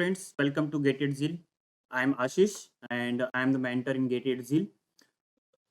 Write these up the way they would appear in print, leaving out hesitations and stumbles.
students, welcome to Gated Zeal. I am Ashish and I am the mentor in Gated Zeal.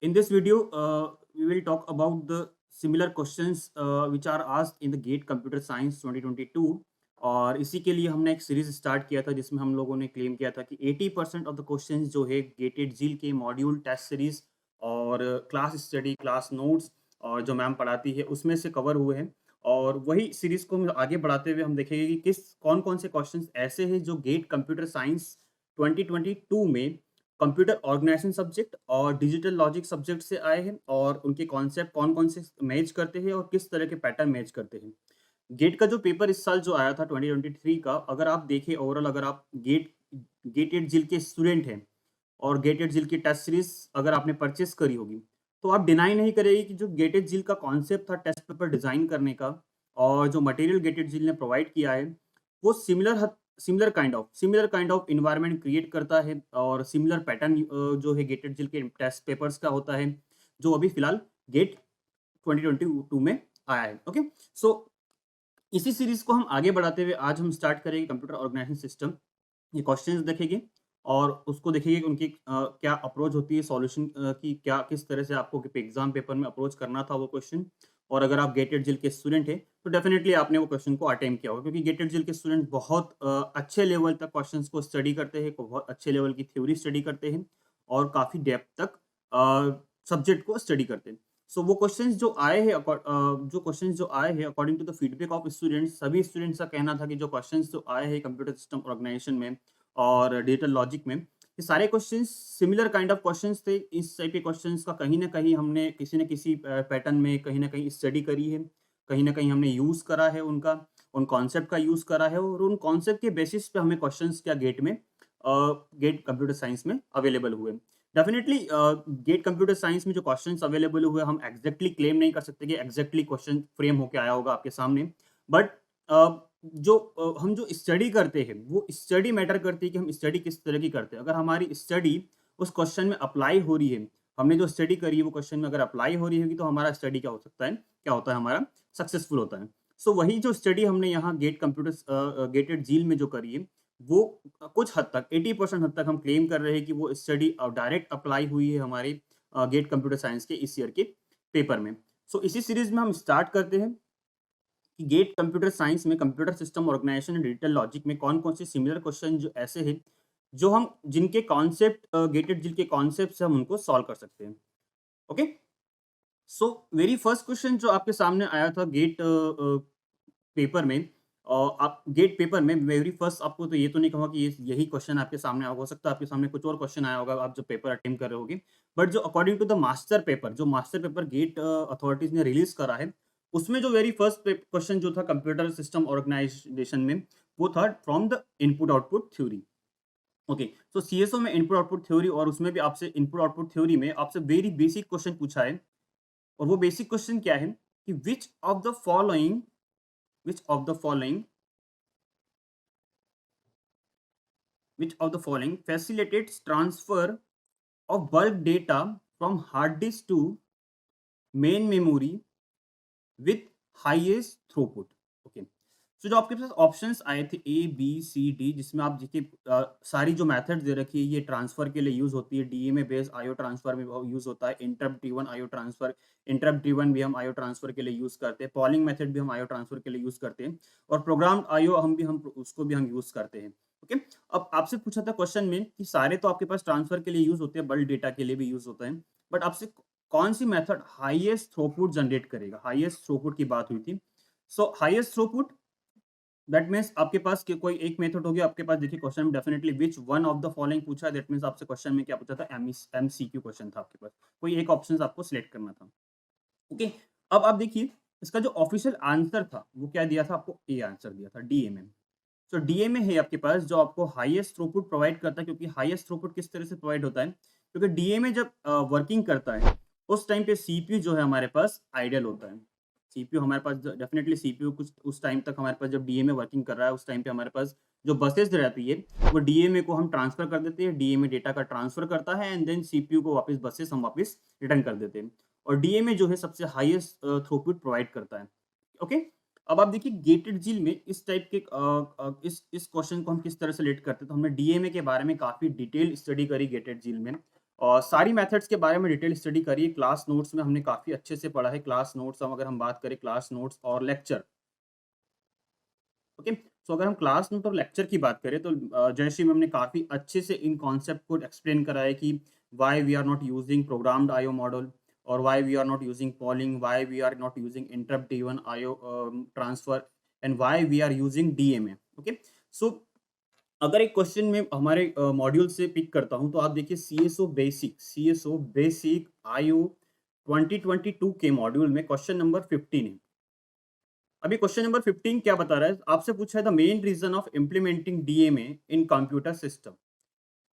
In this video, we will talk about the similar questions which are asked in the GATE Computer Science 2022 और इसी के लिए हमने एक series start किया था जिसमें हम लोगों ने क्लेम किया था कि 80% ऑफ द क्वेश्चंस जो है गेटेड जील के मॉड्यूल टेस्ट सीरीज और क्लास स्टडी क्लास नोट्स और जो मैम पढ़ाती है उसमें से कवर हुए हैं और वही सीरीज को हम आगे बढ़ाते हुए हम देखेंगे कि कौन कौन से क्वेश्चंस ऐसे हैं जो गेट कंप्यूटर साइंस 2022 में कंप्यूटर ऑर्गेनाइजेशन सब्जेक्ट और डिजिटल लॉजिक सब्जेक्ट से आए हैं और उनके कॉन्सेप्ट कौन-कौन से मैच करते हैं और किस तरह के पैटर्न मैच करते हैं। गेट का जो पेपर इस साल जो आया था 2023 का अगर आप देखें ओवरऑल अगर आप गेटेड जिल के स्टूडेंट हैं और गेटेड जिल की टेस्ट सीरीज अगर आपने परचेस करी होगी, तो आप डिनाई नहीं करेंगे कि जो गेटेड जिल का कॉन्सेप्ट था टेस्ट पेपर डिज़ाइन करने का और जो मटेरियल गेटेड जिल ने प्रोवाइड किया है, वो similar kind of environment create करता है और सिमिलर पैटर्न जो है गेटेड जिल के टेस्ट पेपर्स का होता है, जो अभी फिलहाल गेट 2022 में आया है। ओके, सो इसी सीरीज को हम आगे बढ़ाते हुए आज हम स्टार्ट करेंगे कंप्यूटर ऑर्गेनाइजेशन सिस्टम। ये क्वेश्चंस देखेंगे और उसको देखेंगे कि उनकी क्या अप्रोच होती है सॉल्यूशन की क्या किस तरह से आपको एग्जाम पेपर में अप्रोच करना था वो क्वेश्चन। और अगर आप गेटेड जिल के स्टूडेंट हैं तो डेफिनेटली आपने वो क्वेश्चन को अटेम्प्ट किया होगा क्योंकि गेटेड जिल के स्टूडेंट बहुत अच्छे लेवल तक क्वेश्चंस को स्टडी करते हैं, बहुत अच्छे लेवल की थ्योरी स्टडी करते हैं और काफ़ी डेप्थ तक सब्जेक्ट को स्टडी करते हैं। सो वो क्वेश्चंस जो आए हैं according to the feedback of students, सभी स्टूडेंट्स का कहना था कि जो क्वेश्चंस जो आए हैं कंप्यूटर सिस्टम ऑर्गेनाइजेशन में और डिजिटल लॉजिक में, ये सारे questions similar kind of questions थे। इस टाइप के क्वेश्चंस का कहीं न कहीं हमने किसी न किसी पैटर्न में कहीं न कहीं स्टडी करी है, कहीं न कहीं हमने यूज़ करा है उनका, उन कॉन्सेप्ट का यूज़ करा है और उन कॉन्सेप्ट के बेसिस पे हमें क्वेश्चंस क्या गेट कंप्यूटर साइंस में अवेलेबल हुए। डेफिनिटली गेट कंप्यूटर साइंस में जो क्वेश्चंस अवेलेबल हुए हम एग्जैक्टली क्लेम नहीं कर सकते कि एग्जैक्टली क्वेश्चन फ्रेम होके आया होगा आपके सामने, बट हम जो स्टडी करते हैं वो स्टडी मैटर करती है कि हम स्टडी किस तरह की करते हैं। अगर हमारी स्टडी उस क्वेश्चन में अप्लाई हो रही है, हमने जो स्टडी करी है वो क्वेश्चन में अगर अप्लाई हो रही होगी तो हमारा स्टडी क्या हो सकता है, क्या होता है हमारा सक्सेसफुल होता है। सो वही जो स्टडी हमने यहाँ गेटेड जील में जो करी है वो कुछ हद तक 80% हद तक हम क्लेम कर रहे हैं कि वो स्टडी डायरेक्ट अप्लाई हुई है हमारे गेट कंप्यूटर साइंस के इस ईयर के पेपर में। सो इसी सीरीज में हम स्टार्ट करते हैं कि गेट कंप्यूटर साइंस में computer system organization and digital logic में कौन-कौन से सिमिलर क्वेश्चन जो ऐसे हैं, जो हम जिनके कॉन्सेप्ट गेटेड जिल के कॉन्सेप्ट से हम उनको सॉल्व कर सकते हैं। Okay? So very first question जो आपके सामने आया था पेपर में आप गेट पेपर में वेरी फर्स्ट आपको तो ये तो नहीं कहूँगा कि ये यही क्वेश्चन आपके सामने आया, हो सकता है आपके सामने कुछ और क्वेश्चन आया होगा आप जब पेपर अटेम्प्ट कर रहे होगे। बट जो according to the master paper GATE authorities ने रिलीज़ करा है, उसमें जो वेरी फर्स्ट क्वेश्चन जो था कंप्यूटर सिस्टम ऑर्गेनाइजेशन में, वो था from the input output theory. Okay, so CSO में इनपुट आउटपुट थ्योरी और उसमें भी आपसे इनपुट आउटपुट थ्योरी में आपसे वेरी बेसिक क्वेश्चन पूछा है और वो बेसिक क्वेश्चन क्या है कि which of the following facilitates transfer of bulk data from hard disk to main memory with highest throughput? Okay, so जो आपके पास ऑप्शंस आए थे ए बी सी डी, जिसमें आप देखिए सारी जो मेथड दे रखी है ये ट्रांसफर के लिए यूज होती है, डीएमए बेस्ड आईओ ट्रांसफर में यूज होता है, इंटरप्ट ड्रिवन भी हम आईओ ट्रांसफर के लिए यूज करते हैं, पॉलिंग मेथड भी हम आईओ ट्रांसफर के लिए यूज करते हैं और प्रोग्राम आईओ हम उसको भी हम यूज करते हैं। ओके, अब आपसे पूछा था क्वेश्चन में कि सारे तो आपके पास ट्रांसफर के लिए यूज होते हैं, बल्क डेटा के लिए भी यूज होता है, बट आपसे कौन सी मेथड हाईएस्ट थ्रूपुट जनरेट करेगा, हाईएस्ट थ्रूपुट की बात हुई थी। सो हाईएस्ट थ्रूपुट दैट मीन्स आपके पास कोई एक मेथड होगी आपके पास। देखिए क्वेश्चन में definitely which one of the following पूछा है, दैट मीन्स आपसे क्वेश्चन में क्या पूछा था, एमसीक्यू क्वेश्चन था आपके पास, कोई एक ऑप्शन आपको सिलेक्ट करना था। ओके, अब आप देखिए इसका जो ऑफिशियल आंसर था वो क्या दिया था आपको, ए आंसर दिया था, डीएमए। सो डीएमए है आपके पास जो आपको हाईएस्ट थ्रूपुट प्रोवाइड करता है, क्योंकि हाईएस्ट थ्रूपुट किस तरह से प्रोवाइड होता है, क्योंकि डीएमए जब वर्किंग करता है उस टाइम पे सीपीयू जो है हमारे पास आइडल होता है। सीपीयू हमारे पास डेफिनेटली सीपीयू कुछ उस टाइम तक हमारे पास जब डीएमए वर्किंग कर रहा है उस टाइम पे हमारे पास जो बसेस रहती है वो डीएमए को हम ट्रांसफर कर देते हैं, डीएमए डेटा का ट्रांसफर करता है एंड देन सीपीयू को वापस बसेस हम वापस रिटर्न कर देते हैं और डीएमए जो है सबसे हाईएस्ट थ्रूपुट प्रोवाइड करता है। ओके, अब आप देखिए गेटेड झील में इस टाइप के इस क्वेश्चन को हम किस तरह से लेट करते हैं, तो हमने डीएमए के बारे में काफ़ी डिटेल स्टडी करी गेटेड झील में, और सारी मेथड्स के बारे में डिटेल स्टडी करी है। क्लास नोट्स में हमने काफ़ी अच्छे से पढ़ा है। क्लास नोट्स अगर हम बात करें, क्लास नोट्स और लेक्चर, ओके। सो अगर हम क्लास नोट और लेक्चर की बात करें तो जयश्री मैम ने काफ़ी अच्छे से इन कॉन्सेप्ट को एक्सप्लेन करा है कि why we are not using programmed IO model, और why we are not using polling, why we are not using interrupt driven IO transfer, and why we are using DMA, okay. So अगर एक question में हमारे module से pick करता हूं, तो आप देखिए C S O basic IO 2022 के मॉड्यूल में क्वेश्चन नंबर 15 है। अभी क्वेश्चन नंबर 15 क्या बता रहा है, आपसे पूछा है the main reason of implementing DMA in computer system.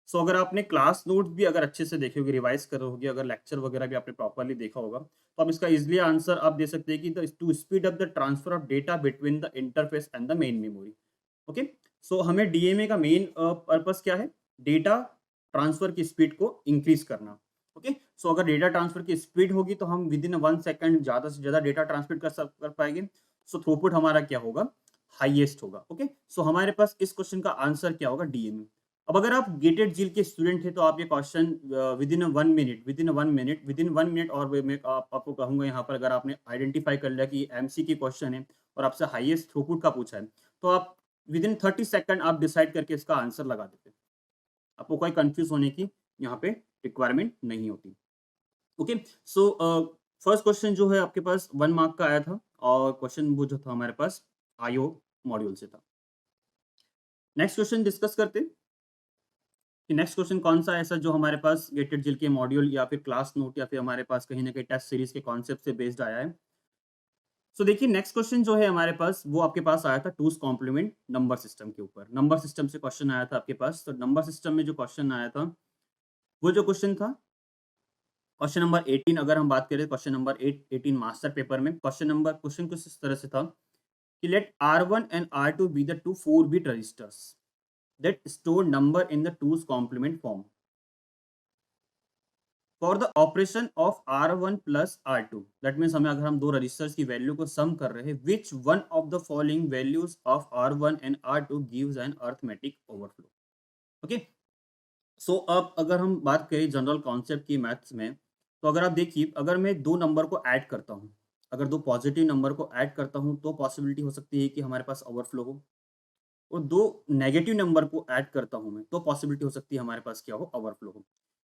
So अगर आपने क्लास नोट्स भी अगर अच्छे से देखे होगे, रिवाइज करे होगे, अगर लेक्चर वगैरह भी आपने प्रॉपरली देखा होगा, तो आप इसका इजिली आंसर आप दे सकते हैं कि to speed up the transfer of data between the interface and the main memory, okay. So हमें डीएमए का मेन पर्पस क्या है, डेटा ट्रांसफर की स्पीड को इंक्रीज करना, ओके। सो अगर डेटा ट्रांसफर की स्पीड होगी तो हम विद इन 1 सेकंड ज्यादा से ज्यादा डेटा ट्रांसमिट कर पाएंगे। सो थ्रूपुट हमारा क्या होगा, हाईएस्ट होगा, ओके। सो हमारे पास इस क्वेश्चन का आंसर क्या होगा, डीएमए। अब अगर आप गेटेड झील के स्टूडेंट हैं तो आप ये question with in one minute और मैं आपको कहूंगा यहाँ पर, अगर आपने आइडेंटिफाई कर लिया कि एमसीक्यू क्वेश्चन है और आपसे हाईएस्ट थ्रूपुट का पूछा है, तो आप विद इन 30 सेकंड आप डिसाइड करके इसका आंसर लगा देते हैं। आपको कोई कंफ्यूज होने की यहाँ पे रिक्वायरमेंट नहीं होती, ओके। सो फर्स्ट क्वेश्चन जो है आपके पास 1 मार्क का आया था, और क्वेश्चन वो जो था हमारे पास आईओ मॉड्यूल से था। नेक्स्ट क्वेश्चन डिस्कस करते हैं कि नेक्स्ट क्वेश्चन कौन सा ऐसा जो हमारे पास गेटेड जिल के मॉड्यूल या फिर क्लास नोट या फिर हमारे पास कहीं ना कहीं टेस्ट सीरीज के कॉन्सेप्ट से बेस्ड आया है। सो देखिए नेक्स्ट क्वेश्चन जो है हमारे पास, वो आपके पास आया था टूस कॉम्प्लीमेंट नंबर सिस्टम के ऊपर। नंबर सिस्टम से क्वेश्चन आया था आपके पास, तो नंबर सिस्टम में जो क्वेश्चन आया था, वो जो क्वेश्चन था क्वेश्चन नंबर 18। अगर हम बात करें क्वेश्चन नंबर 18 मास्टर पेपर में, क्वेश्चन कुछ इस तरह से था कि let R1 and R2 be the two 4 bit registers that store number in the 2's complement form for the operation of R1 plus R2। that means हमें अगर हम दो रजिस्टर्स की वैल्यू को सम कर रहे हैं, which one of the following values of R1 and R2 gives an arithmetic overflow, okay। सो अब अगर हम बात करें जनरल कॉन्सेप्ट की मैथ्स में, तो अगर आप देखिए, अगर मैं दो नंबर को ऐड करता हूँ, अगर दो पॉजिटिव नंबर को ऐड करता हूँ, तो पॉसिबिलिटी हो सकती है कि हमारे पास ओवरफ्लो हो, और दो नेगेटिव नंबर को ऐड करता हूं मैं, तो पॉसिबिलिटी हो सकती है हमारे पास क्या हो, ओवरफ्लो हो।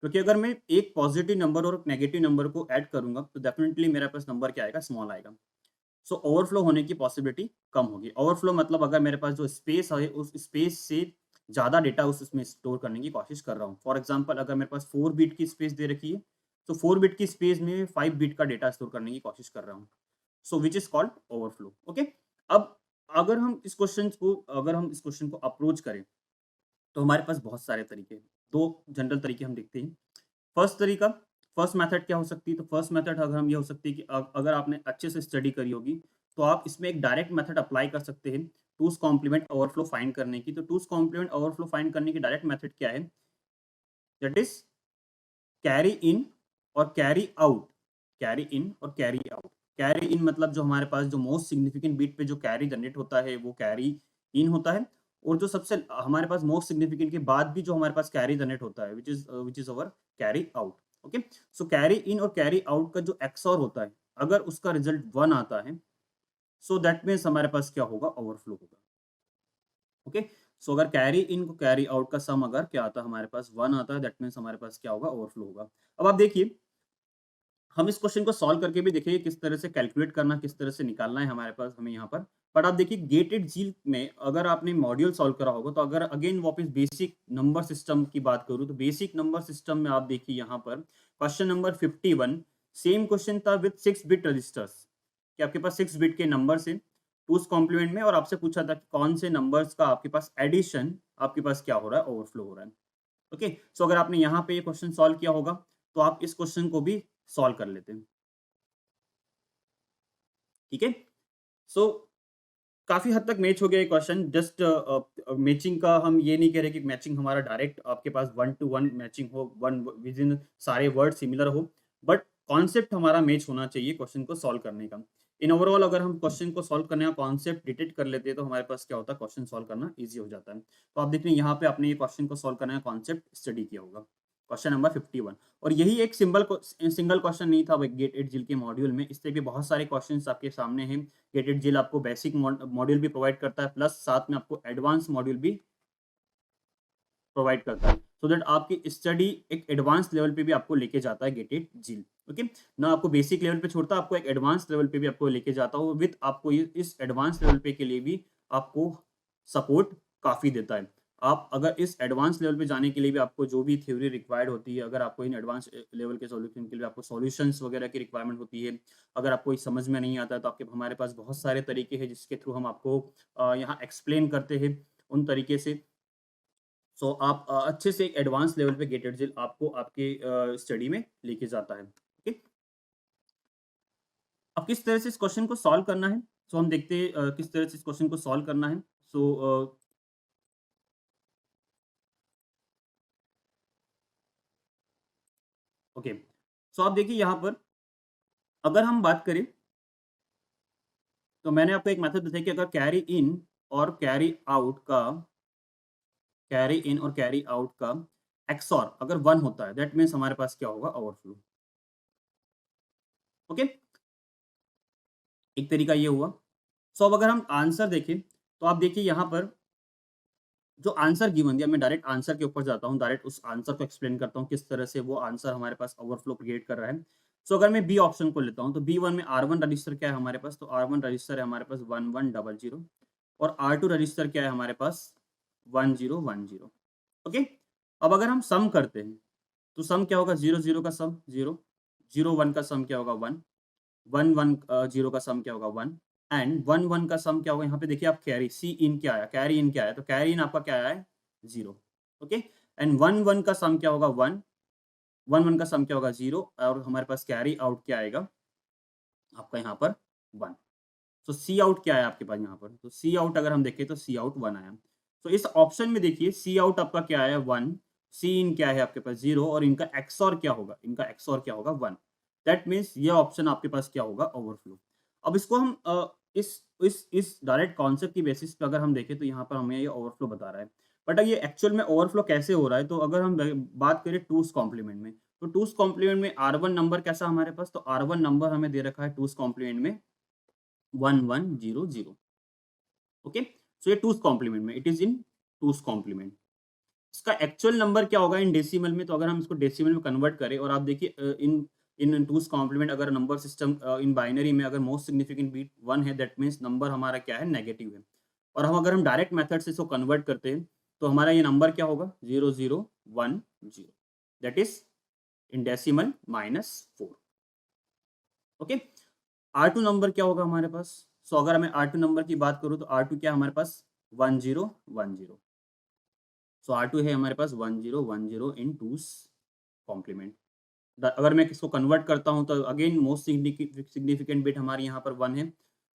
क्योंकि अगर मैं एक पॉजिटिव नंबर और एक नेगेटिव नंबर को ऐड करूंगा, तो डेफिनेटली मेरे पास नंबर क्या आएगा, स्मॉल आएगा। सो ओवरफ्लो होने की पॉसिबिलिटी कम होगी। ओवरफ्लो मतलब अगर मेरे पास जो स्पेस है, उस स्पेस से ज़्यादा डेटा उसमें स्टोर करने की कोशिश कर रहा हूँ। फॉर एग्जाम्पल, अगर मेरे पास 4 बिट की स्पेस दे रखी है, तो 4 बिट की स्पेस में 5 बिट का डेटा स्टोर करने की कोशिश कर रहा हूँ। So which is called overflow, okay. अब अगर हम इस क्वेश्चन को अप्रोच करें, तो हमारे पास बहुत सारे तरीके हैं। दो जनरल तरीके हम देखते हैं। फर्स्ट तरीका, फर्स्ट मेथड क्या हो सकती है, तो फर्स्ट मेथड अगर हम ये हो सकती है कि अगर आपने अच्छे से स्टडी करी होगी, तो आप इसमें एक डायरेक्ट मेथड अप्लाई कर सकते हैं टूस कॉम्प्लीमेंट ओवरफ्लो फाइंड करने की। तो टूस कॉम्प्लीमेंट ओवरफ्लो फाइंड करने की डायरेक्ट मेथड क्या है, दैट इज कैरी इन और कैरी आउट। कैरी इन और कैरी आउट। कैरी इन मतलब जो हमारे पास जो मोस्ट सिग्निफिकेंट बीट पे जो कैरी जनरेट होता है, वो कैरी इन होता है। और जो सबसे हमारे पास मोस्ट सिग्निफिकेंट के बाद भी जो हमारे पास कैरी जनरेट होता है, which is our carry out, okay. So carry in और कैरी आउट का जो एक्सऑर होता है, अगर उसका रिजल्ट 1 आता है, सो दैट मीन्स हमारे पास क्या होगा, ओवरफ्लो होगा, ओके। सो अगर कैरी इन को कैरी आउट का सम अगर क्या आता है, हमारे पास 1 आता है, दैट मीन्स हमारे पास क्या होगा, ओवरफ्लो होगा। अब आप देखिए, हम इस क्वेश्चन को सॉल्व करके भी देखिए किस तरह से कैलकुलेट करना, किस तरह से निकालना है हमारे पास हमें यहाँ पर। बट आप देखिए गेटेड झील में अगर आपने मॉड्यूल सॉल्व करा होगा, तो अगर अगेन वापस बेसिक नंबर सिस्टम की बात करूँ, तो बेसिक नंबर सिस्टम में आप देखिए यहाँ पर क्वेश्चन नंबर 51 सेम क्वेश्चन था विद 6 बिट रजिस्टर्स, कि आपके पास 6 बिट के नंबर से टूस कॉम्प्लीमेंट में, और आपसे पूछा था कि कौन से नंबर्स का आपके पास एडिशन आपके पास क्या हो रहा है, ओवरफ्लो हो रहा है, ओके। सो अगर आपने यहाँ पे ये क्वेश्चन सॉल्व किया होगा, तो आप इस क्वेश्चन को भी सॉल्व कर लेते हैं, ठीक है। सो काफी हद तक मैच हो गया ये क्वेश्चन। जस्ट मैचिंग का हम ये नहीं कह रहे कि मैचिंग हमारा डायरेक्ट आपके पास 1 to 1 मैचिंग हो, वन विद इन सारे वर्ड सिमिलर हो, बट कॉन्सेप्ट हमारा मैच होना चाहिए क्वेश्चन को सॉल्व करने का। इन ओवरऑल अगर हम क्वेश्चन को सॉल्व करने का कॉन्सेप्ट डिटेक्ट कर लेते हैं तो हमारे पास क्या होता है, क्वेश्चन सॉल्व करना ईजी हो जाता है। तो आप देख रहे हैं यहाँ पे आपने ये क्वेश्चन को सॉल्व करने का कॉन्सेप्ट स्टडी किया होगा, क्वेश्चन नंबर 51। और यही एक सिंगल क्वेश्चन नहीं था गेट एट जिल के मॉड्यूल में, इस तरह के बहुत सारे क्वेश्चन आपके सामने हैं। गेट एट जिल आपको बेसिक मॉड्यूल भी प्रोवाइड करता है, प्लस साथ में आपको एडवांस मॉड्यूल भी प्रोवाइड करता है, सो दैट आपकी स्टडी एक एडवांस लेवल पे भी आपको लेके जाता है गेटेड जिल। ओके, ना आपको बेसिक लेवल पे छोड़ता, आपको एक एडवांस लेवल पे भी आपको लेके जाता हो, विद आपको इस एडवांस लेवल पे के लिए भी आपको सपोर्ट काफ़ी देता है। आप अगर इस एडवांस लेवल पे जाने के लिए भी आपको जो भी थ्योरी रिक्वायर्ड होती है, अगर आपको इन एडवांस लेवल के सॉल्यूशन के लिए आपको सॉल्यूशंस वगैरह की रिक्वायरमेंट होती है, अगर आपको ये समझ में नहीं आता है तो आपके हमारे पास बहुत सारे तरीके हैं जिसके थ्रू हम आपको यहाँ एक्सप्लेन करते हैं उन तरीके से। सो आप अच्छे से एक एडवांस लेवल पे गेटेड जिल आपको आपके स्टडी में लेके जाता है। ओके, अब किस तरह से इस क्वेश्चन को सॉल्व करना है, सो हम देखते हैं किस तरह से इस क्वेश्चन को सॉल्व करना है। सो ओके, सो आप देखिए यहाँ पर अगर हम बात करें तो मैंने आपको एक मेथड बताया कि अगर कैरी इन और कैरी आउट का कैरी इन और कैरी आउट का एक्सॉर अगर 1 होता है, दैट मीन्स हमारे पास क्या होगा, ओवरफ्लो। ओके, एक तरीका ये हुआ। सो अब अगर हम आंसर देखें तो आप देखिए यहाँ पर जो आंसर गिवन दिया, मैं डायरेक्ट आंसर के ऊपर जाता हूँ, डायरेक्ट उस आंसर को एक्सप्लेन करता हूँ किस तरह से वो आंसर हमारे पास ओवरफ्लो क्रिएट कर रहा है। सो अगर मैं बी ऑप्शन को लेता हूँ तो बी वन में आर वन रजिस्टर क्या है हमारे पास, तो आर वन रजिस्टर है हमारे पास 1100 और आर टू रजिस्टर क्या है हमारे पास 1010। ओके, अब अगर हम सम करते हैं तो सम क्या होगा, 0 0 का सम 0, 0 1 का सम क्या होगा 1, 1 1 0 का सम क्या होगा 1, एंड 1 1 का सम क्या होगा, यहाँ पे देखिए आप कैरी सी इन क्या आया, कैरी इन क्या आया, तो कैरी इन आपका क्या आया है 0। ओके, एंड 1 1 का सम क्या होगा 1, 1 1 का सम क्या होगा 0, और हमारे पास कैरी आउट क्या आएगा आपका यहाँ पर 1। तो सी आउट क्या है आपके पास यहाँ पर, तो सी आउट अगर हम देखें तो सी आउट 1 आया। तो इस ऑप्शन में देखिए सी आउट आपका क्या है 1, सी इन क्या है आपके पास 0, और इनका एक्सॉर क्या होगा, इनका एक्सॉर क्या होगा 1। दैट मीन्स ये ऑप्शन आपके पास क्या होगा, ओवरफ्लो। अब इसको हम इस डायरेक्ट कॉन्सेप्ट की बेसिस पे अगर हम देखें तो यहाँ पर हमें ये ओवरफ्लो बता रहा है। बट ये एक्चुअल में ओवरफ्लो कैसे हो रहा है, तो अगर हम बात करें टूस कॉम्प्लीमेंट में, तो टूस कॉम्प्लीमेंट में आर वन नंबर कैसा हमारे पास, तो आर वन नंबर हमें दे रखा है टूस कॉम्प्लीमेंट में 1100। ओके, सो ये टूस कॉम्प्लीमेंट में, it is in two's complement. इसका एक्चुअल नंबर क्या होगा इन डेसिमल में, तो अगर हम इसको डेसिमल में कन्वर्ट करें और आप देखिए इन इन टूस कॉम्प्लीमेंट अगर नंबर सिस्टम इन बाइनरी में अगर मोस्ट सिग्निफिकेंट बीट 1 है, दैट मीन्स नंबर हमारा क्या है, नेगेटिव है। और हम अगर हम डायरेक्ट मेथड से इसको कन्वर्ट करते हैं तो हमारा ये नंबर क्या होगा 0010, that is in decimal -4। Okay, R two number क्या होगा हमारे पास, सो अगर मैं आर टू नंबर की बात करूँ तो आर टू क्या है हमारे पास 1010। सो आर टू है हमारे पास 1010 इन टूस कॉम्प्लीमेंट। अगर मैं इसको कन्वर्ट करता हूँ तो अगेन मोस्ट सिग्निफिकेंट बिट हमारे यहाँ पर 1 है।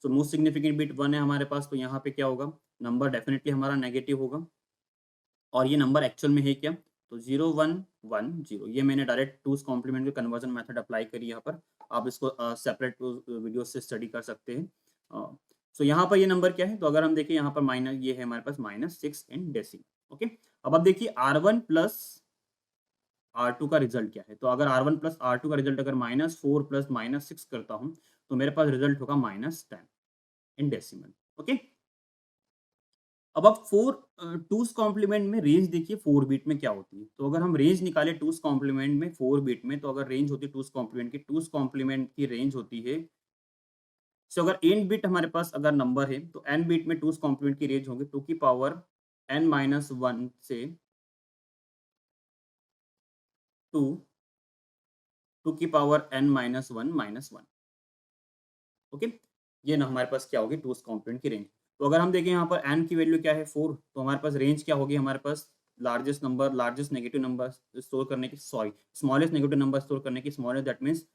सो मोस्ट सिग्निफिकेंट बिट 1 है हमारे पास, तो यहाँ पे क्या होगा, नंबर डेफिनेटली हमारा नेगेटिव होगा। और ये नंबर एक्चुअल में है क्या, तो 0110, ये मैंने डायरेक्ट टूस कॉम्प्लीमेंट के कन्वर्जन मेथड अप्लाई करी यहाँ पर। आप इसको सेपरेट वीडियो से स्टडी कर सकते हैं। सो यहाँ पर ये नंबर क्या है, तो अगर हम देखें यहाँ पर माइनस, ये है हमारे पास -6 इन डेसिमल। ओके, अब आप देखिए R1 प्लस R2 का रिजल्ट क्या है, तो अगर R1 प्लस R2 का रिजल्ट अगर -4 प्लस -6 करता हूँ तो मेरे पास रिजल्ट होगा -10 इन डेसिमल। ओके, अब आप टूस कॉम्प्लीमेंट में रेंज देखिए 4 बिट में क्या होती है, तो अगर हम रेंज निकाले टूस कॉम्प्लीमेंट में 4 बिट में, तो अगर रेंज होती है टूस कॉम्प्लीमेंट की रेंज होती है। सो अगर n बिट हमारे पास अगर नंबर है तो n बिट में टूस कॉम्प्लीमेंट की रेंज होगी 2 की पावर n-1 से 2 2 की पावर n-1 -1। ओके, ये ना हमारे पास क्या होगी टूस कॉम्प्लीमेंट की रेंज। तो अगर हम देखें यहाँ पर n की वैल्यू क्या है 4, तो हमारे पास रेंज क्या होगी, हमारे पास largest number, largest negative number store करने की, sorry smallest negative number store करने की, स्मॉलेस्ट दैट मीन्स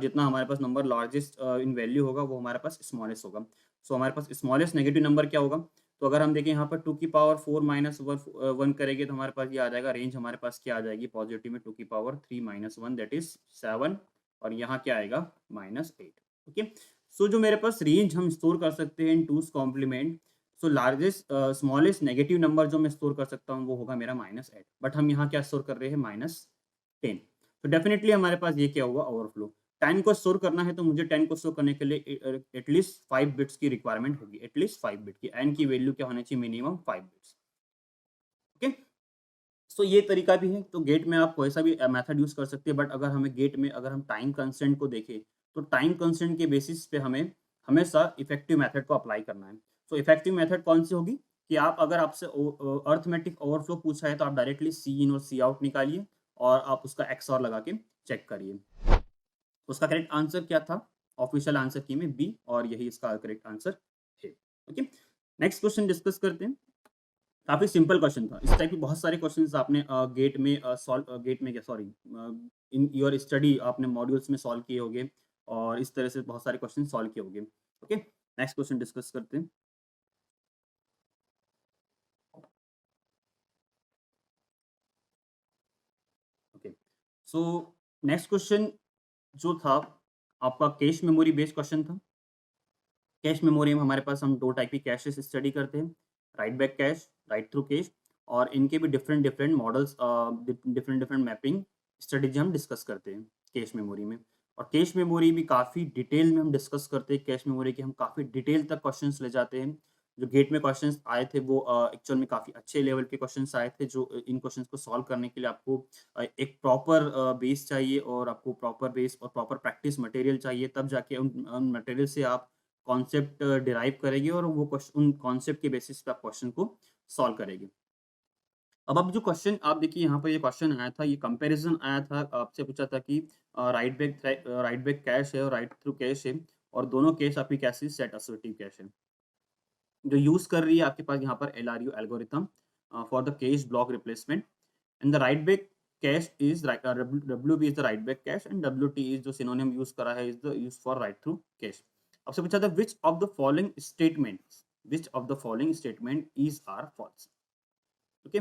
जितना हमारे पास नंबर लार्जेस्ट इन वैल्यू होगा वो हमारे पास स्मॉलेस्ट होगा। सो हमारे पास स्मॉलेस्ट नेगेटिव नंबर क्या होगा, तो अगर हम देखें यहाँ पर 2 की पावर 4 -1 करेंगे तो हमारे पास ये आ जाएगा, रेंज हमारे पास क्या आ जाएगी पॉजिटिव में 2 की पावर 3 -1 दैट इज 7, और यहाँ क्या आएगा -8। ओके। सो जो मेरे पास रेंज हम स्टोर कर सकते हैं in two's complement, so largest smallest negative number जो मैं स्टोर कर सकता हूँ वो होगा मेरा -8, बट हम यहाँ क्या स्टोर कर रहे हैं -10। तो डेफिनेटली हमारे पास ये क्या होगा ओवरफ्लो। 10 को स्टोर करना है तो मुझे 10 को स्टोर करने के लिए एटलीस्ट 5 बिट्स की रिक्वायरमेंट होगी, एटलीस्ट 5 बिट की। एन की वैल्यू क्या होनी चाहिए, मिनिमम 5 बिट्स। ओके। सो ये तरीका भी है, तो गेट में आप कोई सा भी मेथड यूज़ कर सकते हैं, बट अगर हमें गेट में अगर हम टाइम कंस्ट्रेंट को देखें, तो टाइम कंस्ट्रेंट के बेसिस पे हमें हमेशा इफेक्टिव मेथड को अप्लाई करना है। तो इफेक्टिव मेथड कौन-सी होगी कि आप अगर आपसे अरिथमेटिक ओवरफ्लो पूछा है, तो आप डायरेक्टली सी इन और सी आउट निकालिए और आप उसका एक्सओर लगा के चेक करिए। उसका करेक्ट आंसर क्या था? ऑफिशियल आंसर की में बी, और यही इसका करेक्ट आंसर है। ओके, नेक्स्ट क्वेश्चन डिस्कस करते हैं। काफ़ी सिंपल क्वेश्चन था। इस टाइप के बहुत सारे क्वेश्चंस आपने गेट में गेट में क्या सॉरी इन योर स्टडी आपने मॉड्यूल्स में सॉल्व किए होंगे, और इस तरह से बहुत सारे क्वेश्चन सॉल्व किए होंगे। ओके, नेक्स्ट क्वेश्चन डिस्कस करते हैं। ओके, सो नेक्स्ट क्वेश्चन जो था आपका कैश मेमोरी बेस्ड क्वेश्चन था। कैश मेमोरी में हमारे पास हम 2 टाइप की कैशेस स्टडी करते हैं, right back cash, right through cash, और इनके भी different different models different different mapping strategy हम डिस्कस करते हैं कैश मेमोरी में। और कैश मेमोरी भी काफ़ी डिटेल में हम डिस्कस करते हैं। कैश मेमोरी के हम काफ़ी डिटेल तक क्वेश्चंस ले जाते हैं। जो गेट में क्वेश्चंस आए थे वो एक्चुअल में काफ़ी अच्छे लेवल के क्वेश्चंस आए थे, जो इन क्वेश्चंस को सॉल्व करने के लिए आपको एक प्रॉपर बेस चाहिए, और आपको प्रॉपर बेस और प्रॉपर प्रैक्टिस मटेरियल चाहिए, तब जाके उन मटेरियल से आप कॉन्सेप्ट डिराइव करेंगे, और वो उन कॉन्सेप्ट के बेसिस पे आप क्वेश्चन को सॉल्व करेंगे। अब जो क्वेश्चन आप देखिए, यहाँ पे ये क्वेश्चन आया था, ये कंपैरिजन आया था, आपसे पूछा था कि राइट बैक कैश है और राइट थ्रू कैश है, और दोनों केस आपकी कैसी सेट एसोसिएटिव कैश है। जो यूज़ कर रही है आपके पास यहाँ पर LRU algorithm for the cache block replacement, and the write back cache is WB is the write back cache, and WT is जो सिनोनिम यूज़ करा है is the use for write through cache. आपसे पूछा था which of the following statement is are false. Okay,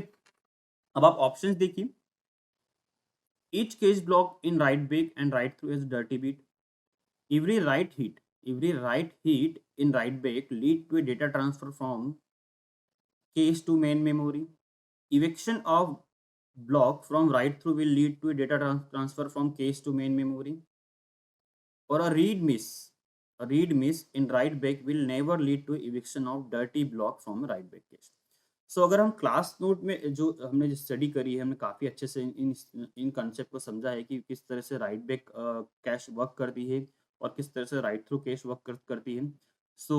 अब आप options देखिए। Each case block in write back and write through is dirty bit. every write hit every write hit in write back lead to a data transfer from cache to main memory. Eviction of block from write through will lead to a data transfer from cache to main memory. Or a read miss in write back will never lead to eviction of dirty block from write back cache. सो अगर हम class note में जो हमने जो study करी है, हमने काफ़ी अच्छे से इन इन कंसेप्ट को समझा है कि किस तरह से राइट बैक कैश वर्क करती है, और किस तरह से राइट थ्रू कैश वर्क करती है। सो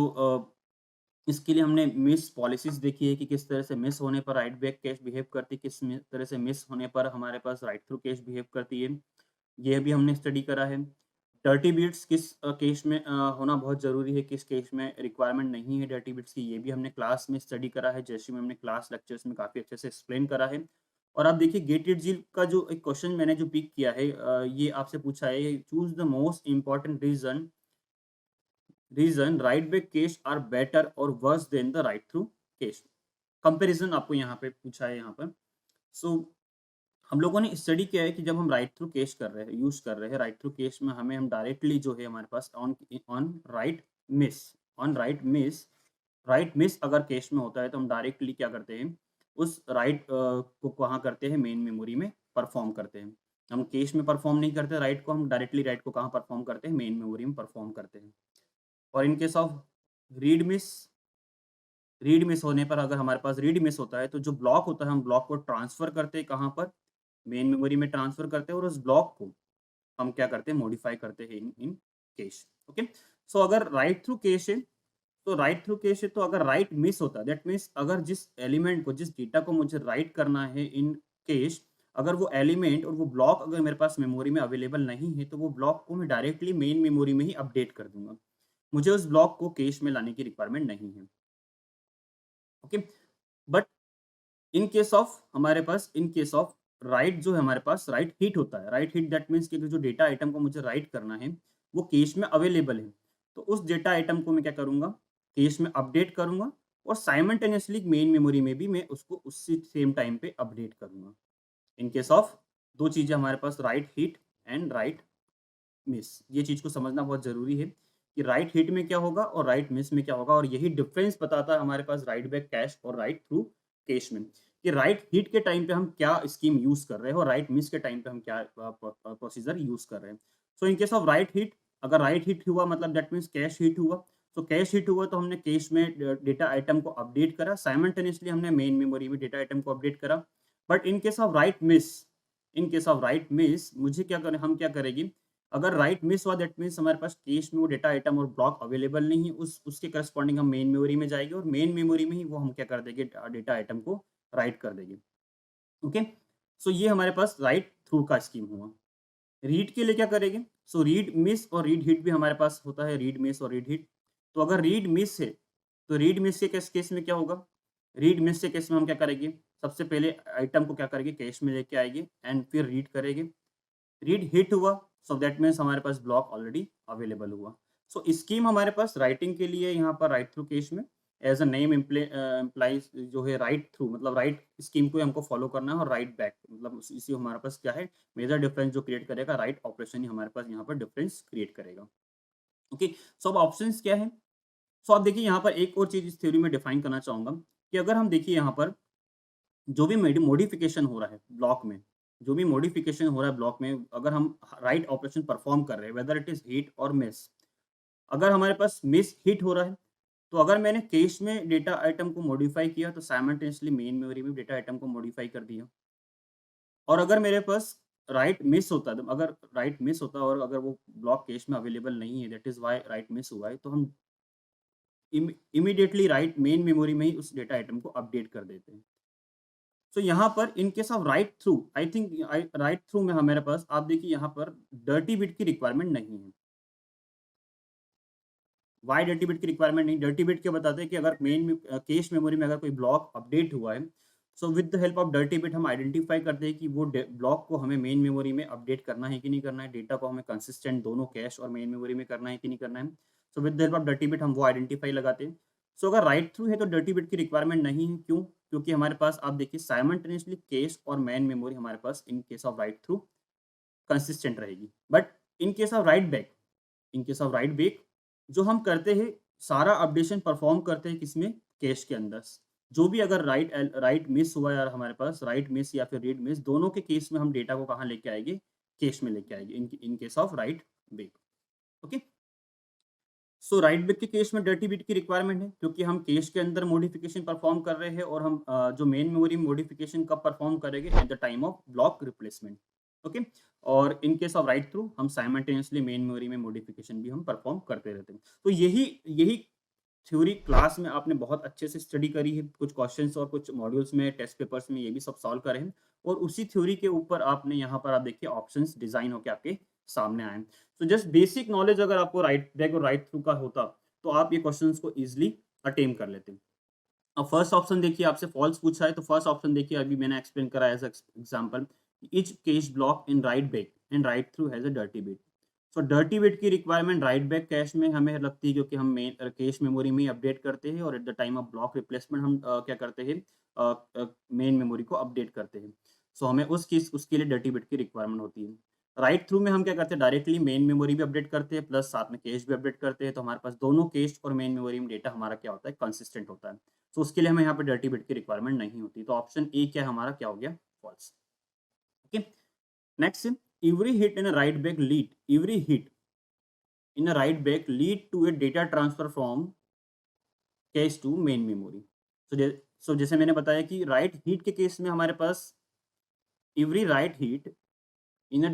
इसके लिए हमने मिस पॉलिसीज़ देखी है कि किस तरह से मिस होने पर राइट बैक कैश बिहेव करती है, तरह से मिस होने पर हमारे पास राइट थ्रू कैश बिहेव करती है। ये भी हमने स्टडी करा है। डर्टी बीट्स किस केस में होना बहुत ज़रूरी है, किस केस में रिक्वायरमेंट नहीं है डर्टी बीट्स की, ये भी हमने क्लास में स्टडी करा है। जैसे में हमने क्लास लेक्चर्स में काफ़ी अच्छे से एक्सप्लेन करा है। और आप देखिए गेटेड जील का जो एक क्वेश्चन मैंने जो पिक किया है, ये आपसे पूछा है, choose the most important reason write back case are better और worse than the write through case. Comparison आपको यहाँ पे पूछा है यहाँ पर। सो हम लोगों ने स्टडी किया है कि जब हम राइट थ्रू केस कर रहे हैं, यूज़ कर रहे हैं, राइट थ्रू केस में हम डायरेक्टली जो है हमारे pass on on right miss on right miss अगर केस में होता है, तो हम डायरेक्टली क्या करते हैं, उस राइट को कहाँ करते हैं, मेन मेमोरी में परफॉर्म करते हैं। हम केस में परफॉर्म नहीं करते राइट को, हम डायरेक्टली राइट को कहाँ परफॉर्म करते हैं, मेन मेमोरी में परफॉर्म करते हैं। और in case of read miss read miss होने पर, अगर हमारे पास रीड मिस होता है, तो जो ब्लॉक होता है हम ब्लॉक को ट्रांसफ़र करते हैं कहाँ पर, मेन मेमोरी में ट्रांसफ़र करते हैं, और उस ब्लॉक को हम क्या करते हैं, मॉडिफ़ाई करते हैं इन इन कैश। ओके, सो अगर राइट थ्रू कैश है, तो अगर राइट मिस होता है, दैट मीन्स अगर जिस एलिमेंट को, जिस डेटा को मुझे राइट करना है इन कैश, अगर वो एलिमेंट और वो ब्लॉक अगर मेरे पास मेमोरी में अवेलेबल नहीं है, तो वो ब्लॉक को मैं डायरेक्टली मेन मेमोरी में ही अपडेट कर दूँगा। मुझे उस ब्लॉक को कैश में लाने की रिक्वायरमेंट नहीं है। Okay, but in case of right जो है, हमारे पास राइट हिट होता है। राइट हिट दैट मीन्स कि जो डेटा आइटम को मुझे राइट करना है, वो कैश में अवेलेबल है। तो उस डेटा आइटम को मैं क्या करूँगा, कैश में अपडेट करूँगा, और साइमल्टेनियसली मेन मेमोरी में भी मैं उसको उसी सेम टाइम पे अपडेट करूँगा। इन केस ऑफ 2 चीज़ें हमारे पास, write hit and write miss. ये चीज़ को समझना बहुत ज़रूरी है कि राइट हिट में क्या होगा और राइट मिस में क्या होगा, और यही डिफरेंस बताता है हमारे पास राइट बैक कैश और राइट थ्रू कैश में, कि राइट हिट के टाइम पे हम क्या स्कीम यूज़ कर रहे हैं और राइट मिस के टाइम पे हम क्या प्रोसीजर यूज़ कर रहे हैं। So in case of write hit, अगर राइट हिट हुआ मतलब दैट मीन्स कैश हिट हुआ। तो कैश हिट हुआ तो हमने कैश में डेटा आइटम को अपडेट करा, साइमल्टेनियसली हमने मेन मेमोरी में डेटा आइटम को अपडेट करा। But in case of right miss, in case of right miss मुझे क्या करें, हम क्या करेंगे, अगर राइट मिस हुआ दैट मीन्स हमारे पास कैश में वो डेटा आइटम और ब्लॉक अवेलेबल नहीं है, उस उसके करस्पॉन्डिंग हम मेन मेमोरी में जाएंगे और मेन मेमोरी में ही वो हम क्या कर देंगे, डेटा आइटम को राइट कर देंगे। ओके, सो ये हमारे पास राइट थ्रू का स्कीम हुआ। रीड के लिए क्या करेंगे, सो रीड मिस और रीड हिट भी हमारे पास होता है, रीड मिस और रीड हिट। तो अगर रीड मिस है तो रीड मिस के केस में क्या होगा, रीड मिस के केस में हम क्या करेंगे, सबसे पहले आइटम को क्या करेंगे, कैश में लेके आएंगे एंड फिर रीड करेंगे। रीड हिट हुआ, सो दैट मीन्स हमारे पास ब्लॉक ऑलरेडी अवेलेबल हुआ। सो स्कीम हमारे पास राइटिंग के लिए यहाँ पर राइट थ्रू केस में एज अ नेम इम्प्लाइज जो है राइट थ्रू, मतलब राइट स्कीम को हमको फॉलो करना है, और राइट बैक मतलब इसी हमारे पास क्या है, मेजर डिफरेंस जो क्रिएट करेगा राइट ऑपरेशन ही हमारे पास यहाँ पर डिफरेंस क्रिएट करेगा। ओके, सो अब ऑप्शंस क्या है। सो आप देखिए यहाँ पर एक और चीज इस थ्योरी में डिफाइन करना चाहूंगा, कि अगर हम देखिए यहाँ पर जो भी मॉडिफिकेशन हो रहा है ब्लॉक में, जो भी मॉडिफिकेशन हो रहा है ब्लॉक में, अगर हम राइट ऑपरेशन परफॉर्म कर रहे हैं वेदर इट इज हिट और मिस, अगर हमारे पास मिस हिट हो रहा है, तो अगर मैंने कैश में डेटा आइटम को मॉडिफाई किया तो साइमल्टेनियसली मेन मेमोरी में डेटा आइटम को मॉडिफाई कर दिया। और अगर मेरे पास राइट मिस होता है, तो अगर राइट मिस होता है और अगर वो ब्लॉक कैश में अवेलेबल नहीं है, that is why right miss हुआ है, तो हम इमीडिएटली राइट मेन मेमोरी में ही उस डेटा आइटम को अपडेट कर देते हैं। सो यहाँ पर इन case of write through, I think right through में हमारे पास आप देखिए यहाँ पर डर्टी बिट की रिक्वायरमेंट नहीं है। वाई डर्टी बिट की रिक्वायरमेंट नहीं, डर्टी बिट क्या बताते हैं कि अगर मेन कैश मेमोरी में अगर कोई ब्लॉक अपडेट हुआ है, so with the help of dirty bit हम आइडेंटिफाई करते हैं कि वो ब्लॉक को हमें मेन मेमोरी में अपडेट करना है कि नहीं करना है, डेटा को हमें कंसिस्टेंट दोनों कैश और मेन मेमोरी में करना है कि नहीं करना है। So with the help of dirty bit हम वो आइडेंटिफाई लगाते हैं। सो अगर राइट थ्रू है तो डर्टी बिट की रिक्वायरमेंट नहीं है, क्यों, क्योंकि हमारे पास आप देखिए साइमल्टेनियसली कैश और मेन मेमोरी हमारे पास in case of write through consistent रहेगी। But in case of write back, in case of write back जो हम करते हैं, सारा अपडेशन परफॉर्म करते हैं किसमें, कैश के अंदर। जो भी अगर राइट मिस हुआ यार हमारे पास, राइट मिस या फिर रीड मिस, दोनों के केस में हम डेटा को कहाँ लेके आएंगे, कैश में लेके आएंगे, इन case of write back. Okay, so right back के केस में डर्टी बिट की रिक्वायरमेंट है, क्योंकि हम कैश के अंदर मॉडिफिकेशन परफॉर्म कर रहे हैं, और हम जो मेन मेमोरी मॉडिफिकेशन कब परफॉर्म करेंगे, at the time of block replacement. Okay, और in case of write through हम साइमल्टेनियसली मेन मेमोरी में मॉडिफिकेशन भी हम परफॉर्म करते रहते हैं। तो यही यही थ्योरी क्लास में आपने बहुत अच्छे से स्टडी करी है, कुछ क्वेश्चंस और कुछ मॉड्यूल्स में टेस्ट पेपर्स में ये भी सब सॉल्व करे हैं, और उसी थ्योरी के ऊपर आपने यहाँ पर आप देखिए ऑप्शंस डिजाइन होकर आपके सामने आए। तो जस्ट बेसिक नॉलेज अगर आपको राइट बैक और राइट थ्रू का होता, तो आप ये क्वेश्चंस को इजीली अटेम कर लेते। अब फर्स्ट ऑप्शन देखिए आपसे फॉल्स पूछा है, तो फर्स्ट ऑप्शन देखिए अभी मैंने एक्सप्लेन करा as example, each cache block in write back and write through has a dirty bit. So dirty bit की रिक्वायरमेंट राइट बैक कैश में हमें लगती है, क्योंकि हम मेन कैश मेमोरी में ही अपडेट करते हैं, और eight the time of block replacement हम क्या करते हैं, मेन मेमोरी को अपडेट करते हैं। सो हमें उसके लिए डर्टी बिट की रिक्वायरमेंट होती है। राइट थ्रू में हम क्या करते हैं, डायरेक्टली मेन मेमोरी भी अपडेट करते हैं प्लस साथ में कैश भी अपडेट करते हैं, तो हमारे पास दोनों कैश और मेन मेमोरी में डेटा हमारा क्या होता है, कंसिस्टेंट होता है। तो उसके लिए हमें यहाँ पे डर्टी बिट की रिक्वायरमेंट नहीं होती। तो ऑप्शन ए क्या है हमारा, क्या हो गया, false. Okay, next, every hit in a write back lead, every hit in a write back lead to a data transfer from cache to main memory. So जैसे मैंने बताया कि राइट हीट के केस में हमारे पास every write hit in a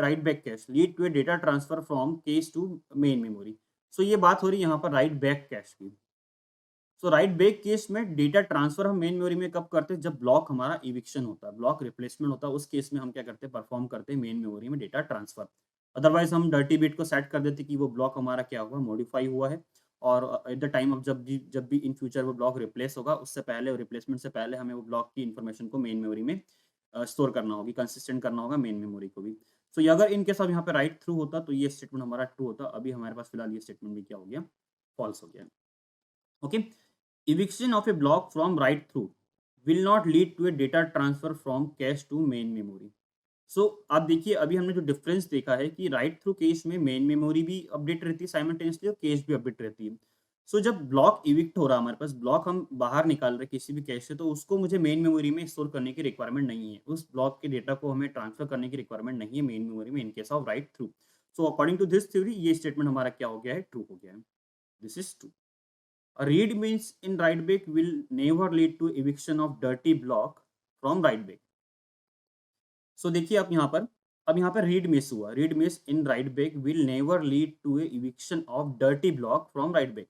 write back cache lead to a data transfer from cache to main memory. So ये बात हो रही है यहाँ पर राइट बैक कैश की। सो राइट बैक केस में डेटा ट्रांसफर हम मेन मेमोरी में कब करते हैं, जब ब्लॉक हमारा इविक्शन होता है, ब्लॉक रिप्लेसमेंट होता है, उस केस में हम क्या करते हैं, परफॉर्म करते हैं मेन मेमोरी में डेटा ट्रांसफर। अदरवाइज हम डर्टी बिट को सेट कर देते कि वो ब्लॉक हमारा क्या हुआ, मॉडिफाई हुआ है, और एट द टाइम ऑफ जब भी इन फ्यूचर वो ब्लॉक रिप्लेस होगा, उससे पहले रिप्लेसमेंट से पहले हमें वो ब्लॉक की इन्फॉर्मेशन को मेन मेमोरी में स्टोर करना होगी, कंसिस्टेंट करना होगा मेन मेमोरी को भी। सो ये अगर इनकेस अब यहाँ पे राइट थ्रू होता तो ये स्टेटमेंट हमारा ट्रू होता, अभी हमारे पास फिलहाल ये स्टेटमेंट भी क्या हो गया, फॉल्स हो गया। Okay, eviction of a block from write through will not lead to a data transfer from cache to main memory. सो आप देखिए अभी हमने जो डिफरेंस देखा है कि राइट थ्रू कैश में मेन मेमोरी भी अपडेट रहती है साइमल्टेनियसली और कैश भी अपडेट रहती है। सो जब ब्लॉक इविक्ट हो रहा है हमारे पास, ब्लॉक हम बाहर निकाल रहे हैं किसी भी कैश से, तो उसको मुझे मेन मेमोरी में स्टोर करने की रिक्वायरमेंट नहीं है। उस ब्लॉक के डेटा को हमें ट्रांसफर करने की रिक्वायरमेंट नहीं है मेन मेमोरी में in case of write through. So according to this theory ये स्टेटमेंट हमारा क्या हो गया है, ट्रू हो गया है। This is true. A read means in write back will never lead to eviction of dirty block from write back. So देखिए आप यहाँ पर, अब यहाँ पर रीड मिस हुआ, read miss in write back will never lead to a eviction of dirty block from write back.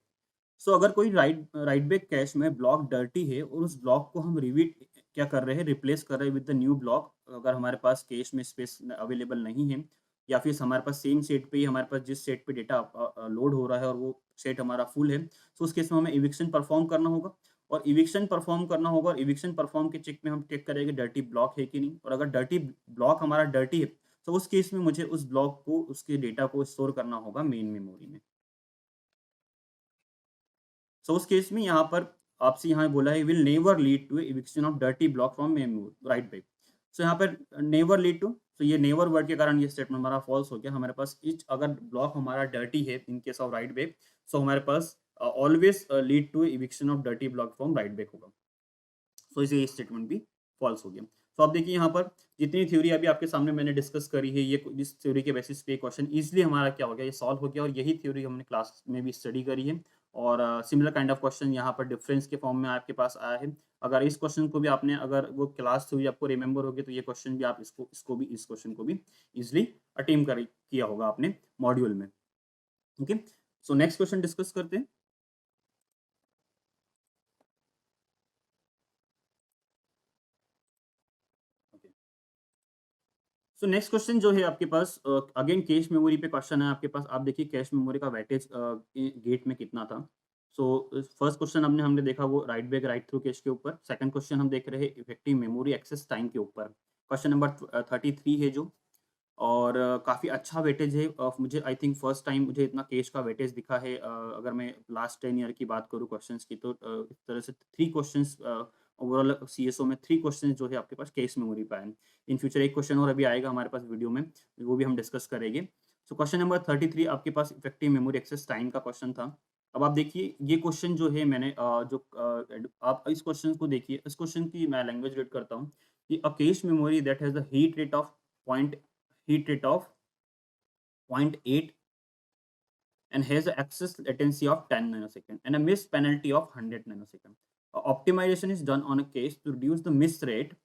So अगर कोई राइट राइट बैक कैश में ब्लॉक डर्टी है और उस ब्लॉक को हम रिवीट क्या कर रहे हैं, रिप्लेस कर रहे हैं विद द न्यू ब्लॉक, अगर हमारे पास कैश में स्पेस अवेलेबल नहीं है या फिर हमारे पास सेम सेट पे ही हमारे पास जिस सेट पे डेटा लोड हो रहा है और वो सेट हमारा फुल है, तो उस केस में हमें इविक्शन परफॉर्म करना होगा। और इविक्शन परफॉर्म करना होगा और इविक्शन परफॉर्म के चेक में हम चेक करेंगे डर्टी ब्लॉक है कि नहीं, और अगर डर्टी ब्लॉक हमारा डर्टी है तो उस केस में मुझे उस ब्लॉक को, उसके डेटा को स्टोर करना होगा मेन मेमोरी में। सो उस केस में यहाँ पर आपसे यहाँ बोला है will never lead to eviction of dirty block from memory write back. So यहाँ पर नेवर लीड टू, तो ये नेवर वर्ड के कारण ये स्टेटमेंट हमारा फॉल्स हो गया। हमारे पास इच अगर ब्लॉक हमारा डर्टी है in case of write back, so हमारे पास always lead to eviction of dirty block from write back होगा। सो इसे ये स्टेटमेंट भी फॉल्स हो गया। तो आप देखिए यहाँ पर जितनी थ्योरी अभी आपके सामने मैंने डिस्कस करी है, ये इस थ्योरी के बेसिस पे क्वेश्चन इजीली हमारा क्या हो गया, ये सॉल्व हो गया, और यही थ्योरी हमने क्लास में भी स्टडी करी है। और सिमिलर काइंड ऑफ क्वेश्चन यहाँ पर डिफरेंस के फॉर्म में आपके पास आया है। अगर इस क्वेश्चन को भी आपने, अगर वो क्लास थ्योरी आपको रिमेंबर होगी, तो ये क्वेश्चन भी आप इस क्वेश्चन को भी इजिली अटेम्प्ट कर किया होगा आपने मॉड्यूल में। Okay, so next question discuss करते हैं। सो नेक्स्ट क्वेश्चन जो है आपके पास, अगेन कैश मेमोरी पे क्वेश्चन है आपके पास। आप देखिए कैश मेमोरी का वेटेज गेट में कितना था। सो फर्स्ट क्वेश्चन हमने देखा वो right back right through cash के ऊपर। सेकंड क्वेश्चन हम देख रहे हैं इफेक्टिव मेमोरी एक्सेस टाइम के ऊपर, क्वेश्चन नंबर 33 है जो। और काफ़ी अच्छा वेटेज है। मुझे आई थिंक फर्स्ट टाइम मुझे इतना कैश का वेटेज दिखा है। अगर मैं लास्ट 10 ईयर की बात करूँ क्वेश्चंस की, तो इस तरह से 3 क्वेश्चंस ओवरऑल सीएसओ में 3 क्वेश्चंस जो है आपके पास कैश मेमोरी पे आए। इन फ्यूचर एक क्वेश्चन और अभी आएगा हमारे पास वीडियो में, वो भी हम डिस्कस करेंगे। सो क्वेश्चन नंबर 33 आपके पास इफेक्टिव मेमोरी एक्सेस टाइम का क्वेश्चन था। अब आप देखिए ये क्वेश्चन जो है मैंने आप इस क्वेश्चन को देखिए, इस क्वेश्चन की मैं लैंग्वेज रीड करता हूँ कि a cache memory that has the heat rate of 0.8 and has an access latency of 10 nanosecond and a miss penalty of 100 nanosecond. Optimization is done on a cache to reduce the miss rate.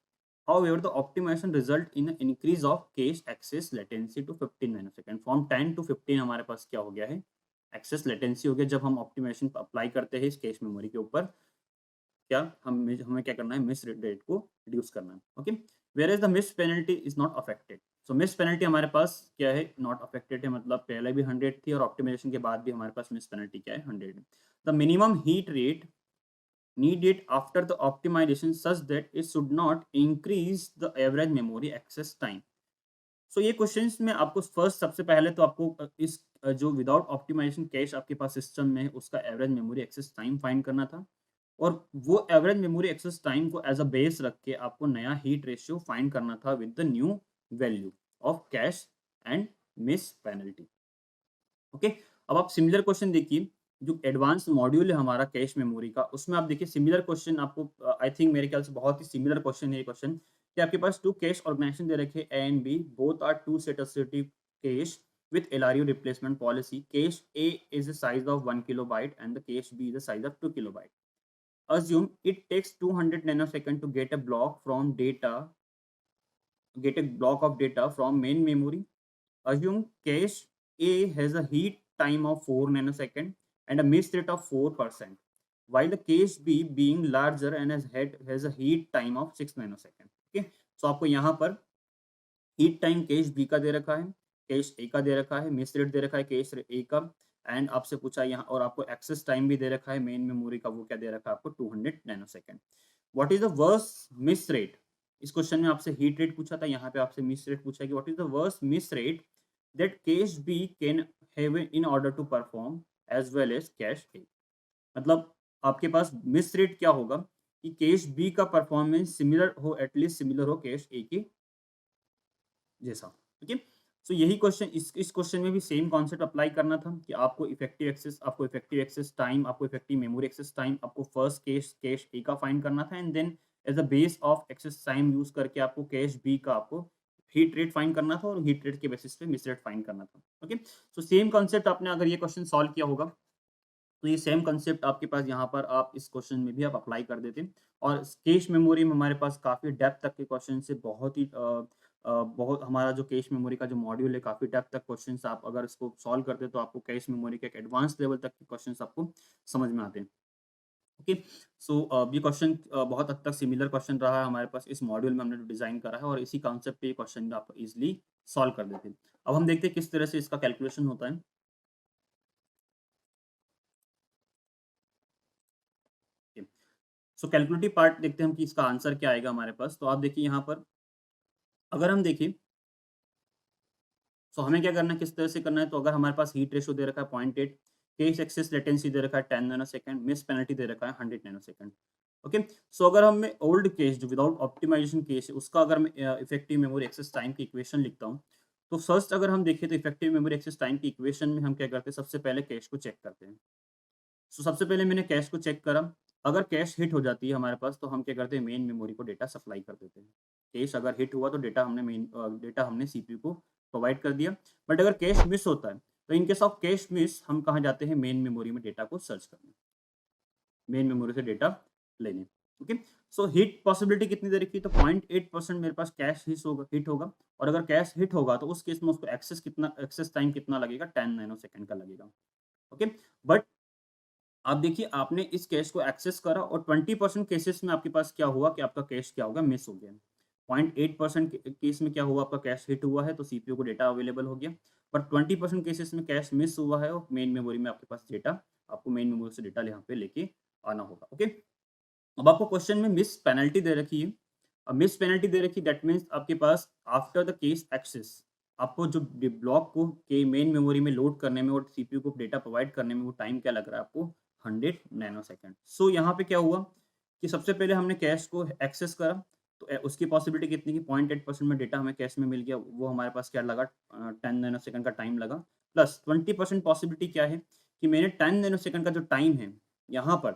However, the optimization result in an increase of cache access latency to 15 nanosecond. From 10 to 15 हमारे पास क्या हो गया है, access latency हो गया जब हम ऑप्टिमाइजेशन अप्लाई करते हैं इस कैश मेमोरी के ऊपर। क्या हमें क्या करना है, मिस रेट को रिड्यूस करना है। Okay, where is the miss penalty is not affected. So miss penalty हमारे पास क्या है, नॉट अफेक्टेड है, मतलब पहले भी 100 थी और ऑप्टिमाइजेशन के बाद भी हमारे पास मिस पेनल्टी क्या है, 100 है। The minimum heat rate needed after the optimization such that it should not increase the average memory access time. सो ये क्वेश्चंस में आपको फर्स्ट सबसे पहले तो आपको इस जो विदाउट ऑप्टिमाइजेशन कैश आपके पास सिस्टम में है उसका average memory access time find करना था। और वो एवरेज मेमोरी एक्सेस टाइम को एज अ बेस रख के आपको नया हीट रेशियो फाइंड करना था with the new value of cache and miss penalty. Okay, अब आप सिमिलर क्वेश्चन देखिए, जो एडवांस मॉड्यूल है हमारा कैश मेमोरी का, उसमें आप देखिए सिमिलर क्वेश्चन आपको, आई थिंक मेरे ख्याल से बहुत ही सिमिलर क्वेश्चन है ये क्वेश्चन, कि आपके पास 2 कैश ऑर्गेनाइजेशन दे रखे A and B, both are 2 set associative cache with LRU replacement policy. Cache A is the size of 1 kilobyte and the cache B is the size of 2 kilobyte. Assume it takes 200 nanosecond to get a block of data from main memory. Assume cache A has a heat time of 4 nanosecond and a miss rate of 4%, while the cache B being larger and has a heat time of 6 nanosecond. Okay, so आपको यहाँ पर heat time cash B का दे रखा है, cash A का दे रखा है, miss rate दे रखा है कैश ए का, एंड आपसे पूछा यहाँ, और आपको एक्सेस टाइम भी दे रखा है मेन मेमोरी का, वो क्या दे रखा है आपको 200 nanosecond. What is the worst miss rate, इस क्वेश्चन में आपसे हीट रेट पूछा था, यहाँ पे आपसे मिस रेट पूछा है कि what is the worst miss rate that cache B can have in order to perform as well as cache A. मतलब आपके पास मिस रेट क्या होगा कि कैश बी का परफॉर्मेंस सिमिलर हो, एटलीस्ट सिमिलर हो कैश ए की जैसा। ओके, सो यही क्वेश्चन इस क्वेश्चन में भी सेम कॉन्सेप्ट अप्लाई करना था कि आपको इफेक्टिव एक्सेस टाइम, आपको इफेक्टिव मेमोरी एक्सेस टाइम, आपको फर्स्ट कैश ए का फाइंड करना था, and then as a base of access time use करके आपको कैश बी का आपको हीट रेट फाइंड करना था, और हीट रेट के बेसिस पे मिस रेट फाइंड करना था। ओके, सो सेम कॉन्सेप्ट आपने अगर ये क्वेश्चन सॉल्व किया होगा, तो ये सेम कंसेप्ट आपके पास यहाँ पर आप इस क्वेश्चन में भी आप अप्लाई कर देते। और कैश मेमोरी में हमारे पास काफ़ी डेप्थ तक के क्वेश्चन से बहुत ही बहुत हमारा जो कैश मेमोरी का जो मॉड्यूल है, काफ़ी डेप्थ तक क्वेश्चंस आप अगर इसको सॉल्व करते हैं तो आपको कैश मेमोरी के एक एडवांस लेवल तक के क्वेश्चंस आपको समझ में आते हैं। ओके, सो ये क्वेश्चन बहुत हद तक सिमिलर क्वेश्चन रहा है हमारे पास इस मॉड्यूल में हमने जो डिज़ाइन करा है, और इसी कॉन्सेप्ट पे ये क्वेश्चन आप इजिली सॉल्व कर देते हैं। अब हम देखते हैं किस तरह से इसका कैलकुलेशन होता है। सो कैलकुलेटिव पार्ट देखते हैं हम कि इसका आंसर क्या आएगा हमारे पास। तो आप देखिए यहाँ पर अगर हम देखें, सो हमें क्या करना है, किस तरह से करना है। तो अगर हमारे पास हीट रेशो दे रखा है 0.8, केस एक्सेस लेटेंसी दे रखा है 10 नैनोसेकंड, मिस पेनल्टी दे रखा है 100 नैनोसेकंड। ओके, सो अगर हम ओल्ड केस जो विदाउट ऑप्टिमाइजेशन केस है उसका अगर मैं इफेक्टिव मेमोरी एक्सेस टाइम की इक्वेशन लिखता हूँ, तो फर्स्ट अगर हम देखें तो इफेक्टिव मेमोरी एक्सेस टाइम की इक्वेशन में हम क्या करते हैं, सबसे पहले कैश को चेक करते हैं। सो सबसे पहले मैंने कैश को चेक करा, अगर कैश हिट हो जाती है हमारे पास, तो हम क्या करते हैं, मेन मेमोरी को डेटा सप्लाई कर देते हैं। कैश अगर हिट हुआ तो डेटा हमने सीपीयू को प्रोवाइड कर दिया। बट अगर कैश मिस होता है, तो इन केस ऑफ कैश मिस हम कहाँ जाते हैं, मेन मेमोरी में डेटा को सर्च करने, मेन मेमोरी से डेटा लेने। ओके, सो हिट पॉसिबिलिटी कितनी दे रखी है, तो 0.8% मेरे पास कैश हिट होगा। और अगर कैश हिट होगा तो उस केस में उसको एक्सेस टाइम कितना लगेगा, 10 नैनो सेकंड का लगेगा। ओके, बट आप देखिए आपने इस कैश को एक्सेस करा और 20% केसेस में आपके पास क्या हुआ कि आपका कैश क्या होगा, मिस हो गया। 0.8% केस में क्या हुआ, आपका कैश हिट हुआ है तो सीपीयू को डेटा अवेलेबल हो गया। बट 20% केसेस में कैश मिस हुआ है और मेन मेमोरी में आपके पास डेटा, आपको मेन मेमोरी से डेटा यहाँ पे लेके आना होगा। ओके, अब आपको क्वेश्चन में मिस पेनल्टी दे रखी है। अब मिस पेनल्टी दे रखी, दैट मीन्स आपके पास आफ्टर द केस एक्सेस, आपको जो ब्लॉक को के मेन मेमोरी में लोड करने में और सीपीयू को डेटा प्रोवाइड करने में वो टाइम क्या लग रहा है आपको, 100 नैनो सेकंड। सो यहाँ पे क्या हुआ कि सबसे पहले हमने कैश को एक्सेस करा, तो उसकी पॉसिबिलिटी कितनी की 0.8% में डेटा हमें कैश में मिल गया, वो हमारे पास क्या लगा, 10 नैनो सेकंड का टाइम लगा। प्लस 20% पॉसिबिलिटी क्या है कि मैंने 10 नैनो सेकंड का जो टाइम है यहाँ पर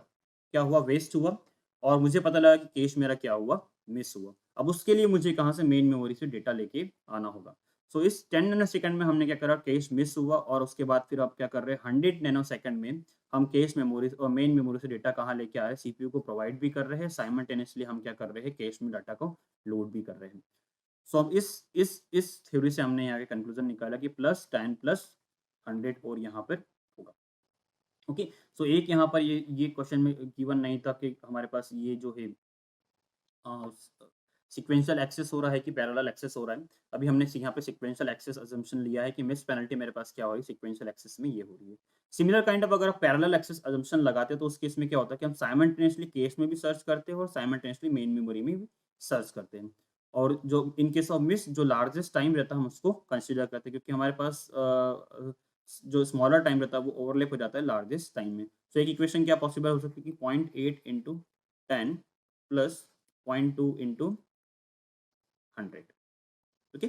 क्या हुआ, वेस्ट हुआ, और मुझे पता लगा कि कैश मेरा क्या हुआ, मिस हुआ। अब उसके लिए मुझे कहाँ से, मेन मेमोरी से डेटा लेके आना होगा। सो इस 10 नैनो सेकंड में हमने क्या करा, कैश मिस हुआ, और उसके बाद फिर आप क्या कर रहे हैं, 100 नैनो सेकंड में हम कैश मेमोरी और मेन मेमोरी से डेटा कहाँ लेके आ रहे हैं, सीपीयू को प्रोवाइड भी कर रहे हैं, साइमल्टेनियसली हम क्या कर रहे हैं, कैश में डाटा को लोड भी कर रहे हैं। सो अब इस थ्योरी से हमने यहाँ के कंक्लूजन निकाला कि प्लस 10 प्लस 100 और यहाँ पर होगा। ओके, सो एक यहाँ पर ये क्वेश्चन में गिवन नहीं था कि हमारे पास ये जो है सीक्वेंशियल एक्सेस हो रहा है कि पैरेलल एक्सेस हो रहा है। अभी हमने यहाँ पे सीक्वेंशियल एक्सेस अजम्पशन लिया है कि मिस पेनल्टी मेरे पास क्या हो रही है, सीक्वेंशियल एक्सेस में ये हो रही है। सिमिलर काइंड ऑफ अगर आप पैरेलल एक्सेस अजम्पशन लगाते हैं तो उस केस में क्या होता है कि हम साइमल्टेनियसली केस में भी सर्च करते हैं और साइमल्टेनियसली मेन मेमोरी में भी सर्च करते हैं। और जो इन केस ऑफ मिस जो लार्जेस्ट टाइम रहता है हम उसको कंसिडर करते हैं, क्योंकि हमारे पास जो स्मॉलर टाइम रहता है वो ओवरलैप हो जाता है लार्जेस्ट टाइम में। तो एक इक्वेशन क्या पॉसिबल हो सकती है कि 0.8 इंटू 10 प्लस 0.2 इंटू 100। ओके,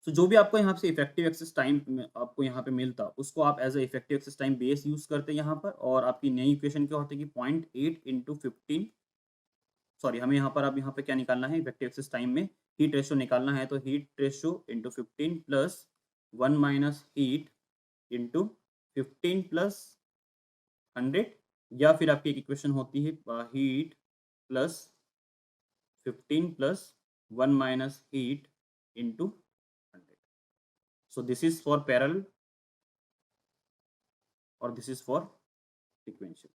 तो जो भी आपको यहाँ से इफेक्टिव एक्सेस टाइम आपको यहाँ पे मिलता, उसको आप as a effective access time base use करते हैं यहाँ पर, और आपकी नई इक्वेशन क्या होती है कि 0.8 इंटू 15, सॉरी हमें यहाँ पर अब यहाँ पे क्या निकालना है, इफेक्टिव एक्सेस टाइम में हीट रेशो निकालना है, तो heat ratio into 15 plus 1 minus heat into 15 plus 100, या फिर आपकी एक इक्वेशन होती है heat plus 15 plus 1 minus heat into 100। So this is for parallel और this is for sequential।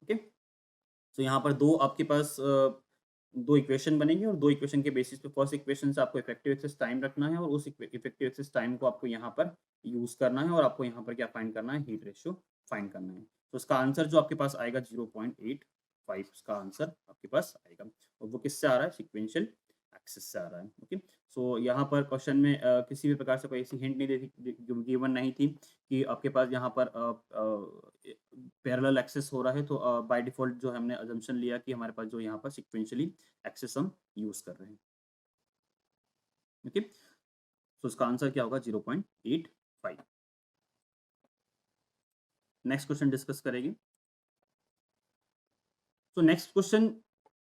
Okay, तो यहाँ पर दो आपके पास दो इक्वेशन बनेंगे, और दो इक्वेशन के बेसिस पे फर्स्ट इक्वेशन से आपको इफेक्टिव एक्सेस टाइम रखना है, और उस इफेक्टिव एक्सेस टाइम को आपको यहाँ पर यूज करना है, और आपको यहाँ पर क्या फाइंड करना है, हीट रेशियो फाइंड करना है। तो उसका आंसर जो आपके पास आएगा 0.85 उसका आंसर आपके पास आएगा, और वो किससे आ रहा है, सिक्वेंशियल एक्सेस से आ रहा है। ओके, सो यहाँ पर क्वेश्चन में किसी भी प्रकार से कोई ऐसी हिंट नहीं गिवन नहीं थी कि आपके पास यहाँ पर पैरेलल एक्सेस हो रहा है, तो बाय डिफॉल्ट जो हमने अजम्पशन लिया कि हमारे पास जो यहाँ पर सिक्वेंशियली एक्सेस हम यूज कर रहे हैं। ओके, तो इसका आंसर क्या होगा? 0.85। नेक्स्ट क्वेश्चन डिस्कस करेंगे। तो नेक्स्ट क्वेश्चन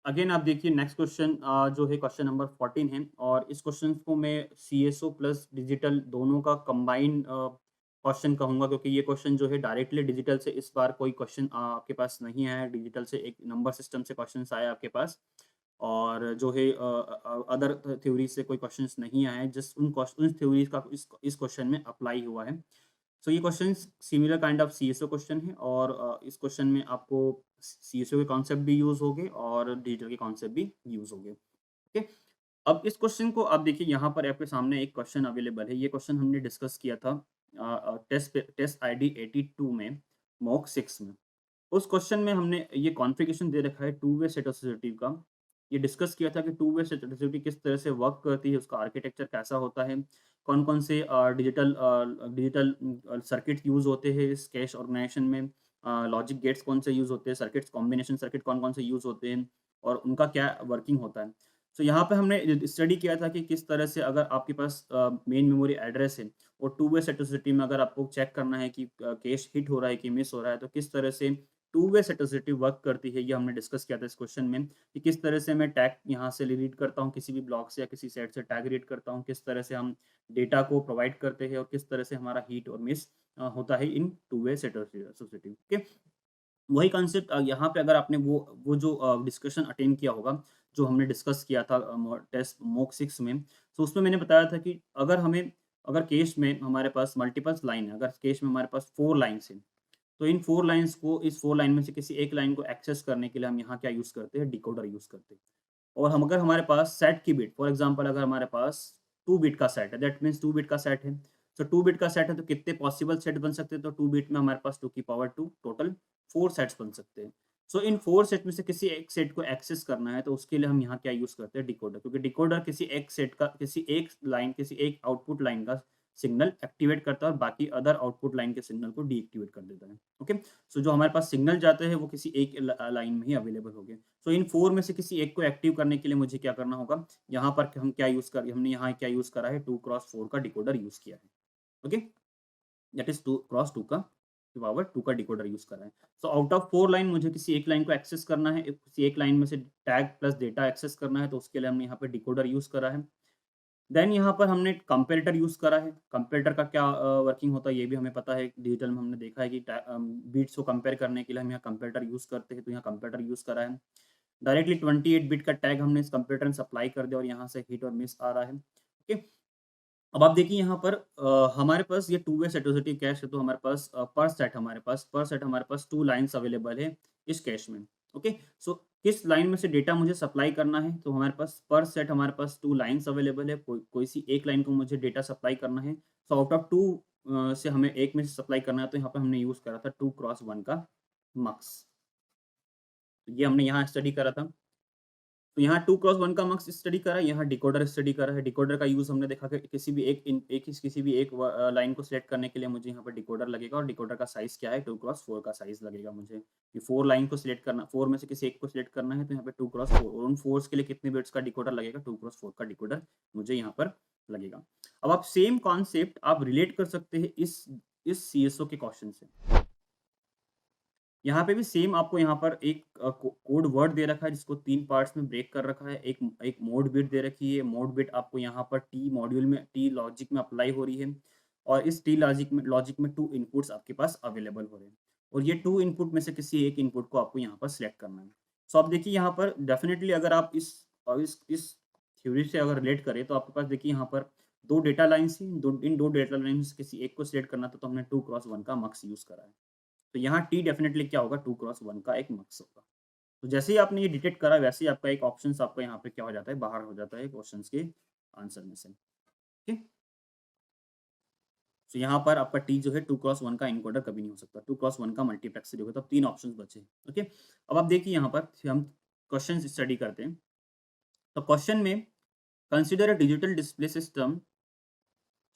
अगेन आप देखिए, नेक्स्ट क्वेश्चन जो है क्वेश्चन नंबर 14 है, और इस क्वेश्चन को मैं सीएसओ प्लस डिजिटल दोनों का कंबाइन क्वेश्चन कहूंगा, क्योंकि ये क्वेश्चन जो है डायरेक्टली डिजिटल से इस बार कोई क्वेश्चन आपके पास नहीं आया है। डिजिटल से एक नंबर सिस्टम से क्वेश्चन आया आपके पास, और जो है अदर थ्योरी से कोई क्वेश्चंस नहीं आए हैं, जस्ट उन थ्योरीज का इस क्वेश्चन में अप्लाई हुआ है। सो ये question similar kind of CSO question है, और इस क्वेश्चन में आपको सीएसओ के कॉन्सेप्ट भी यूज होंगे और डिजिटल के कॉन्सेप्ट भी यूज होंगे। ओके, अब इस क्वेश्चन को आप देखिए, यहाँ पर आपके सामने एक क्वेश्चन अवेलेबल है। ये क्वेश्चन हमने डिस्कस किया था टेस्ट आईडी 82 में, मॉक 6 में। उस क्वेश्चन में हमने ये कॉन्फ़िगरेशन दे रखा है टू वे सेट एसोसिएटिव का। ये डिस्कस किया था कि टू वे सेट एसोसिएटिव किस तरह से वर्क करती है, उसका आर्किटेक्चर कैसा होता है, कौन-कौन से डिजिटल सर्किट यूज़ होते हैं इस कैश ऑर्गेनाइजेशन में, लॉजिक गेट्स कौन से यूज़ होते हैं, सर्किट्स कॉम्बिनेशन सर्किट कौन-कौन से यूज़ होते हैं, और उनका क्या वर्किंग होता है। सो यहाँ पे हमने स्टडी किया था कि किस तरह से अगर आपके पास मेन मेमोरी एड्रेस है, और टू वे सेट एसोसिएटिव में अगर आपको चेक करना है कि कैश हिट हो रहा है कि मिस हो रहा है, तो किस तरह से to way set associative work करती है। ये हमने डिस्कस किया था इस क्वेश्चन में, कि किस तरह से मैं टैग यहाँ से रीड करता हूँ, किसी भी ब्लॉक से या किसी सेट से टैग रीड करता हूँ, किस तरह से हम डेटा को प्रोवाइड करते हैं, और किस तरह से हमारा हिट और मिस होता है in two way set associative. Okay, वही कॉन्सेप्ट यहाँ पे अगर आपने वो जो डिस्कशन अटेंड किया होगा, जो हमने डिस्कस किया था टेस्ट मॉक 6 में, तो उसमें मैंने बताया था कि अगर केस में हमारे पास मल्टीपल्स लाइन है, अगर केस में हमारे पास 4 लाइन्स हैं, तो इन 4 लाइन्स को, इस 4 लाइन में से किसी एक लाइन को एक्सेस करने के लिए हम यहाँ क्या यूज़ करते हैं? डिकोडर यूज़ करते हैं। और हम अगर हमारे पास सेट की बिट, फॉर एग्ज़ाम्पल अगर हमारे पास 2 बिट का सेट है, दैट मीन्स 2 बिट का सेट है। सो 2 बिट का सेट है, तो कितने पॉसिबल सेट बन सकते हैं? तो 2 बिट में हमारे पास 2 की पावर 2 टोटल 4 सेट्स बन सकते हैं। सो इन 4 सेट में से किसी एक सेट को एक्सेस करना है, तो उसके लिए हम यहाँ क्या यूज़ करते हैं? डिकोडर, क्योंकि डिकोडर किसी एक सेट का, किसी एक आउटपुट लाइन का सिग्नल एक्टिवेट करता है, और बाकी अदर आउटपुट लाइन के सिग्नल को डीएक्टिवेट कर देता है। ओके, सो जो हमारे पास सिग्नल जाते हैं वो किसी एक लाइन में ही अवेलेबल होंगे। सो इन 4 में से किसी एक को एक्टिव करने के लिए मुझे क्या करना होगा? यहाँ पर हमने यहाँ क्या यूज़ करा है? 2 क्रॉस 4 का डिकोडर यूज़ किया है। ओके, दैट इज़ 2 क्रॉस 2 का पावर 2 का डिकोडर यूज़ करा है। सो आउट ऑफ 4 लाइन मुझे किसी एक लाइन को एक्सेस करना है, किसी एक लाइन में से टैग प्लस डेटा एक्सेस करना है, तो उसके लिए हमने यहाँ पे डिकोडर यूज़ करा है। देन यहाँ पर हमने कंपैरेटर यूज़ करा है। कंपैरेटर का क्या वर्किंग होता है, ये भी हमें पता है। डिजिटल में हमने देखा है कि बीट्स को कंपेयर करने के लिए हम यहाँ कंपैरेटर यूज़ करते हैं, तो यहाँ कंपैरेटर यूज़ करा है। डायरेक्टली 28 बिट का टैग हमने इस कंप्यूटर में सप्लाई कर दिया, और यहाँ से हिट और मिस आ रहा है। ओके, अब आप देखिए यहाँ पर हमारे पास ये टू वे सेटोसिटी कैश है, तो हमारे पास पर सेट हमारे पास 2 लाइन्स अवेलेबल है इस कैश में। ओके, सो किस लाइन में से डेटा मुझे सप्लाई करना है, तो हमारे पास पर सेट हमारे पास 2 लाइन्स अवेलेबल है। कोई सी एक लाइन को मुझे डेटा सप्लाई करना है। सो आउट ऑफ 2 से हमें एक में से सप्लाई करना है, तो यहाँ पर हमने यूज़ करा था 2 क्रॉस 1 का मक्स। ये हमने यहाँ स्टडी करा था। तो यहाँ 2 क्रॉस 1 का मक्स स्टडी करा है, यहाँ डिकोडर स्टडी करा है। डिकोडर का यूज़ हमने देखा कि किसी भी एक लाइन को सिलेक्ट करने के लिए मुझे यहाँ पर डिकोडर लगेगा, और डिकोडर का साइज़ क्या है? 2 क्रॉस 4 का साइज़ लगेगा मुझे। ये 4 लाइन को सिलेक्ट करना, 4 में से किसी एक को सिलेक्ट करना है, तो यहाँ पे 2 क्रॉस 4, और उन 4s के लिए कितने बिट्स का डिकोडर लगेगा? 2 क्रॉस 4 का डिकोडर मुझे यहाँ पर लगेगा। अब आप सेम कॉन्सेप्ट आप रिलेट कर सकते हैं इस सीएसओ के क्वेश्चन से। यहाँ पे भी सेम आपको यहाँ पर एक कोड वर्ड दे रखा है, जिसको 3 पार्ट्स में ब्रेक कर रखा है। एक एक मोड बिट दे रखी है। मोड बिट आपको यहाँ पर टी लॉजिक में अप्लाई हो रही है, और इस टी लॉजिक में 2 इनपुट्स आपके पास अवेलेबल हो रहे हैं, और ये 2 इनपुट में से किसी एक इनपुट को आपको यहाँ पर सिलेक्ट करना है। सो आप देखिए यहाँ पर डेफिनिटली अगर आप इस थ्योरी से अगर रिलेट करें, तो आपके पास देखिए यहाँ पर 2 डेटा लाइन्स हैं। इन 2 डेटा लाइन में से किसी एक को सिलेक्ट करना था, तो हमने 2 क्रॉस 1 का मक्स यूज़ करा है। तो यहाँ टी डेफिनिटली क्या होगा? 2 क्रॉस 1 का एक मक्स होगा। तो जैसे ही आपने ये डिटेक्ट करा, वैसे ही आपका एक ऑप्शंस आपका यहाँ पे क्या हो जाता है? बाहर हो जाता है क्वेश्चंस के आंसर में से। ठीक? तो यहाँ पर आपका टी जो है 2 क्रॉस 1 का एनकोडर कभी नहीं हो सकता। 2 क्रॉस 1 का मल्टीप्लेक्सर होगा, तब 3 ऑप्शंस बचे। ओके? अब आप देखिए यहाँ पर हम क्वेश्चंस स्टडी करते हैं। तो क्वेश्चन में Consider a digital display system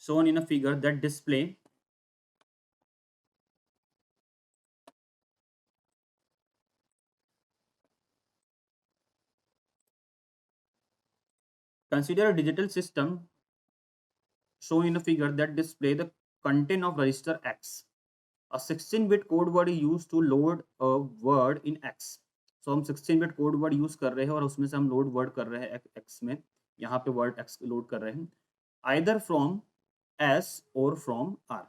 shown in a figure that display consider a digital system shown in a figure that display the content of register X. A 16-bit code word is used to load a word in X. So हम 16-bit code word use कर रहे हैं और उसमें से हम load word कर रहे हैं X में, यहाँ पे वर्ड X लोड कर रहे हैं, either from S or from R,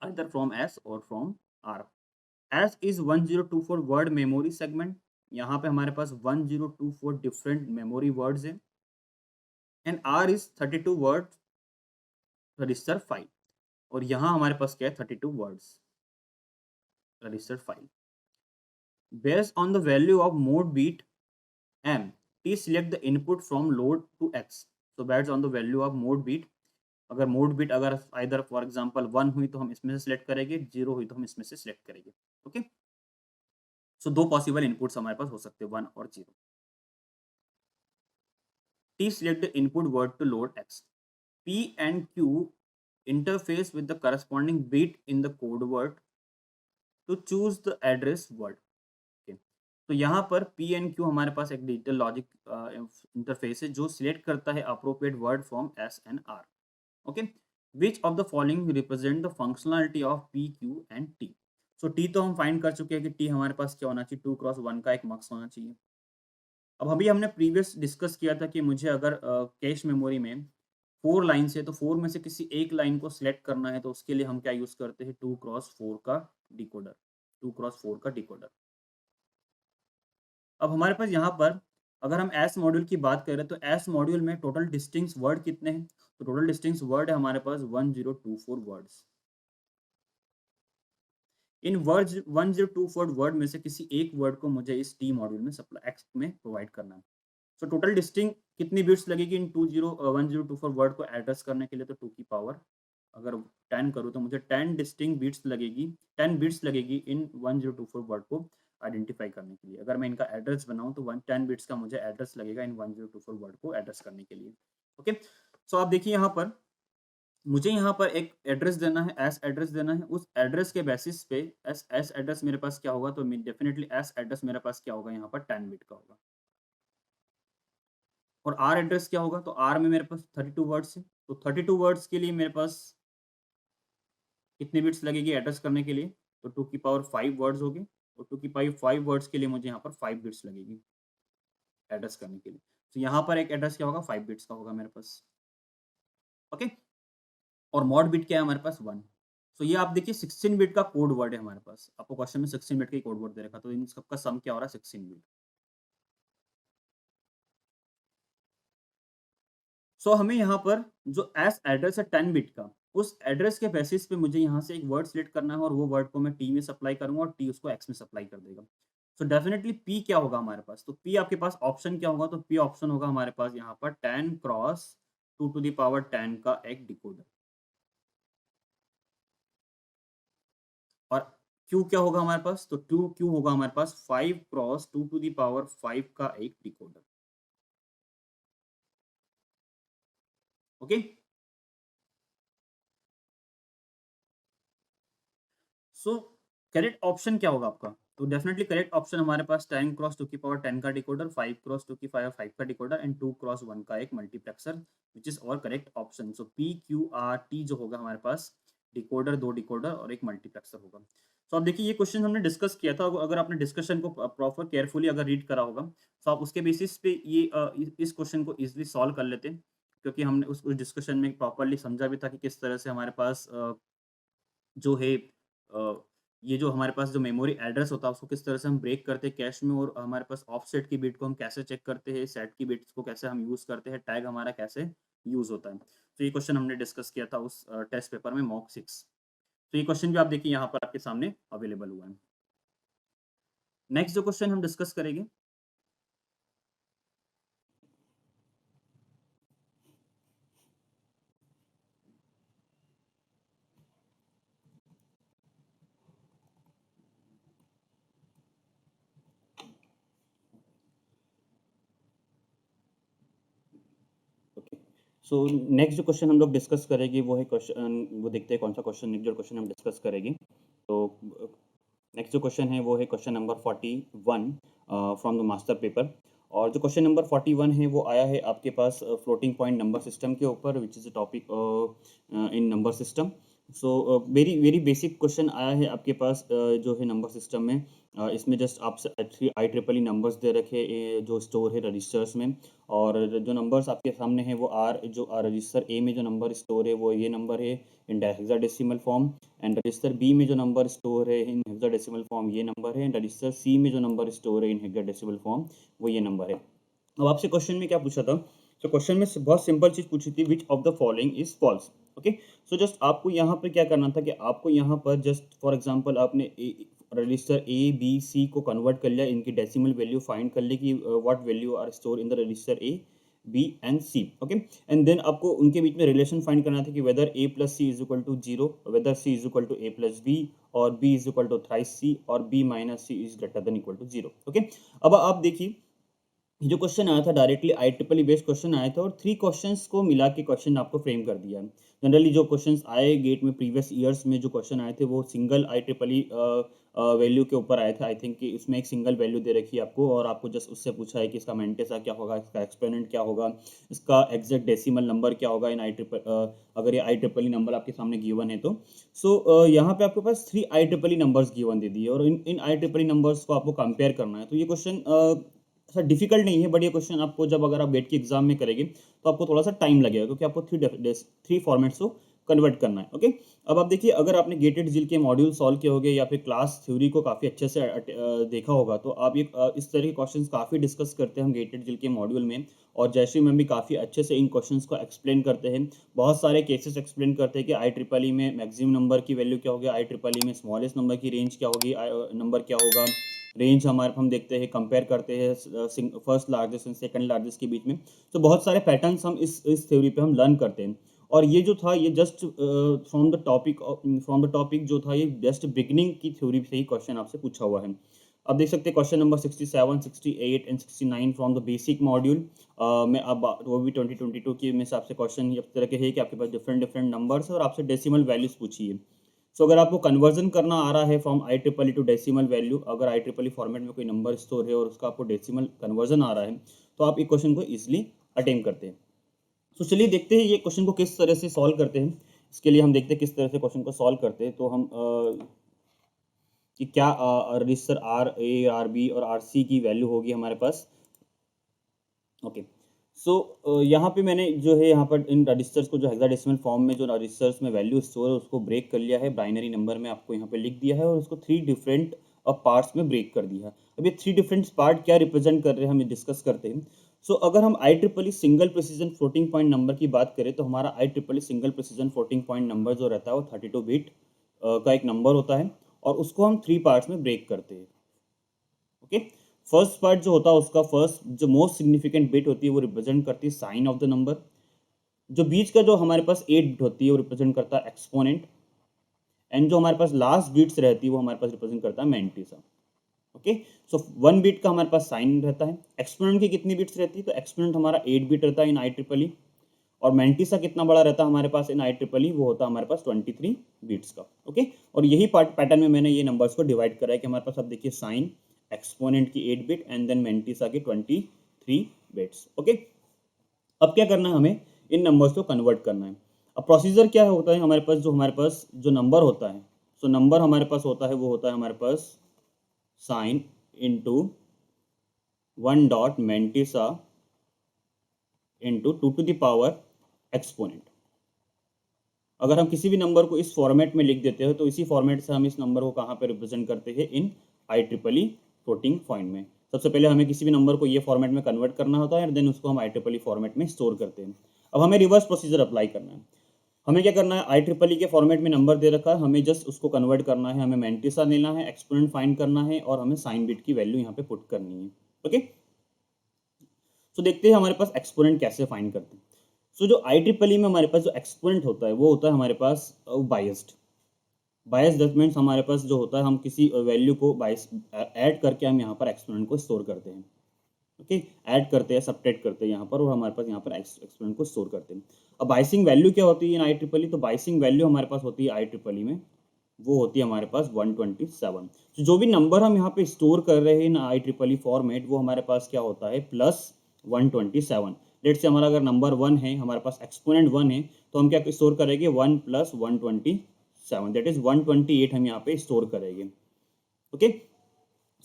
either from S or from R. S is 1024 word memory segment, यहाँ पे हमारे पास 1024 डिफरेंट मेमोरी वर्ड्स हैं, and R is 32 word register file, और यहाँ हमारे पास क्या है 32 words register file. Based on the value of mode bit M, T select the input from load to X. So based on the value of mode bit, अगर mode bit अगर either for example 1 हुई तो हम इसमें से select करेंगे, 0 हुई तो हम इसमें से सिलेक्ट करेंगे. ओके, सो दो पॉसिबल इनपुट्स हमारे पास हो सकते हैं, 1 और 0. T select the input word to load X. P and Q interface with the corresponding bit in the code word to choose the address word. Okay. तो यहाँ पर P एंड Q हमारे पास एक डिजिटल लॉजिक इंटरफेस है जो select करता है appropriate word from S and R. Okay, which of the following represent the functionality of P, Q and T. So T तो हम फाइंड कर चुके हैं कि T हमारे पास क्या होना चाहिए, 2x1 का एक मक्स होना चाहिए. अब अभी हमने प्रीवियस डिस्कस किया था कि मुझे अगर कैश मेमोरी में 4 लाइन्स है तो 4 में से किसी एक लाइन को सिलेक्ट करना है, तो उसके लिए हम क्या यूज़ करते हैं, 2x4 का डिकोडर, 2x4 का डिकोडर. अब हमारे पास यहाँ पर अगर हम एस मॉड्यूल की बात करें तो एस मॉड्यूल में टोटल डिस्टिंक्ट वर्ड कितने हैं, तो टोटल डिस्टिंक्ट वर्ड है हमारे पास 1024 वर्ड्स. इन वर्ड्स 1024 वर्ड में से किसी एक वर्ड को मुझे इस टी मॉड्यूल में सप्लाई एक्स में प्रोवाइड करना है. सो टोटल डिस्टिंक्ट कितनी बिट्स लगेगी इन 1024 वर्ड को एड्रेस करने के लिए, तो 2 की पावर अगर 10 करूँ तो मुझे 10 डिस्टिंक्ट बिट्स लगेगी, 10 बिट्स लगेगी इन 1024 वर्ड को आइडेंटिफाई करने के लिए. अगर मैं इनका एड्रेस बनाऊं तो 10 बिट्स का मुझे एड्रेस लगेगा इन 1024 वर्ड को एड्रेस करने के लिए. ओके, सो आप देखिए यहाँ पर मुझे यहाँ पर एक एड्रेस देना है, एस एड्रेस देना है. उस एड्रेस के बेसिस पे एस एस एड्रेस मेरे पास क्या होगा, तो डेफिनेटली एस एड्रेस मेरे पास क्या होगा, यहाँ पर 10 बिट का होगा. और आर एड्रेस क्या होगा, तो आर में मेरे पास 32 वर्ड्स है, तो 32 वर्ड्स के लिए मेरे पास कितने बिट्स लगेगी एड्रेस करने के लिए, तो 2 की पावर 5 वर्ड्स होगी, और 2 की पावर 5 वर्ड्स के लिए मुझे यहाँ पर 5 बिट्स लगेगी एड्रेस करने के लिए. तो यहाँ पर एक एड्रेस क्या होगा, 5 बिट्स का होगा मेरे पास. ओके, और मॉड बिट क्या है हमारे पास 1. तो ये आप देखिए 16 बिट का कोड वर्ड है हमारे पास, आपको क्वेश्चन में 16 बिट का कोड वर्ड दे रखा, तो इन सबका सम क्या हो रहा है, 16 बिट. सो हमें यहाँ पर जो एस एड्रेस है 10 बिट का, उस एड्रेस के बेसिस पे मुझे यहाँ से एक वर्ड सिलेक्ट करना है, और वो वर्ड को मैं टी में सप्लाई करूंगा और टी उसको एक्स में सप्लाई कर देगा. सो डेफिनेटली पी क्या होगा हमारे पास, तो पी आपके पास ऑप्शन क्या होगा, तो पी ऑप्शन होगा हमारे पास यहाँ पर 10 क्रॉस 2 टू द पावर 10 का एक डिकोडर. और क्यू क्या होगा हमारे पास, तो 2 क्यू होगा हमारे पास 5 क्रॉस 2 टू द पावर 5 का एक decoder. Okay, so correct option क्या होगा आपका, तो डेफिनेटली करेक्ट ऑप्शन हमारे पास 10 क्रॉस 2 की पावर 10 का डिकोडर, 5 क्रॉस 2 की पावर 5 का डिकोडर, एंड 2 क्रॉस 1 का एक मल्टीप्लेक्सर, विच इज और करेक्ट ऑप्शन. सो पी क्यू आर टी जो होगा हमारे पास डिकोडर, 2 डिकोडर और एक मल्टीप्लेक्सर होगा. तो आप देखिए ये क्वेश्चन हमने डिस्कस किया था, अगर आपने डिस्कशन को प्रॉपर केयरफुली अगर रीड करा होगा तो आप उसके बेसिस पे ये इस क्वेश्चन को इजिली सॉल्व कर लेते हैं, क्योंकि हमने उस डिस्कशन में प्रॉपरली समझा भी था कि किस तरह से हमारे पास जो है ये जो हमारे पास जो मेमोरी एड्रेस होता है उसको किस तरह से हम ब्रेक करते हैं कैश में, और हमारे पास ऑफसेट की बिट को हम कैसे चेक करते हैं, सेट की बिट्स को कैसे हम यूज़ करते हैं, टैग हमारा कैसे यूज़ होता है. तो ये क्वेश्चन हमने डिस्कस किया था उस टेस्ट पेपर में मॉक 6. तो ये क्वेश्चन भी आप देखिए यहाँ पर आपके सामने अवेलेबल हुआ है. नेक्स्ट जो क्वेश्चन हम डिस्कस करेंगे, सो नेक्स्ट जो क्वेश्चन हम लोग डिस्कस करेंगे वो है क्वेश्चन, वो देखते हैं कौन सा क्वेश्चन नेक्स्ट जो क्वेश्चन हम डिस्कस करेंगे। तो नेक्स्ट जो क्वेश्चन है वो है question number 41 from the master paper. और जो क्वेश्चन नंबर 41 है वो आया है आपके पास फ्लोटिंग पॉइंट नंबर सिस्टम के ऊपर, which is a topic in number system. So very very basic question आया है आपके पास जो है नंबर सिस्टम में। इसमें जस्ट आपसे IEEE नंबर्स दे रखे जो स्टोर है रजिस्टर्स में, और जो नंबर्स आपके सामने हैं वो जो रजिस्टर ए में जो नंबर स्टोर है वो ये नंबर है in hexadecimal form, and register B में जो नंबर स्टोर है इन हेक्साडेसिमल फॉर्म ये नंबर है, एंड रजिस्टर सी में जो नंबर स्टोर है इन हेक्साडेसिमल फॉर्म वो ये नंबर है। अब आपसे क्वेश्चन में क्या पूछा था? तो क्वेश्चन में बहुत सिंपल चीज पूछी थी, which of the following is false. Okay, so just आपको यहाँ पर क्या करना था कि आपको यहाँ पर जस्ट फॉर एग्जांपल आपने रजिस्टर ए बी सी को कन्वर्ट कर लिया, इनकी डेसिमल वैल्यू फाइंड कर ली कि what value are store in the register A B and C. Okay, and then आपको उनके बीच में रिलेशन फाइंड करना था कि whether A plus C is equal to 0, whether C is equal to A plus B, और B is equal to thrice C, और B minus C is greater than equal to 0। Okay, अब आप देखिए ये जो क्वेश्चन आया था directly IEEE based question आया था, और 3 क्वेश्चंस को मिला के क्वेश्चन आपको फ्रेम कर दिया है। जनरली जो क्वेश्चंस आए गेट में प्रीवियस ईयर्स में जो क्वेश्चन आए थे वो सिंगल IEEE वैल्यू के ऊपर आए थे। आई थिंक कि इसमें एक सिंगल वैल्यू दे रखी है आपको, और आपको जस्ट उससे पूछा है कि इसका मेंटेसा क्या होगा, इसका एक्सपोनेंट क्या होगा, इसका एग्जैक्ट डेसिमल नंबर क्या होगा इन अगर ये IEEE नंबर आपके सामने गिवन है तो। सो यहाँ पे आपके पास 3 IEEE नंबर्स गिवन दे दिए, और इन IEEE नंबर्स को आपको कंपेयर करना है। तो ये क्वेश्चन ऐसा डिफिकल्ट नहीं है, बट ये क्वेश्चन आपको जब अगर आप गेट के एग्जाम में करेंगे तो आपको थोड़ा सा टाइम लगेगा, क्योंकि आपको थ्री फॉर्मेट्स को कन्वर्ट करना है। ओके, अब आप देखिए अगर आपने गेटेड जिल के मॉड्यूल सॉल्व किए होंगे या फिर क्लास थ्योरी को काफ़ी अच्छे से देखा होगा, तो आप ये इस तरह के क्वेश्चंस काफ़ी डिस्कस करते हैं हम गेटेड जिल के मॉड्यूल में, और जैसे मैम भी काफ़ी अच्छे से इन क्वेश्चंस को एक्सप्लेन करते हैं, बहुत सारे केसेस एक्सप्लेन करते हैं कि IEEE में मैक्सिमम नंबर की वैल्यू क्या होगी, IEEE में स्मॉलेस्ट नंबर की रेंज क्या होगी, नंबर क्या होगा, रेंज हमारे हम देखते हैं, कंपेयर करते हैं first largest and second largest के बीच में। तो बहुत सारे पैटर्न्स हम इस थ्योरी पे हम लर्न करते हैं, और ये जो था ये जस्ट फ्रॉम द टॉपिक जो था ये जस्ट बिगिनिंग की थ्योरी से ही क्वेश्चन आपसे पूछा हुआ है। अब देख सकते हैं question number 67, 68 and 69 from the basic module में। अब वो भी 2022 के में से आपसे क्वेश्चन इस तरह के है कि आपके पास डिफरेंट डिफरेंट नंबर्स और आपसे डेसिमल वैल्यूज पूछी है। सो अगर आपको कन्वर्जन करना आ रहा है from IEEE to decimal value, अगर IEEE फॉर्मेट में कोई नंबर स्टोर है और उसका आपको डेसिमल कन्वर्जन आ रहा है, तो आप ये क्वेश्चन को इजिली अटेम्प्ट करते हैं। तो चलिए देखते हैं ये क्वेश्चन को किस तरह से सॉल्व करते हैं। इसके लिए हम देखते हैं किस तरह से क्वेश्चन को सॉल्व करते हैं। तो हम कि क्या रजिस्टर RA, RB और RC की वैल्यू होगी हमारे पास। ओके, सो यहाँ पे मैंने जो है यहाँ पर इन रजिस्टर्स को जो हेक्साडेसिमल फॉर्म में जो रजिस्टर्स में वैल्यू स्टोर है उसको ब्रेक कर लिया है, बाइनरी नंबर में आपको यहाँ पे लिख दिया है, और उसको 3 डिफरेंट पार्ट्स में ब्रेक कर दिया है। अब ये 3 डिफरेंट पार्ट क्या रिप्रेजेंट कर रहे हैं हम डिस्कस करते हैं। सो अगर हम IEEE single precision floating point number की बात करें, तो हमारा IEEE single precision floating point number जो रहता है वो 32 बिट का एक नंबर होता है, और उसको हम 3 पार्ट्स में ब्रेक करते हैं। ओके, फर्स्ट पार्ट जो होता है उसका फर्स्ट जो मोस्ट सिग्निफिकेंट बिट होती है वो रिप्रेजेंट करती है साइन ऑफ द नंबर। जो बीच का जो हमारे पास 8 बिट होती है वो रिप्रेजेंट करता है एक्सपोनेंट, एंड जो हमारे पास लास्ट बिट्स रहती है वो हमारे पास रिप्रेजेंट करता है मैंटिसा। ओके, सो 1 बिट का हमारे पास साइन रहता है। एक्सपोनेंट की कितनी बिट्स रहती है, तो एक्सपोनेंट हमारा 8 बिट रहता है इन IEEE, और मैंटिसा कितना बड़ा रहता है हमारे पास इन IEEE, वो होता है हमारे पास 23 बिट्स का। ओके, और यही पैटर्न में मैंने ये नंबर्स को डिवाइड करा है कि हमारे पास अब देखिए साइन, एक्सपोनेंट की 8 बिट एंड देन मैंटिसा की 23 बिट्स। ओके, अब क्या करना है, हमें इन नंबर्स को कन्वर्ट करना है। अब प्रोसीजर क्या होता है हमारे पास जो नंबर होता है, सो नंबर हमारे पास होता है वो होता है हमारे पास sign into 1 dot mantissa into 2 to the power exponent. अगर हम किसी भी नंबर को इस फॉर्मेट में लिख देते हैं तो इसी फॉर्मेट से हम इस नंबर को कहाँ पे रिप्रेजेंट करते हैं, इन IEEE फ्लोटिंग पॉइंट में। सबसे पहले हमें किसी भी नंबर को ये फॉर्मेट में कन्वर्ट करना होता है, और देन उसको हम IEEE फॉर्मेट में स्टोर करते हैं। अब हमें रिवर्स प्रोसीजर अप्लाई करना है। हमें क्या करना है, IEEE के फॉर्मेट में नंबर दे रखा है, हमें जस्ट उसको कन्वर्ट करना है, हमें मैंटिसा लेना है, एक्सपोनेंट फाइंड करना है, और हमें साइन बिट की वैल्यू यहाँ पे पुट करनी है। ओके, सो देखते हैं हमारे पास एक्सपोनेंट कैसे फाइंड करते हैं। सो जो IEEE में हमारे पास जो एक्सपोनेंट होता है वो होता है हमारे पास बायस्ड। बायस दैट मीन्स हमारे पास जो होता है हम किसी वैल्यू को बायस ऐड करके हम यहाँ पर एक्सपोनेंट को स्टोर करते हैं। ओके, ऐड करते हैं, सब्ट्रैक्ट करते हैं यहाँ पर, और हमारे पास यहाँ पर एक्सपोनेंट को स्टोर करते हैं। अब बाइसिंग वैल्यू क्या होती है इन IEEE? तो बाइसिंग वैल्यू हमारे पास होती है IEEE में, वो होती है हमारे पास 127। तो जो भी नंबर हम यहाँ पे स्टोर कर रहे हैं इन IEEE फॉर्मेट, वो हमारे पास क्या होता है, +127। लेट से हमारा अगर नंबर 1 है, हमारे पास एक्सपोनेंट 1 है, तो हम क्या स्टोर करेंगे, 1 + 127, दैट इज 128 हम यहाँ पे स्टोर करेंगे। ओके,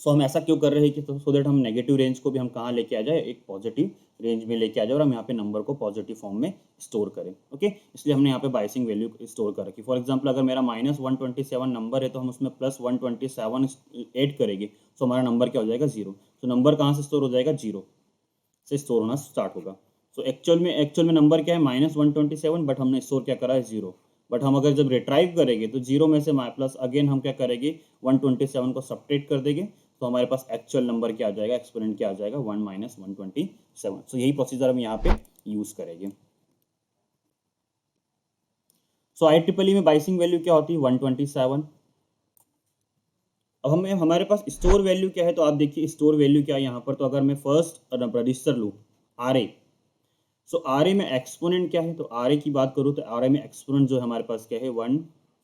सो हम ऐसा क्यों कर रहे हैं कि सो दैट हम नेगेटिव रेंज को भी हम कहाँ लेके आ जाए, एक पॉजिटिव रेंज में लेके आ जाए, और हम यहाँ पे नंबर को पॉजिटिव फॉर्म में स्टोर करें। ओके, इसलिए हमने यहाँ पे बाइसिंग वैल्यू स्टोर कर रखी। फॉर एग्जांपल अगर मेरा -127 नंबर है, तो हम उसमें +127 ऐड करेंगे, सो हमारा नंबर क्या हो जाएगा, 0। तो नंबर कहाँ से स्टोर हो जाएगा, 0 से स्टोर होना स्टार्ट होगा। सो एक्चुअल में नंबर क्या है, -127, बट हमने स्टोर क्या करा है, 0। बट हम अगर जब रिट्राइव करेंगे तो 0 में से प्लस अगेन हम क्या करेंगे, 127 को सब्ट्रैक्ट कर देंगे, तो हमारे पास एक्चुअल नंबर क्या आ जाएगा, एक्सपोनेंट क्या आ जाएगा, 1 - 127। सो यही प्रोसीजर हम यहाँ पे यूज करेंगे। सो IEEE में बाइसिंग वैल्यू क्या होती है, 127। अब हमें हमारे पास स्टोर वैल्यू क्या है, तो आप देखिए स्टोर वैल्यू क्या है यहाँ पर। तो अगर मैं फर्स्ट रजिस्टर लूँ, RA, सो RA में एक्सपोनेंट क्या है, तो RA की बात करूँ तो RA में एक्सपोनेंट जो है हमारे पास क्या है, 1,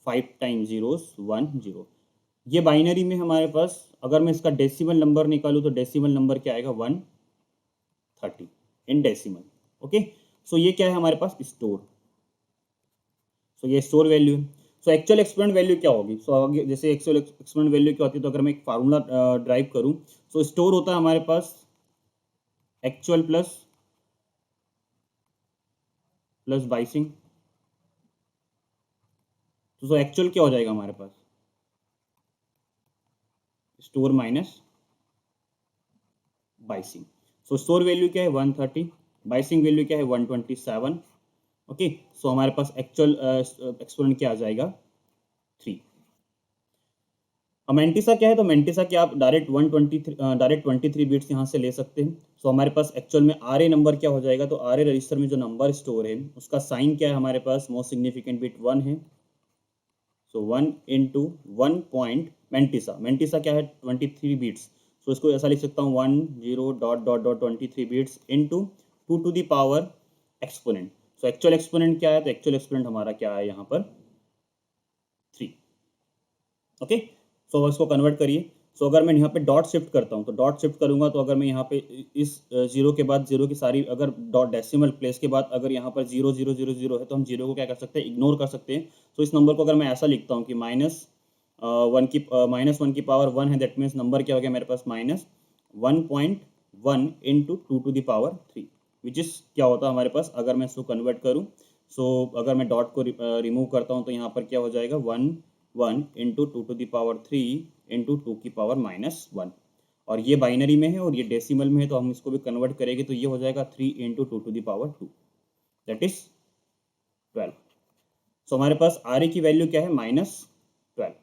5 टाइम जीरोस 1 0। ये बाइनरी में हमारे पास, अगर मैं इसका डेसिमल नंबर निकालूँ तो डेसिमल नंबर क्या आएगा, 130 इन डेसिमल। ओके, सो ये क्या है हमारे पास, स्टोर। सो ये स्टोर वैल्यू है। सो एक्चुअल एक्सपोनेंट वैल्यू क्या होगी, सो आगे जैसे एक्चुअल एक्सपोनेंट वैल्यू क्या होती है, तो अगर मैं एक फार्मूला ड्राइव करूँ, सो स्टोर होता है हमारे पास एक्चुअल प्लस बाइसिंग। तो सो एक्चुअल क्या हो जाएगा हमारे पास, स्टोर माइनस बाइसिंग। सो स्टोर वैल्यू क्या है, 130, बाइसिंग वैल्यू क्या है, 127। ओके, सो हमारे पास एक्चुअल एक्सपोनेंट क्या आ जाएगा, 3। अब मेंटिसा क्या है, तो मेंटिसा क्या आप डायरेक्ट 23 बिट्स यहाँ से ले सकते हैं। सो हमारे पास एक्चुअल में RA नंबर क्या हो जाएगा, तो RA रजिस्टर में जो नंबर स्टोर है उसका साइन क्या है हमारे पास, मोस्ट सिग्निफिकेंट बिट 1 है। सो 1 × 1 पॉइंट मेंटिसा, मेंटिसा क्या है, 23 बिट्स। सो इसको ऐसा लिख सकता हूँ, 1 0 dot dot dot 23 bits into 2 exponent. So actual exponent क्या है, तो एक्चुअल एक्सपोनेंट हमारा क्या है यहाँ पर, 3। ओके, सो इसको कन्वर्ट करिए। सो अगर मैं यहाँ पे डॉट शिफ्ट करता हूँ, तो डॉट शिफ्ट करूंगा, तो अगर मैं यहाँ पे इस 0 के बाद 0 की सारी, अगर डॉट डेसिमल प्लेस के बाद अगर यहाँ पर 0 0 0 0 है, तो हम 0 को क्या कर सकते हैं, इग्नोर कर सकते हैं। तो इस नंबर को अगर मैं ऐसा लिखता हूँ कि -1 की पावर 1 है, दैट मीन्स नंबर क्या हो गया मेरे पास, -1.1 इंटू 2 विच इज़ क्या होता है हमारे पास, अगर मैं इसको कन्वर्ट करूँ। सो अगर मैं डॉट को रिमूव करता हूँ, तो यहाँ पर क्या हो जाएगा, 1 इंटू 2 इंटू 2 की पावर -1। और ये बाइनरी में है और ये डेसिमल में है, तो हम इसको भी कन्वर्ट करेंगे, तो ये हो जाएगा 3 इंटू 2 दैट इज 12। सो हमारे पास RA की वैल्यू क्या है, -12।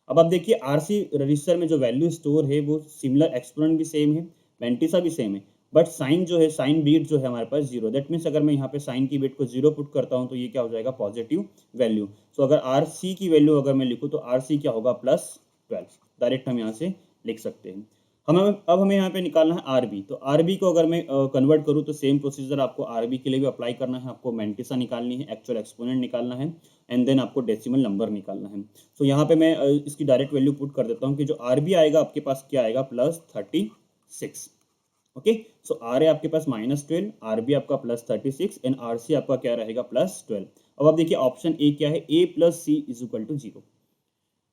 अब आप देखिए RC रजिस्टर में जो वैल्यू स्टोर है वो सिमिलर, एक्सपोनेंट भी सेम है, मेंटिसा भी सेम है, बट साइन जो है, साइन बीट जो है हमारे पास 0। दैट मीन्स अगर मैं यहाँ पे साइन की बीट को 0 पुट करता हूँ, तो ये क्या हो जाएगा, पॉजिटिव वैल्यू। सो अगर RC की वैल्यू अगर मैं लिखूँ, तो RC क्या होगा, +12। डायरेक्ट हम यहाँ से लिख सकते हैं। हमें यहाँ पे निकालना है RB। तो RB को अगर मैं कन्वर्ट करूँ, तो सेम प्रोसीजर आपको RB के लिए भी अप्लाई करना है। आपको मेंटिसा निकालनी है, एक्चुअल एक्सपोनेंट निकालना है, एंड देन आपको डेसिमल नंबर निकालना है। सो यहाँ पे मैं इसकी डायरेक्ट वैल्यू पुट कर देता हूँ कि जो RB आएगा आपके पास क्या आएगा, +36। ओके, सो RA आपके पास -12, RB आपका +36 एंड RC आपका क्या रहेगा, +12। अब आप देखिए ऑप्शन ए क्या है, A + C = 0।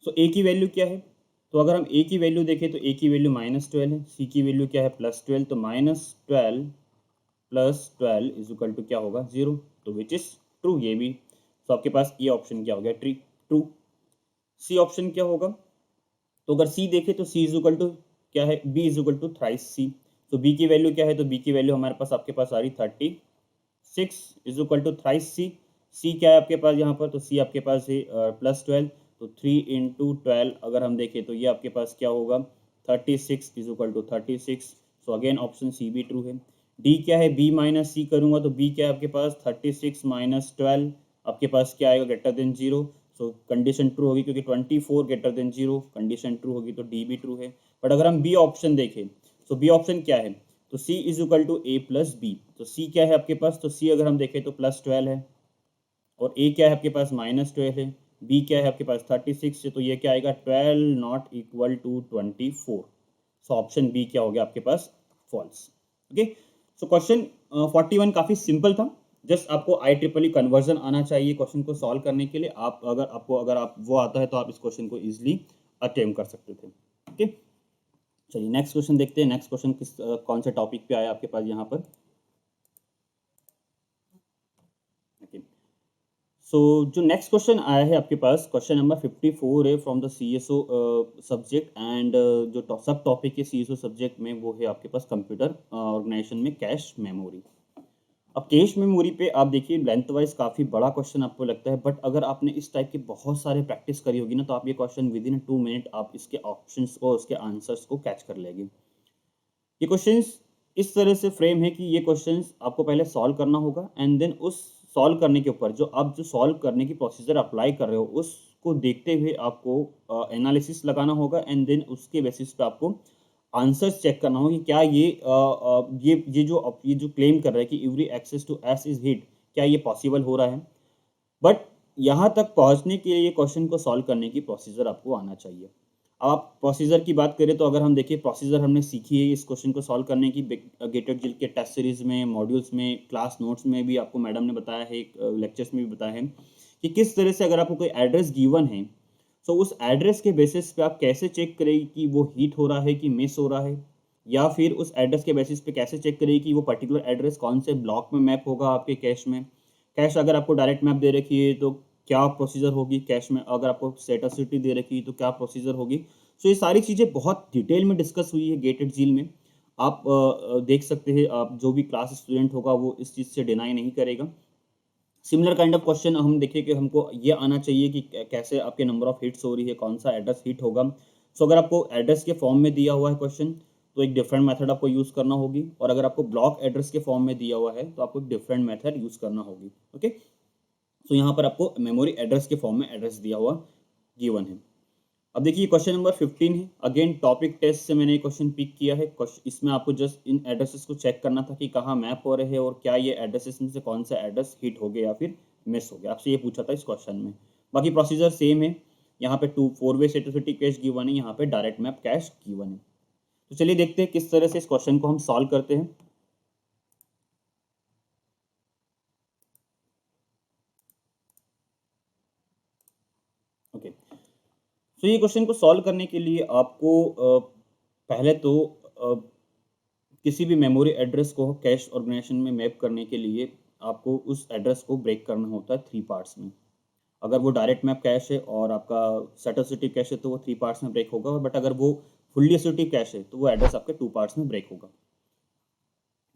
सो A की वैल्यू क्या है, तो अगर हम A की वैल्यू देखें, तो A की वैल्यू -12 है, C की वैल्यू क्या है, +12। तो -12 + 12 = क्या होगा, 0। तो विच इज ट्रू ये भी। तो आपके पास ये ऑप्शन क्या हो गया, ट्रू। सी ऑप्शन क्या होगा, तो अगर सी देखें, तो C = क्या है, B = थ्राइस C। तो B की वैल्यू क्या है, तो B की वैल्यू हमारे पास आपके पास आ रही 36 = थ्राइस C। C क्या है आपके पास यहाँ पर, तो C आपके पास है +12। तो 3 × 12 अगर हम देखें, तो ये आपके पास क्या होगा, 36 = 36। सो अगेन ऑप्शन C भी ट्रू है। D क्या है, B - C करूँगा, तो B क्या है आपके पास, 36 - 12 आपके पास क्या आएगा, >0। सो कंडीशन ट्रू होगी, क्योंकि 24 > 0 कंडीशन ट्रू होगी, तो D भी ट्रू है। बट अगर हम B ऑप्शन देखें, तो B ऑप्शन क्या है, तो C is equal to A plus B. तो C क्या है आपके पास, तो C अगर हम देखें तो +12 है, और A क्या है आपके पास -12 है, B क्या है आपके पास 36 है, तो ये क्या आएगा 12 not equal to 24। So option B क्या हो गया आपके पास, फॉल्स। ओके, सो क्वेश्चन 41 काफी सिंपल था। जस्ट आपको IEEE कन्वर्जन आना चाहिए क्वेश्चन को सॉल्व करने के लिए। आप अगर आप वो आता है तो आप इस क्वेश्चन को इजिली अटेम्प्ट कर सकते थे। ओके, चलिए नेक्स्ट क्वेश्चन देखते हैं। नेक्स्ट क्वेश्चन कौन से टॉपिक पे आया आपके पास यहाँ पर। ओके, सो जो नेक्स्ट क्वेश्चन आया है आपके पास, क्वेश्चन नंबर 54 है from the CSO subject, and जो सब टॉपिक है CSO सब्जेक्ट में वो है आपके पास कंप्यूटर ऑर्गेनाइजेशन में कैश मेमोरी। अब कैश मेमोरी पे आप देखिए लेंथ वाइज काफ़ी बड़ा क्वेश्चन आपको लगता है, बट अगर आपने इस टाइप के बहुत सारे प्रैक्टिस करी होगी ना, तो आप ये क्वेश्चन विद इन 2 मिनट आप इसके ऑप्शंस को, उसके आंसर्स को कैच कर लेंगे। ये क्वेश्चंस इस तरह से फ्रेम है कि ये क्वेश्चंस आपको पहले सॉल्व करना होगा, एंड देन उस सॉल्व करने के ऊपर जो आप जो सॉल्व करने की प्रोसीजर अप्लाई कर रहे हो उसको देखते हुए आपको एनालिसिस लगाना होगा, एंड देन उसके बेसिस पे आपको आंसर्स चेक करना होगा कि क्या ये जो क्लेम कर रहा है कि every access to S is hit, क्या ये पॉसिबल हो रहा है। बट यहाँ तक पहुँचने के लिए क्वेश्चन को सॉल्व करने की प्रोसीजर आपको आना चाहिए। अब आप प्रोसीजर की बात करें तो अगर हम देखें प्रोसीजर हमने सीखी है इस क्वेश्चन को सॉल्व करने की गेटेड जिल के टेस्ट सीरीज में, मॉड्यूल्स में, क्लास नोट्स में भी आपको मैडम ने बताया है, लेक्चर्स में भी बताया है कि किस तरह से अगर आपको कोई एड्रेस गिवन है, तो उस एड्रेस के बेसिस पे आप कैसे चेक करेंगे कि वो हिट हो रहा है कि मिस हो रहा है, या फिर उस एड्रेस के बेसिस पे कैसे चेक करेंगे कि वो पर्टिकुलर एड्रेस कौन से ब्लॉक में मैप होगा आपके कैश में। कैश अगर आपको डायरेक्ट मैप दे रखी है तो क्या प्रोसीजर होगी, कैश में अगर आपको स्टेटस सिटी दे रखी है तो क्या प्रोसीजर होगी। सो ये सारी चीज़ें बहुत डिटेल में डिस्कस हुई है गेटेड झील में। आप देख सकते हैं, आप जो भी क्लास स्टूडेंट होगा वो इस चीज़ से डिनाई नहीं करेगा। सिमिलर काइंड ऑफ क्वेश्चन हम देखें कि हमको ये आना चाहिए कि कैसे आपके नंबर ऑफ हिट्स हो रही है, कौन सा एड्रेस हिट होगा। सो अगर आपको एड्रेस के फॉर्म में दिया हुआ है क्वेश्चन तो एक डिफरेंट मेथड आपको यूज़ करना होगी, और अगर आपको ब्लॉक एड्रेस के फॉर्म में दिया हुआ है तो आपको एक डिफरेंट मेथड यूज़ करना होगी। ओके, तो यहाँ पर आपको मेमोरी एड्रेस के फॉर्म में एड्रेस दिया हुआ गिवन है। अब देखिए क्वेश्चन नंबर 15 है, अगेन टॉपिक टेस्ट से मैंने क्वेश्चन पिक किया है। इसमें आपको जस्ट इन एड्रेसेस को चेक करना था कि कहाँ मैप हो रहे हैं और क्या ये एड्रेसेस में से कौन सा एड्रेस हिट हो गया या फिर मिस हो गया, आपसे ये पूछा था इस क्वेश्चन में। बाकी प्रोसीजर सेम है, यहाँ पे 4 वे सेटोसिटी कैश गिवन है, यहाँ पे डायरेक्ट मैप कैश गिवन है। तो चलिए देखते हैं किस तरह से इस क्वेश्चन को हम सॉल्व करते हैं। ओके, तो ये क्वेश्चन को सॉल्व करने के लिए आपको पहले तो किसी भी मेमोरी एड्रेस को कैश ऑर्गेनाइजेशन में मैप करने के लिए आपको उस एड्रेस को ब्रेक करना होता है 3 पार्ट्स में। अगर वो डायरेक्ट मैप कैश है और आपका सेटोसिटिव कैश है तो वो 3 पार्ट्स में ब्रेक होगा, बट अगर वो फुल्ली एसोसिएटिव कैश है तो वो एड्रेस आपके 2 पार्ट्स में ब्रेक होगा।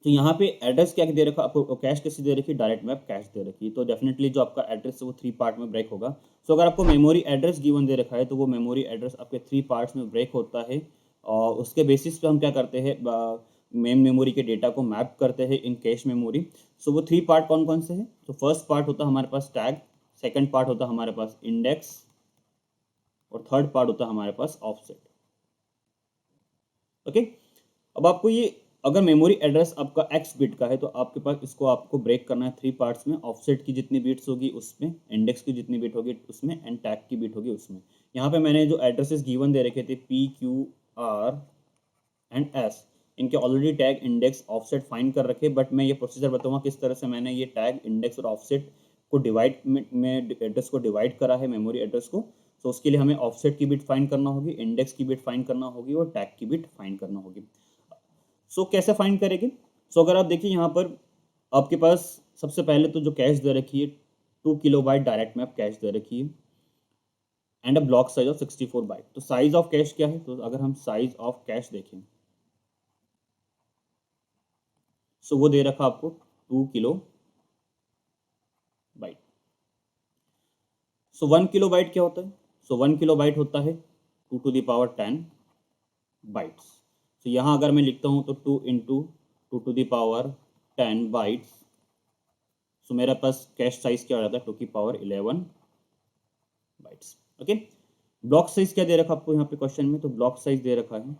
तो यहाँ पे एड्रेस क्या दे रखा आपको, कैश कैसी दे रखी है, डायरेक्ट मैप कैश दे रखी है, तो डेफिनेटली जो आपका एड्रेस है वो 3 पार्ट में ब्रेक होगा। सो अगर आपको मेमोरी एड्रेस गिवन दे रखा है तो वो मेमोरी एड्रेस आपके 3 पार्ट्स में ब्रेक होता है, और उसके बेसिस पे हम क्या करते हैं, मेन मेमोरी के डेटा को मैप करते हैं इन कैश मेमोरी। सो वो 3 पार्ट कौन कौन से हैं, तो फर्स्ट पार्ट होता है हमारे पास टैग, सेकेंड पार्ट होता है हमारे पास इंडेक्स, और थर्ड पार्ट होता है हमारे पास ऑफसेट। ओके, अब आपको ये अगर मेमोरी एड्रेस आपका x बिट का है तो आपके पास इसको आपको ब्रेक करना है 3 पार्ट्स में, ऑफसेट की जितनी बिट्स होगी उसमें, इंडेक्स की जितनी बिट होगी उसमें, एंड टैग की बिट होगी उसमें। यहाँ पे मैंने जो एड्रेसेस गिवन दे रखे थे PQR एंड S, इनके already tag, index, offset find कर रखे, बट मैं ये प्रोसीजर बताऊंगा किस तरह से मैंने ये टैग, इंडेक्स और ऑफसेट को डिवाइड में एड्रेस को डिवाइड करा है मेमोरी एड्रेस को। तो उसके लिए हमें ऑफसेट की बिट फाइंड करना होगी, इंडेक्स की बिट फाइंड करना होगी, और टैग की बिट फाइंड करना होगी। सो कैसे फाइंड करेंगे, सो अगर आप देखिए यहाँ पर आपके पास सबसे पहले तो जो कैश दे रखी है 2 किलोबाइट डायरेक्ट मैप कैश दे रखी है, and a block size of 64 byte. तो साइज ऑफ कैश क्या है, तो अगर हम साइज ऑफ कैश देखें सो वो दे रखा आपको 2 किलोबाइट। सो 1 किलोबाइट क्या होता है, सो 1 किलोबाइट होता है 2 to the power 10 बाइट्स। तो यहाँ अगर मैं लिखता हूँ तो 2 into 2 to the power 10 bytes, सो मेरे पास कैश साइज क्या हो जाता है 2 की power 11 bytes. Okay, block size क्या दे रखा आपको यहाँ पे क्वेश्चन में, तो ब्लॉक साइज दे रखा है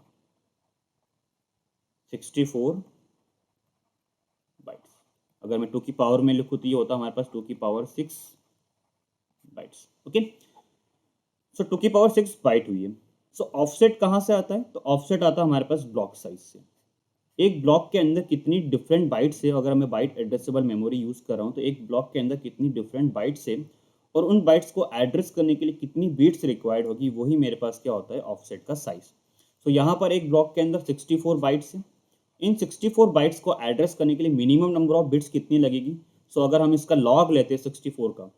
64 अगर मैं 2 की पावर में लिखूँ तो ये होता है हमारे पास 2 की पावर 6 बाइट्स। ओके, सो 2 की पावर 6 बाइट हुई है। सो ऑफसेट कहाँ से आता है? तो ऑफसेट आता है हमारे पास ब्लॉक साइज से। एक ब्लॉक के अंदर कितनी डिफरेंट बाइट्स है, अगर मैं बाइट एड्रेसेबल मेमोरी यूज़ कर रहा हूँ तो एक ब्लॉक के अंदर कितनी डिफरेंट बाइट्स है और उन बाइट्स को एड्रेस करने के लिए कितनी बिट्स रिक्वायर्ड होगी, वही मेरे पास क्या होता है, ऑफसेट का साइज। सो यहाँ पर एक ब्लॉक के अंदर 64 बाइट्स है। इन 64 बाइट्स को एड्रेस करने के लिए मिनिमम नंबर ऑफ बिट्स कितनी लगेगी? सो अगर हम इसका लॉग लेते हैं 64 का,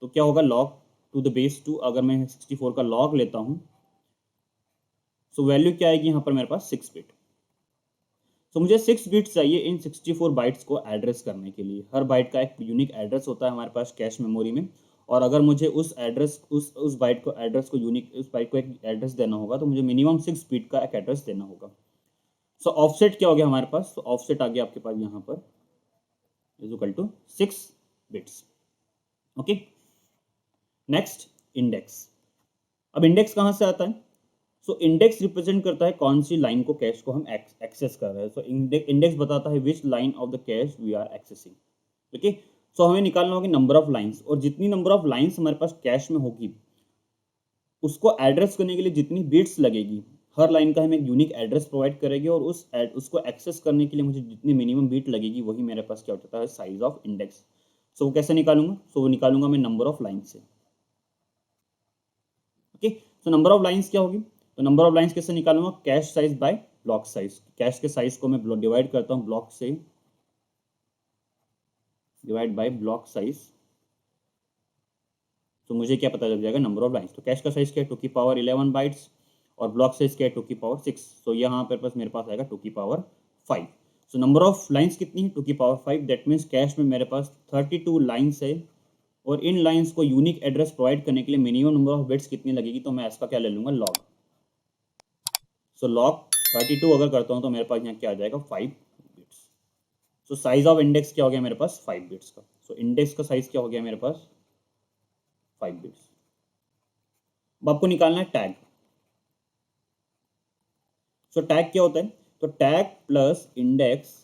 तो क्या होगा, लॉग टू द बेस 2। अगर मैं 64 का लॉग लेता हूँ सो वैल्यू क्या आएगी यहाँ पर मेरे पास 6 बिट। तो मुझे 6 बिट्स चाहिए इन 64 बाइट्स को एड्रेस करने के लिए। हर बाइट का एक यूनिक एड्रेस होता है हमारे पास कैश मेमोरी में, और अगर मुझे उस एड्रेस उस बाइट को एड्रेस को यूनिक उस बाइट को एक एड्रेस देना होगा तो मुझे मिनिमम 6 बिट का एक एड्रेस देना होगा। सो ऑफसेट क्या हो गया हमारे पास? तो ऑफसेट आ गया आपके पास यहाँ पर is equal to 6 bits. Okay, next index. अब इंडेक्स कहाँ से आता है? सो इंडेक्स रिप्रेजेंट करता है कौन सी लाइन को, कैश को हम एक्सेस कर रहे हैं। सो इंडेक्स बताता है which line of the cache we are accessing. Okay, so हमें निकालना होगी नंबर ऑफ लाइंस, और जितनी नंबर ऑफ लाइंस हमारे पास कैश में होगी उसको एड्रेस करने के लिए जितनी बिट्स लगेगी, हर लाइन का हमें एक यूनिक एड्रेस प्रोवाइड करेगी, और उसको एक्सेस करने के लिए मुझे जितनी मिनिमम बिट लगेगी वही मेरे पास क्या होता है, साइज ऑफ इंडेक्स। सो वो कैसे निकालूंगा? सो वो निकालूंगा मैं नंबर ऑफ लाइन से। Okay, so number of lines क्या होगी? तो नंबर ऑफ लाइंस कैसे निकालूंगा? Cache size bye block size. Cash के साइज को मैं डिवाइड करता हूँ ब्लॉक से, डिवाइड बाय ब्लॉक साइज। तो मुझे क्या पता लग जाएगा, नंबर ऑफ लाइंस। तो कैश का साइज क्या है, 2 की पावर 11 बाइट्स, और ब्लॉक साइज क्या है, 2 की पावर 6। तो यहाँ पर पास मेरे पास आएगा 2 की power 5। So number of lines कितनी है, 2 की पावर 5। दैट मीन्स कैश में मेरे पास 32 लाइन्स है, और इन लाइंस को यूनिक एड्रेस प्रोवाइड करने के लिए मिनिमम नंबर ऑफ बिट्स कितनी लगेगी, तो मैं इसका क्या ले लूंगा, लॉग। सो लॉग 32 अगर करता हूँ तो मेरे पास यहाँ क्या आ जाएगा, 5 bits. So size of index क्या हो गया मेरे पास, 5 बिट्स का। सो इंडेक्स का साइज क्या हो गया मेरे पास, 5 बिट्स। अब आपको निकालना है टैग। सो टैग क्या होता है? तो tag plus index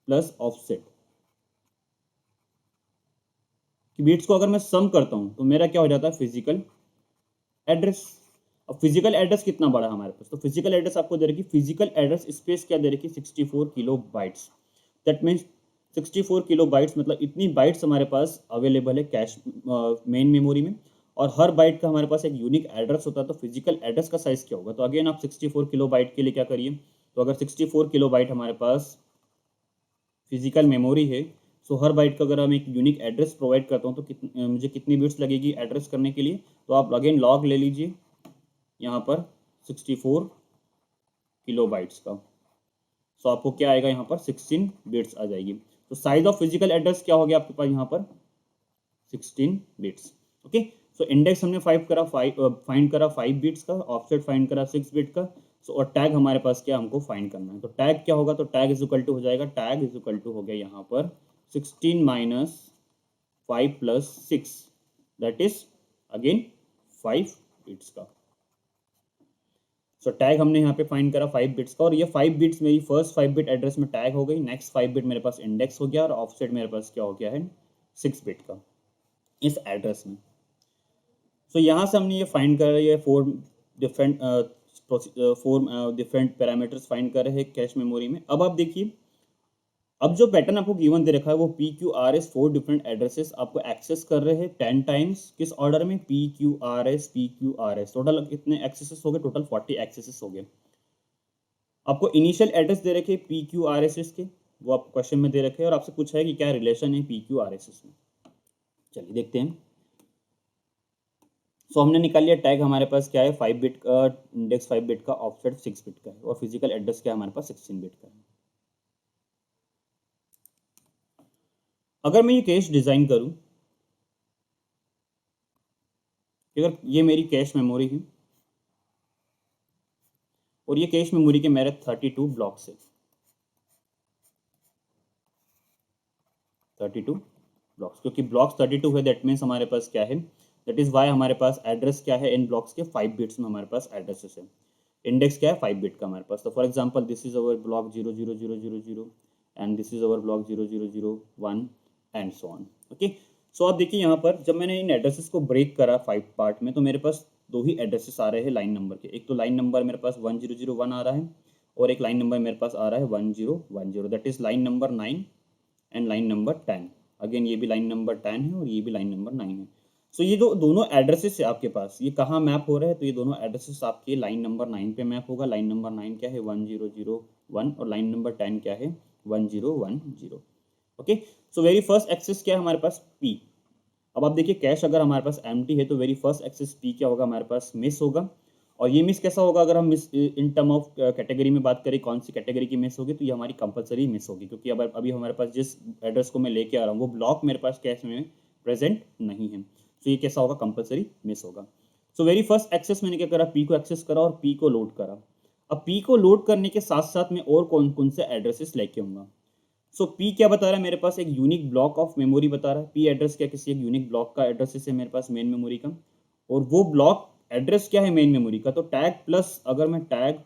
plus offset की बिट्स को अगर मैं सम करता हूँ तो मेरा क्या हो जाता है, फिजिकल एड्रेस। अब फिजिकल एड्रेस कितना बड़ा है हमारे पास? तो फिजिकल एड्रेस आपको दे रखी, फिजिकल एड्रेस स्पेस क्या दे रखी, 64 kilo bytes. That means 64 kilo bytes मतलब इतनी बाइट्स हमारे पास अवेलेबल है कैश मेन मेमोरी में, और हर बाइट का हमारे पास एक यूनिक एड्रेस होता है। तो फिजिकल एड्रेस का साइज क्या होगा? तो अगेन आप 64 किलो बाइट के लिए क्या करिए, तो अगर 64 किलो बाइट हमारे पास फिजिकल मेमोरी है, सो हर बाइट का अगर हम एक यूनिक एड्रेस प्रोवाइड करता हूँ तो मुझे कितनी बिट्स लगेगी एड्रेस करने के लिए? तो आप अगेन लॉग ले लीजिए यहाँ पर 64 किलो बाइट्स का। सो आपको क्या आएगा यहाँ पर, 16 बिट्स आ जाएगी। तो साइज ऑफ फिजिकल एड्रेस क्या हो गया आपके पास यहाँ पर, 16 बिट्स। ओके, सो इंडेक्स हमने 5 करा, फाइंड करा 5 बिट्स का, ऑफसेट फाइंड करा 6 बिट का। सो और टैग हमारे पास क्या हमको फाइंड करना है, तो टैग क्या होगा, तो टैग इज इक्वल टू हो जाएगा, टैग इज इक्वल टू हो गया यहाँ पर 16 minus 5 plus 6, that is again 5 bits का। सो टैग हमने यहाँ पे फाइंड करा 5 बिट्स का, और ये 5 बिट्स मेरी फर्स्ट 5 बिट एड्रेस में टैग हो गई। नेक्स्ट 5 बिट मेरे पास इंडेक्स हो गया, और ऑफसेट मेरे पास क्या हो गया है, 6 बिट का इस एड्रेस में। सो यहाँ से हमने ये फाइंड कर ये different four different parameters find कर रहे हैं कैश मेमोरी में। अब आप देखिए, अब जो पैटर्न आपको गिवन दे रखा है वो PQRS 4 डिफरेंट एड्रेसेस आपको एक्सेस कर रहे हैं 10 टाइम्स। किस ऑर्डर में, PQRS टोटल कितने एक्सेसेस हो गए, टोटल 40 एक्सेसेस हो गए। आपको इनिशियल एड्रेस दे रखे PQRS के, वो आपको क्वेश्चन में दे रखे हैं, और आपसे पूछा है कि क्या रिलेशन है PQRS में। चलिए देखते हैं। सो हमने निकाल लिया टैग हमारे पास क्या है, 5 बिट का, इंडेक्स 5 बिट का, ऑफसेट 6 बिट का है, और फिजिकल एड्रेस क्या है हमारे पास, 16 बिट का है। अगर मैं ये कैश डिजाइन करूं, अगर ये मेरी कैश मेमोरी है और ये कैश मेमोरी के मेरे 32 ब्लॉक्स है, 32 ब्लॉक्स, क्योंकि ब्लॉक्स 32 है दैट मीन्स हमारे पास क्या है, दैट इज वाई हमारे पास एड्रेस क्या है, इन ब्लॉक्स के 5 बिट्स में हमारे पास एड्रेसेस है। इंडेक्स क्या है, 5 बिट का हमारे पास। तो for example this is our block 00000, and this is our block 0001 and so on. Okay, so आप देखिए यहाँ पर जब मैंने इन एड्रेसेस को ब्रेक करा 5 पार्ट में, तो मेरे पास दो ही एड्रेसेस आ रहे हैं लाइन नंबर के। एक तो लाइन नंबर मेरे पास 1001 आ रहा है और एक लाइन नंबर मेरे पास आ रहा है 1010, that is line number 9 and line number 10। Again ये भी लाइन नंबर 10 है और ये भी लाइन नंबर 9 है। सो ये दोनों एड्रेसेस है आपके पास, ये कहाँ मैप हो रहे हैं, तो ये दोनों एड्रेसेस आपके लाइन नंबर 9 पे मैप होगा। लाइन नंबर 9 क्या है 1001 और लाइन नंबर 10 क्या है 1010। Okay, so very first access क्या है हमारे पास P। अब आप देखिए कैश अगर हमारे पास एम्प्टी है तो वेरी फर्स्ट एक्सेस P क्या होगा हमारे पास मिस होगा। और ये मिस कैसा होगा, अगर हम miss in term of category में बात करें कौन सी कैटेगरी की मिस होगी, तो ये हमारी कंपलसरी मिस होगी, क्योंकि अब अभी हमारे पास जिस एड्रेस को मैं लेके आ रहा हूँ वो ब्लॉक मेरे पास कैश में प्रेजेंट नहीं है, तो ये कैसा होगा कंपलसरी मिस होगा। सो वेरी फर्स्ट एक्सेस मैंने क्या करा, P को एक्सेस करा और P को लोड करा। अब P को लोड करने के साथ साथ मैं और कौन कौन से एड्रेसेस लेके आऊँगा। सो P क्या बता रहा है मेरे पास, एक यूनिक ब्लॉक ऑफ मेमोरी बता रहा है। P एड्रेस क्या किसी एक यूनिक ब्लॉक का एड्रेस है मेरे पास मेन मेमोरी का, और वो ब्लॉक एड्रेस क्या है मेन मेमोरी का, तो टैग प्लस अगर मैं टैग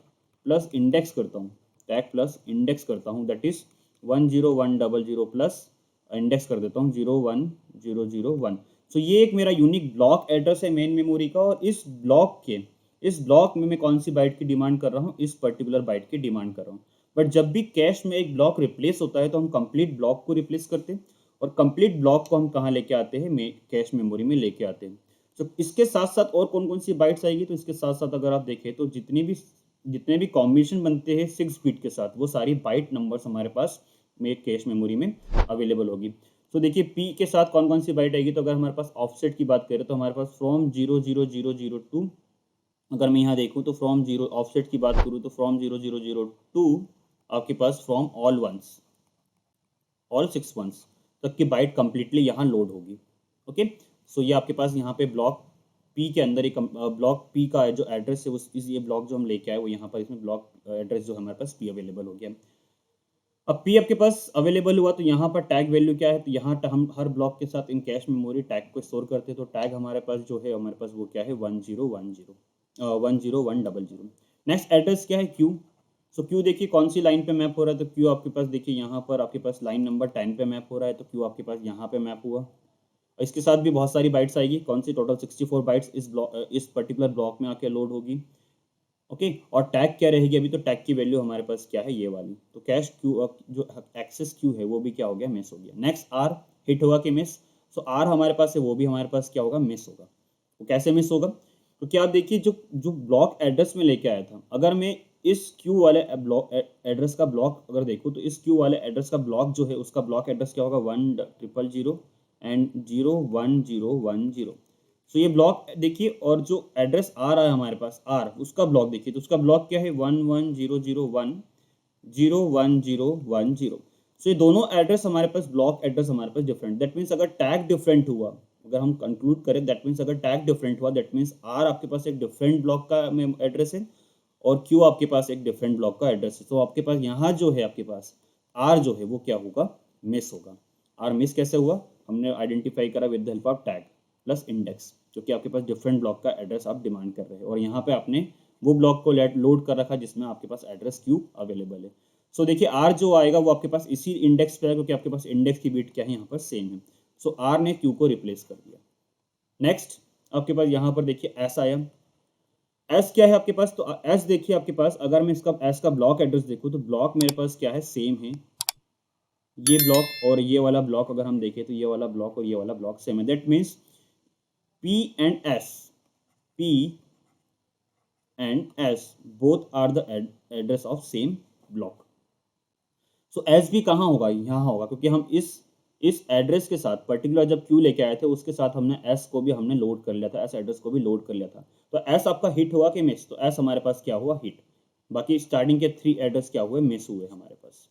प्लस इंडेक्स करता हूँ, टैग प्लस इंडेक्स करता हूँ दैट इज 10100 प्लस इंडेक्स कर देता हूँ 01001। सो ये एक मेरा यूनिक ब्लॉक एड्रेस है मेन मेमोरी का, और इस ब्लॉक में मैं कौन सी बाइट की डिमांड कर रहा हूँ, इस पर्टिकुलर बाइट की डिमांड कर रहा हूँ। बट जब भी कैश में एक ब्लॉक रिप्लेस होता है तो हम कंप्लीट ब्लॉक को रिप्लेस करते हैं, और कंप्लीट ब्लॉक को हम कहाँ लेके आते हैं, कैश मेमोरी में लेके आते हैं। तो इसके साथ साथ और कौन कौन सी बाइट्स आएगी, तो इसके साथ साथ अगर आप देखें तो जितने भी कॉम्बिनेशन बनते हैं 6 बिट के साथ, वो सारी बाइट नंबर्स हमारे पास में कैश मेमोरी में अवेलेबल होगी। तो देखिए P के साथ कौन कौन सी बाइट आएगी, तो अगर हमारे पास ऑफसेट की बात करें तो हमारे पास फ्रॉम 00002, अगर मैं यहाँ देखूँ तो फ्रॉम जीरो ऑफसेट की बात करूँ तो फ्रॉम 0002 आपके पास फ्रॉम ऑल 6 वंस तक की बाइट कंप्लीटली यहाँ लोड होगी। ओके, सो ये आपके पास यहाँ पे ब्लॉक P के अंदर एक ब्लॉक P का जो एड्रेस है उस ये ब्लॉक जो हम लेके आए वो यहाँ पर इसमें ब्लॉक एड्रेस जो हमारे पास P अवेलेबल हो गया। अब P आपके पास अवेलेबल हुआ तो यहाँ पर टैग वैल्यू क्या है, तो यहाँ हम हर ब्लॉक के साथ इन कैश मेमोरी टैग को स्टोर करते हैं, तो टैग हमारे पास जो है हमारे पास वो क्या है 10100। नेक्स्ट एड्रेस क्या है Q। सो Q देखिए कौन सी लाइन पे मैप हो रहा है, तो Q आपके पास देखिए यहाँ पर आपके पास लाइन नंबर 10 पे मैप हो रहा है, तो Q आपके पास यहाँ पे मैप हुआ। इसके साथ भी बहुत सारी बाइट्स आएगी, कौन सी टोटल 64 बाइट्स इस पर्टिकुलर ब्लॉक में आके लोड होगी। ओके, और टैग क्या रहेगी अभी, तो टैग की वैल्यू हमारे पास क्या है ये वाली, तो कैश Q जो एक्सेस Q है वो भी क्या हो गया मिस हो गया। नेक्स्ट R हिट होगा कि मिस, सो R हमारे पास है वो भी हमारे पास क्या होगा मिस होगा। तो कैसे मिस होगा, तो क्या आप देखिए जो जो ब्लॉक एड्रेस में लेके आया था, अगर मैं इस Q वाले ब्लॉक एड्रेस का ब्लॉक अगर देखूँ तो इस Q वाले एड्रेस का ब्लॉक जो है उसका ब्लॉक एड्रेस क्या होगा 1000 एंड 01010। सो ये ब्लॉक देखिए, और जो एड्रेस आ रहा है हमारे पास R उसका ब्लॉक देखिए, तो उसका ब्लॉक क्या है 11001 सो ये दोनों एड्रेस हमारे पास ब्लॉक एड्रेस हमारे पास डिफरेंट, दैट मीन्स अगर टैग डिफरेंट हुआ, अगर हम कंक्लूड करें दैट मीन्स अगर टैग डिफरेंट हुआ दैट मीन्स R आपके पास एक डिफरेंट ब्लॉक का एड्रेस है और Q आपके पास एक डिफरेंट ब्लॉक का एड्रेस है। तो आपके पास यहाँ जो है आपके पास R जो है वो क्या होगा मिस होगा। R मिस कैसे हुआ, हमने आइडेंटिफाई करा with the help of tag plus index, क्योंकि आपके पास डिफरेंट ब्लॉक का एड्रेस आप डिमांड कर रहे हैं और यहाँ पे आपने वो ब्लॉक को लोड कर रखा जिसमें आपके पास एड्रेस Q अवेलेबल है। सो देखिए R जो आएगा वो आपके पास इसी इंडेक्स पे है, क्योंकि आपके पास इंडेक्स की बिट क्या है यहाँ पर सेम है। सो R ने Q को रिप्लेस कर दिया। नेक्स्ट आपके पास यहाँ पर देखिए S आया, S क्या है आपके पास, तो S देखिए आपके पास अगर मैं इसका S का ब्लॉक एड्रेस देखूँ तो ब्लॉक मेरे पास क्या है सेम है, ये ब्लॉक और ये वाला ब्लॉक अगर हम देखें तो ये वाला ब्लॉक और ये वाला ब्लॉक सेम है, that means P and S both are the address of same block। So S भी कहाँ होगा, यहाँ होगा, क्योंकि हम इस एड्रेस के साथ पर्टिकुलर जब Q लेके आए थे उसके साथ हमने S को भी हमने लोड कर लिया था, S एड्रेस को भी लोड कर लिया था। तो S आपका हिट हुआ कि मिस, तो S हमारे पास क्या हुआ हिट, बाकी स्टार्टिंग के 3 एड्रेस क्या हुए मिस हुए हमारे पास।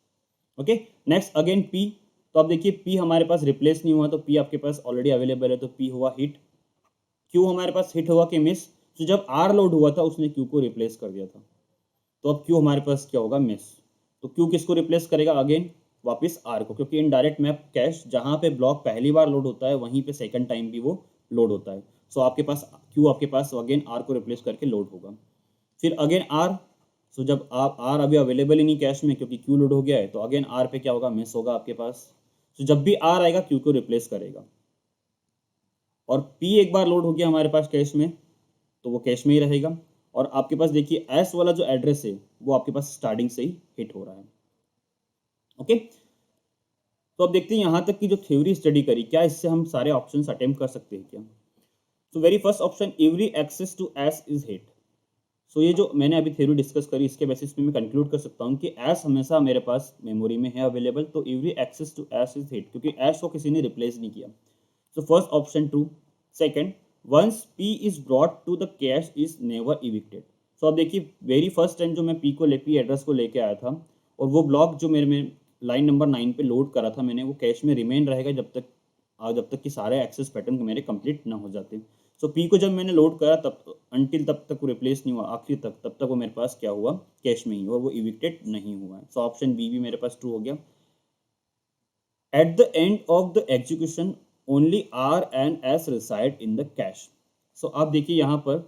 ओके, नेक्स्ट अगेन P, तो आप देखिए P हमारे पास रिप्लेस नहीं हुआ, तो P आपके पास ऑलरेडी अवेलेबल है, तो P हुआ हिट। Q हमारे पास हिट हुआ कि मिस, तो जब R लोड हुआ था उसने Q को रिप्लेस कर दिया था, तो अब Q हमारे पास क्या होगा मिस। तो Q किसको रिप्लेस करेगा अगेन वापस R को, क्योंकि इनडायरेक्ट मैप कैश जहाँ पे ब्लॉक पहली बार लोड होता है वहीं पे सेकंड टाइम भी वो लोड होता है। सो आपके पास Q आपके पास अगेन R को रिप्लेस करके लोड होगा। फिर अगेन R सो जब आप आर अभी अवेलेबल ही नहीं कैश में क्योंकि क्यू लोड हो गया है, तो अगेन आर पे क्या होगा, मिस होगा आपके पास। सो जब भी आर आएगा क्यू को रिप्लेस करेगा। और पी एक बार लोड हो गया हमारे पास कैश में, तो वो कैश में ही रहेगा। और आपके पास देखिए एस वाला जो एड्रेस है वो आपके पास स्टार्टिंग से ही हिट हो रहा है। ओके, तो अब देखते हैं यहाँ तक की जो थ्योरी स्टडी करी, क्या इससे हम सारे ऑप्शंस अटेम्प्ट कर सकते हैं क्या। So very first option, every access to S is hit. So ये जो मैंने अभी थ्योरी डिस्कस करी इसके बेसिस पे मैं कंक्लूड कर सकता हूँ कि एस हमेशा मेरे पास मेमोरी में है अवेलेबल, तो every access to S is hit, क्योंकि एस को किसी ने रिप्लेस नहीं किया। So first option true. Second, once P is brought to the cache is never evicted. So अब देखिए वेरी फर्स्ट टाइम जो मैं P को P एड्रेस को लेके आया था और वो ब्लॉक जो मेरे में लाइन नंबर 9 पे लोड करा था मैंने, वो कैश में रिमेन रहेगा जब तक कि सारे एक्सेस पैटर्न मेरे कंप्लीट ना हो जाते। सो P को जब मैंने लोड करा तब तक वो रिप्लेस नहीं हुआ, आखिरी तब तक वो मेरे पास क्या हुआ, कैश में ही, और वो इविक्टेड नहीं हुआ है। सो ऑप्शन बी भी मेरे पास ट्रू हो गया। At the end of the execution, only R and S reside in the cache. So आप देखिए यहाँ पर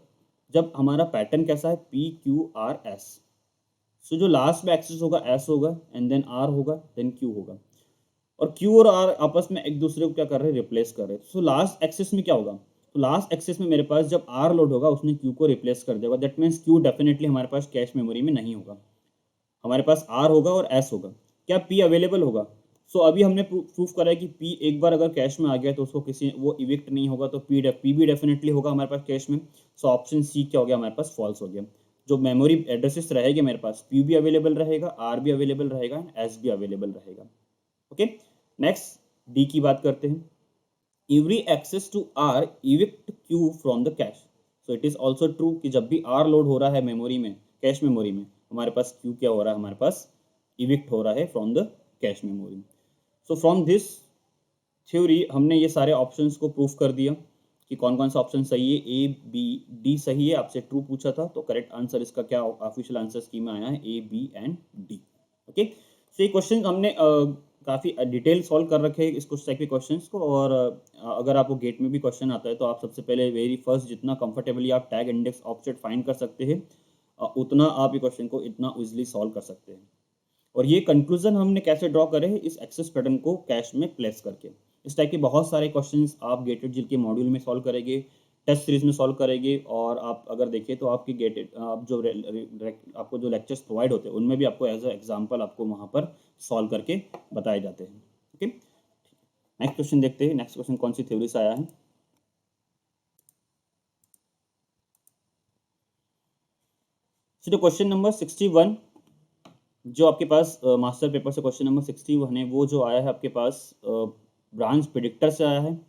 जब हमारा पैटर्न कैसा है, P Q R S. So जो लास्ट में एक्सेस होगा S होगा एंड देन R होगा देन Q होगा, और Q और R आपस में एक दूसरे को क्या कर रहे हैं, रिप्लेस कर रहे हैं। सो लास्ट एक्सेस में क्या होगा, तो लास्ट एक्सेस में मेरे पास जब R लोड होगा उसने Q को रिप्लेस कर देगा। दैट मीन्स Q डेफिनेटली हमारे पास कैश मेमोरी में नहीं होगा, हमारे पास R होगा और S होगा। क्या P अवेलेबल होगा? सो अभी हमने प्रूफ करा है कि P एक बार अगर कैश में आ गया तो उसको वो इविक्ट नहीं होगा, तो P भी डेफिनेटली होगा हमारे पास कैश में। सो ऑप्शन सी क्या हो गया, हमारे पास फॉल्स हो गया। जो मेमोरी एड्रेसेस रहेंगे मेरे पास, P भी अवेलेबल रहेगा, R भी अवेलेबल रहेगा, S भी अवेलेबल रहेगा। ओके, नेक्स्ट डी की बात करते हैं। Every access to R evict Q from the cache. So it is also true कि जब भी R लोड हो रहा है मेमोरी में, कैश मेमोरी में, हमारे पास Q क्या हो रहा है, हमारे पास इविक्ट हो रहा है from the cache memory. So from this theory हमने ये सारे ऑप्शंस को प्रूफ कर दिया कि कौन कौन सा ऑप्शन सही है। ए बी डी सही है, आपसे ट्रू पूछा था तो करेक्ट आंसर इसका क्या ऑफिशियल आंसर स्कीम में आया है, A B and D. Okay, so ये क्वेश्चन हमने काफ़ी डिटेल सॉल्व कर रखे हैं इसको टाइप के क्वेश्चंस को। और अगर आपको गेट में भी क्वेश्चन आता है तो आप सबसे पहले वेरी फर्स्ट जितना कंफर्टेबली आप टैग इंडेक्स ऑब्जेक्ट फाइंड कर सकते हैं, उतना आप ये क्वेश्चन को इतना ईजिली सॉल्व कर सकते हैं। और ये कंक्लूजन हमने कैसे ड्रॉ करे हैं, इस एक्सेस पैटर्न को कैश में प्लेस करके। इस टाइप के बहुत सारे क्वेश्चंस आप गेटेड जिल के मॉड्यूल में सॉल्व करेंगे, टेस्ट सीरीज में सॉल्व करेंगे, और आप अगर देखें तो आपकी गेटेड आप जो आपको जो लेक्चर्स प्रोवाइड होते हैं उनमें भी आपको एज अ एग्जाम्पल आपको वहाँ पर सॉल्व करके बताए जाते हैं। ओके, नेक्स्ट क्वेश्चन देखते हैं। नेक्स्ट क्वेश्चन कौन सी थ्योरी से आया है। तो क्वेश्चन नंबर 61 जो आपके पास मास्टर पेपर से क्वेश्चन नंबर 61 है, वो जो आया है आपके पास ब्रांच प्रिडिक्टर से आया है।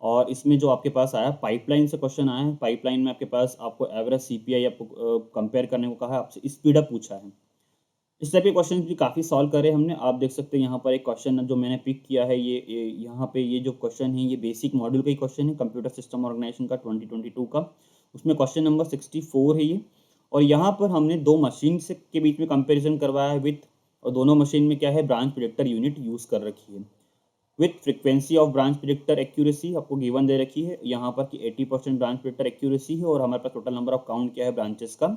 और इसमें जो आपके पास आया पाइपलाइन से क्वेश्चन आया है। पाइपलाइन में आपके पास आपको एवरेज सीपीआई आपको कंपेयर करने को कहा है, आपसे स्पीड अप पूछा है। इस टाइप के क्वेश्चन भी काफ़ी सॉल्व करे हमने। आप देख सकते हैं यहाँ पर एक क्वेश्चन जो मैंने पिक किया है, ये यहाँ पे ये जो क्वेश्चन है ये बेसिक मॉड्यूल का ही क्वेश्चन है, कंप्यूटर सिस्टम ऑर्गेनाइजेशन का 2022 का। उसमें क्वेश्चन नंबर 64 है ये। और यहाँ पर हमने दो मशीन से के बीच में कंपेरिजन करवाया है विथ, और दोनों मशीन में क्या है, ब्रांच प्रिडिक्टर यूनिट यूज़ कर रखी है। With frequency of branch predictor accuracy आपको गिवन दे रखी है यहाँ पर कि 80% ब्रांच प्रिडिक्टर एक्यूरेसी है, और हमारे पास टोटल नंबर ऑफ काउंट क्या है ब्रांचेस का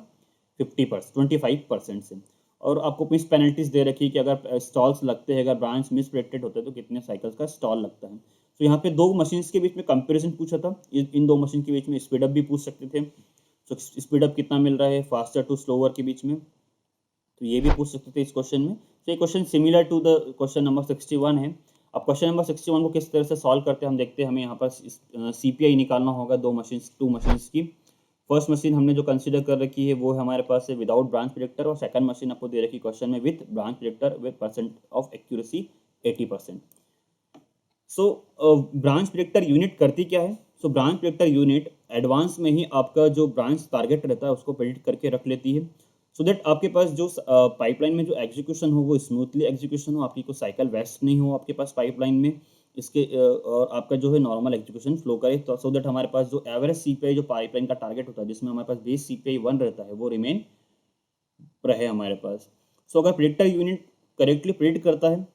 25% से। और आपको मिस पेनल्टीज दे रखी है कि अगर स्टॉल्स लगते हैं, अगर ब्रांच मिस प्रिडिक्टेड होता है तो कितने साइकिल्स का स्टॉल लगता है। तो यहाँ पे दो मशीन्स के बीच में कंपेरिजन पूछा था, इन दो मशीन के बीच में स्पीडअप भी पूछ सकते थे। तो स्पीडअप कितना मिल रहा है फास्टर टू स्लोअर के बीच में, तो ये भी पूछ सकते थे इस क्वेश्चन में। तो ये question similar to the question number 61 है। अब क्वेश्चन नंबर 61 को किस तरह से सॉल्व करते हैं हम देखते हैं। हमें यहाँ पर सीपीआई निकालना होगा टू मशीन्स की। फर्स्ट मशीन हमने जो कंसीडर कर रखी है वो है हमारे पास है विदाउट ब्रांच प्रिडिक्टर, और सेकंड मशीन आपको दे रखी क्वेश्चन में with branch predictor with percent of accuracy 80%। So branch predictor unit करती क्या है। सो ब्रांच प्रिडिक्टर यूनिट एडवांस में ही आपका जो ब्रांच टारगेट रहता है उसको प्रिडिक्ट करके रख लेती है, सो दैट आपके पास जो पाइपलाइन में जो एग्जीक्यूशन हो वो स्मूथली एग्जीक्यूशन हो, आपकी कोई साइकिल वेस्ट नहीं हो आपके पास पाइपलाइन में इसके, और आपका जो है नॉर्मल एग्जीक्यूशन फ्लो करे, तो सो दैट हमारे पास जो एवरेज सीपीआई जो पाइपलाइन का टारगेट होता है जिसमें हमारे पास बेस सीपीआई 1 रहता है वो रिमेन रहे हमारे पास। सो अगर प्रिडिक्टर यूनिट करेक्टली प्रिडिक्ट करता है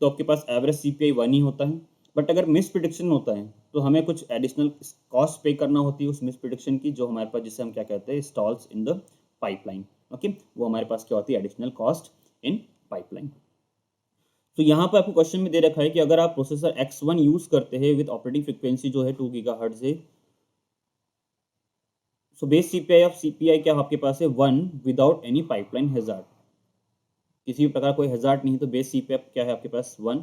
तो आपके पास एवरेज सीपीआई 1 ही होता है। बट अगर मिस प्रिडिक्शन होता है तो हमें कुछ एडिशनल कॉस्ट पे करना होती है उस मिस प्रिडिक्शन की, जो हमारे पास जिसे हम क्या कहते हैं stalls in the pipeline. Okay, वो हमारे पास क्या होती है, एडिशनल कॉस्ट इन पाइपलाइन। तो यहाँ पर आपको क्वेश्चन में दे रखा है कि अगर आप प्रोसेसर X1 यूज करते हैं विद ऑपरेटिंग फ्रीक्वेंसी जो है 2 गीगाहर्ट्ज है, so base CPI of CPI क्या आपके पास है 1 विदाउट एनी पाइपलाइन हैजार्ड, किसी भी प्रकार कोई हैजार्ड नहीं, तो बेस सीपीआई क्या है आपके पास 1।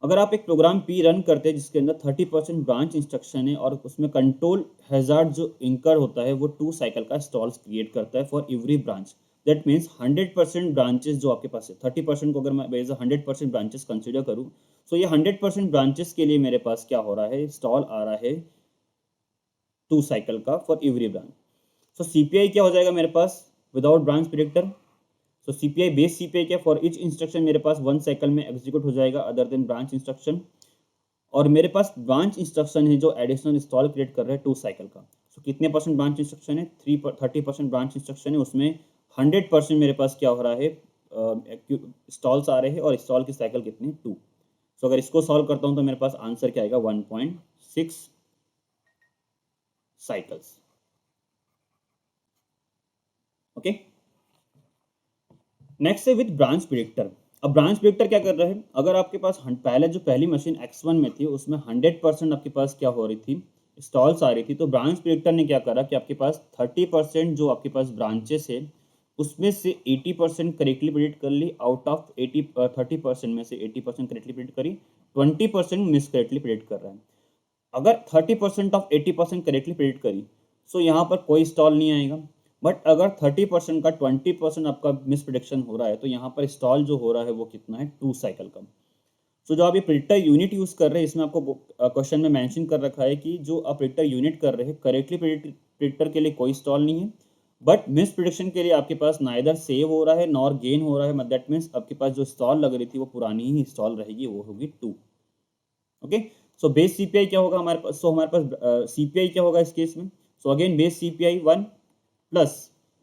अगर आप एक प्रोग्राम पी रन करते हैं जिसके अंदर 30% ब्रांच इंस्ट्रक्शन है और उसमें कंट्रोल हैजार्ड जो इंकर होता है वो 2 साइकिल का स्टॉल्स क्रिएट करता है for every branch, that means 100% branches जो आपके पास है, 30% को अगर मैं बेस 100% ब्रांचेस कंसिडर करूँ, सो ये 100% ब्रांचेस के लिए मेरे पास क्या हो रहा है, स्टॉल आ रहा है 2 साइकिल का for every branch. So CPI क्या हो जाएगा मेरे पास विदाउट ब्रांच प्रेडिक्टर, सो सीपीआई बेस सीपीआई क्या फॉर ईच इंस्ट्रक्शन मेरे पास 1 साइकिल में एग्जीक्यूट हो जाएगा अदर देन ब्रांच इंस्ट्रक्शन, और मेरे पास ब्रांच इंस्ट्रक्शन है जो एडिशनल स्टॉल क्रिएट कर रहे हैं 2 साइकिल का। सो कितने परसेंट ब्रांच इंस्ट्रक्शन है, 30% ब्रांच इंस्ट्रक्शन है, उसमें 100% मेरे पास क्या हो रहा है, स्टॉल्स आ रहे हैं और स्टॉल की साइकिल कितनी 2। सो अगर इसको सॉल्व करता हूं तो मेरे पास आंसर क्या आएगा 1.6 साइकिल्स। ओके, नेक्स्ट है विद ब्रांच प्रेडिक्टर। अब ब्रांच प्रेडिक्टर क्या कर रहा है, अगर आपके पास पहले जो पहली मशीन X1 में थी उसमें 100% आपके पास क्या हो रही थी, स्टॉल्स आ रही थी, तो ब्रांच प्रेडिक्टर ने क्या करा कि आपके पास 30% जो आपके पास ब्रांचेस है उसमें से 80% करेक्टली प्रेडिक्ट कर ली, आउट ऑफ 30% में से 80% करेक्टली प्रेडिक्ट करी, 20% मिस करेक्टली प्रेडिक्ट कर रहा है। अगर 30% ऑफ 80% करेक्टली प्रेडिक्ट करी, सो यहाँ पर कोई स्टॉल नहीं आएगा, बट अगर 30% का 20% आपका मिस प्रिडिक्शन हो रहा है तो यहाँ पर स्टॉल जो हो रहा है वो कितना है 2 साइकिल का। सो जो आप ये प्रिडिक्टर यूनिट यूज कर रहे हैं इसमें आपको क्वेश्चन में मेंशन कर रखा है कि जो आप प्रिडिक्टर यूनिट कर रहे हैं करेक्टली प्रिडिक्टर के लिए कोई स्टॉल नहीं है, बट मिस प्रिडिक्शन के लिए आपके पास नाइदर सेव हो रहा है नॉर गेन हो रहा है, दैट मीन्स आपके पास जो स्टॉल लग रही थी वो पुरानी ही स्टॉल रहेगी, वो होगी 2। ओके, सो बेस सीपीआई क्या होगा हमारे पास, सो हमारे पास सीपीआई क्या होगा इस केस में, so again base CPI 1 plus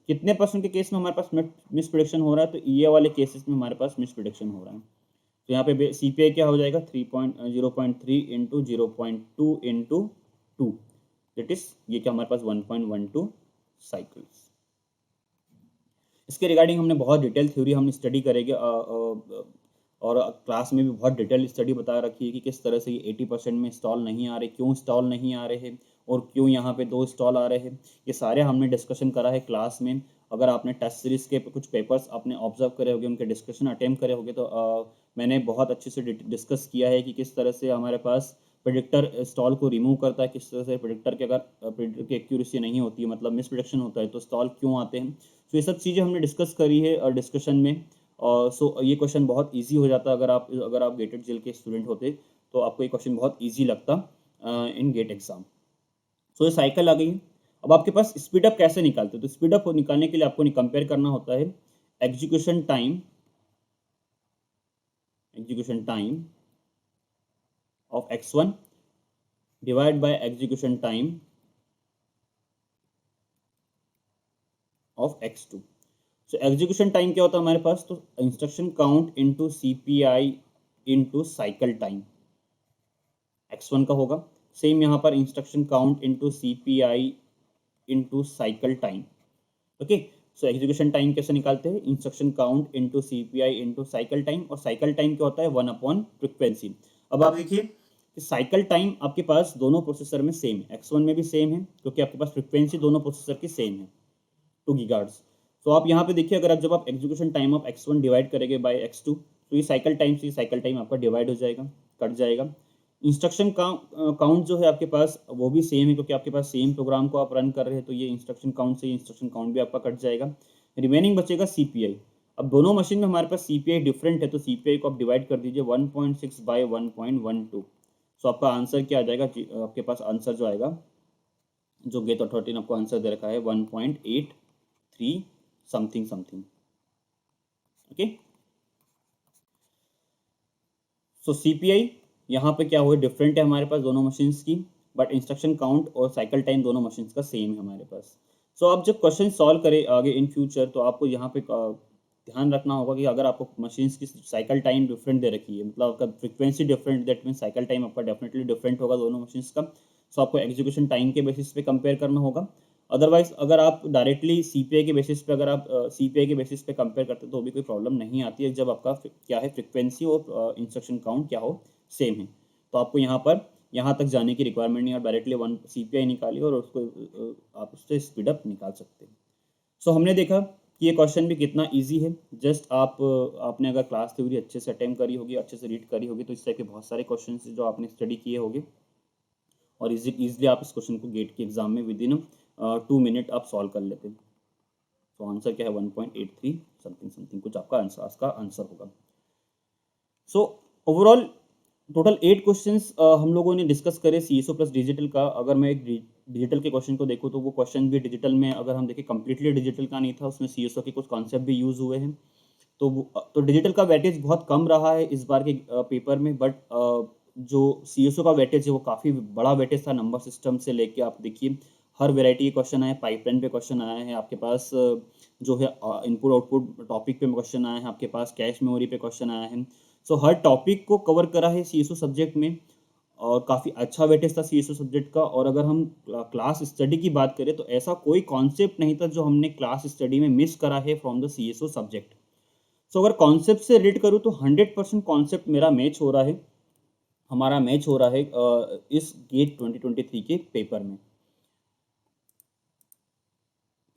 कितने परसेंट के केस में हमारे पास मिस प्रिडिक्शन हो रहा है, तो ये वाले केसेस में हमारे पास मिस प्रिडिक्शन हो रहा है, तो यहाँ पे सीपीआई क्या हो जाएगा 0.3 इंटू 0.2 इंटू 2, दैट इज ये क्या हमारे पास 1.12 साइकिल्स। इसके रिगार्डिंग हमने बहुत डिटेल थ्योरी हम स्टडी करेंगे और क्लास में भी बहुत डिटेल स्टडी बता रखी है कि किस तरह से ये 80% में स्टॉल नहीं आ रहे, क्यों स्टॉल नहीं आ रहे हैं और क्यों यहाँ पे 2 स्टॉल आ रहे हैं, ये सारे हमने डिस्कशन करा है क्लास में। अगर आपने टेस्ट सीरीज के कुछ पेपर्स आपने ऑब्जर्व करे होंगे, उनके डिस्कशन अटेम्प्ट करे होंगे, तो मैंने बहुत अच्छे से डिस्कस किया है कि किस तरह से हमारे पास प्रेडिक्टर स्टॉल को रिमूव करता है, किस तरह से प्रेडिक्टर के अगर प्रेडिक्टर की एक्यूरेसी नहीं होती है, मतलब मिस प्रेडिक्शन होता है, तो स्टॉल क्यों आते हैं। तो ये सब चीज़ें हमने डिस्कस करी है और डिस्कशन में, और सो ये क्वेश्चन बहुत इजी हो जाता अगर आप गेटेड जेल के स्टूडेंट होते तो आपको ये क्वेश्चन बहुत इजी लगता इन गेट एग्जाम। सो ये साइकिल आ गई। अब आपके पास स्पीड अप कैसे निकालते हैं, तो स्पीड अप निकालने के लिए आपको कंपेयर करना होता है execution time of x1 divide by execution time of x2। So execution time क्या होता है हमारे पास, तो instruction count into CPI into cycle time x1 का होगा, सेम यहाँ पर instruction count into CPI into cycle time. Okay, so execution time कैसे निकालते हैं, instruction count into CPI into cycle time, और साइकिल टाइम क्या होता है 1 फ्रीक्वेंसी। अब आप देखिए कि साइकिल टाइम आपके पास दोनों प्रोसेसर में सेम है, x1 में भी सेम है क्योंकि आपके पास फ्रीक्वेंसी दोनों प्रोसेसर की सेम है 2 गीगाहर्ट्ज। तो आप यहाँ पे देखिए अगर जब आप execution time of x1 divide करेंगे बाय x2, तो ये साइकिल टाइम से साइकिल टाइम आपका डिवाइड हो जाएगा, कट जाएगा। इंस्ट्रक्शन काउंट जो है आपके पास वो भी सेम है क्योंकि आपके पास सेम प्रोग्राम को आप रन कर रहे हैं, तो ये इंस्ट्रक्शन काउंट से इंस्ट्रक्शन काउंट भी आपका कट जाएगा। रिमेनिंग बचेगा सीपीआई। अब दोनों मशीन में हमारे पास सीपीआई डिफरेंट है, तो सीपीआई को आप डिवाइड कर दीजिए 1.6 बाय 1.12। सो आपका आंसर क्या आ जाएगा, आपके पास आंसर जो आएगा, जो गेट अथॉरिटी ने आपको आंसर दे रखा है 1.83 समथिंग। ओके, सो सीपीआई यहाँ पे क्या हुआ डिफरेंट है हमारे पास दोनों मशीन्स की, बट इंस्ट्रक्शन काउंट और साइकिल टाइम दोनों मशीन्स का सेम है हमारे पास। सो आप जब क्वेश्चन सॉल्व करें आगे इन फ्यूचर, तो आपको यहाँ पे ध्यान रखना होगा कि अगर आपको मशीन्स की साइकिल टाइम डिफरेंट दे रखी है, मतलब आपका frequency different, that mean cycle time आपका डेफिनेटली डिफरेंट होगा दोनों मशीन्स का। सो आपको एग्जीक्यूशन टाइम के बेसिस पे कंपेयर करना होगा, अदरवाइज अगर आप डायरेक्टली सीपीआई के बेसिस पे अगर आप सीपीआई के बेसिस पे कंपेयर करते हैं तो भी कोई प्रॉब्लम नहीं आती है, जब आपका क्या है फ्रिक्वेंसी और इंस्ट्रक्शन काउंट क्या हो सेम है। तो आपको यहाँ पर यहाँ तक जाने की रिक्वायरमेंट नहीं, आप डायरेक्टली वन सीपीआई निकालिए और उसको आप उससे स्पीड अप निकाल सकते हैं। सो हमने देखा कि ये क्वेश्चन भी कितना इजी है। जस्ट आपने अगर क्लास थ्योरी अच्छे से अटेम्प्ट करी होगी, अच्छे से रीड करी होगी, तो इस टाइप के बहुत सारे क्वेश्चन जो आपने स्टडी किए होंगे और इजीली आप इस क्वेश्चन को गेट के एग्जाम में विद इन 2 मिनट आप सॉल्व कर लेते हैं। तो आंसर क्या है 1.83 समथिंग समथिंग कुछ आपका आंसर होगा। सो ओवरऑल टोटल 8 क्वेश्चंस हम लोगों ने डिस्कस करे सीएसओ प्लस डिजिटल का। अगर मैं एक डिजिटल के क्वेश्चन को देखूँ तो वो क्वेश्चन भी डिजिटल में अगर हम देखें कम्प्लीटली डिजिटल का नहीं था, उसमें सीएसओ के कुछ कॉन्सेप्ट भी यूज हुए हैं। तो डिजिटल का वेटेज बहुत कम रहा है इस बार के पेपर में, बट जो सीएसओ का वेटेज है वो काफ़ी बड़ा वेटेज था। नंबर सिस्टम से लेके आप देखिए हर वेराइटी के क्वेश्चन आए, पाइपलाइन पे क्वेश्चन आए हैं आपके पास, जो है इनपुट आउटपुट टॉपिक पे क्वेश्चन आए हैं आपके पास, कैश मेमोरी पे क्वेश्चन आए हैं। सो हर टॉपिक को कवर करा है सीएसओ सब्जेक्ट में और काफ़ी अच्छा वेटेज था सीएसओ सब्जेक्ट का। और अगर हम क्लास स्टडी की बात करें तो ऐसा कोई कॉन्सेप्ट नहीं था जो हमने क्लास स्टडी में मिस करा है फ्रॉम द सीएसओ सब्जेक्ट। सो अगर कॉन्सेप्ट से रीड करूँ तो 100% कॉन्सेप्ट मेरा मैच हो रहा है, हमारा मैच हो रहा है इस गेट 2023 के पेपर में।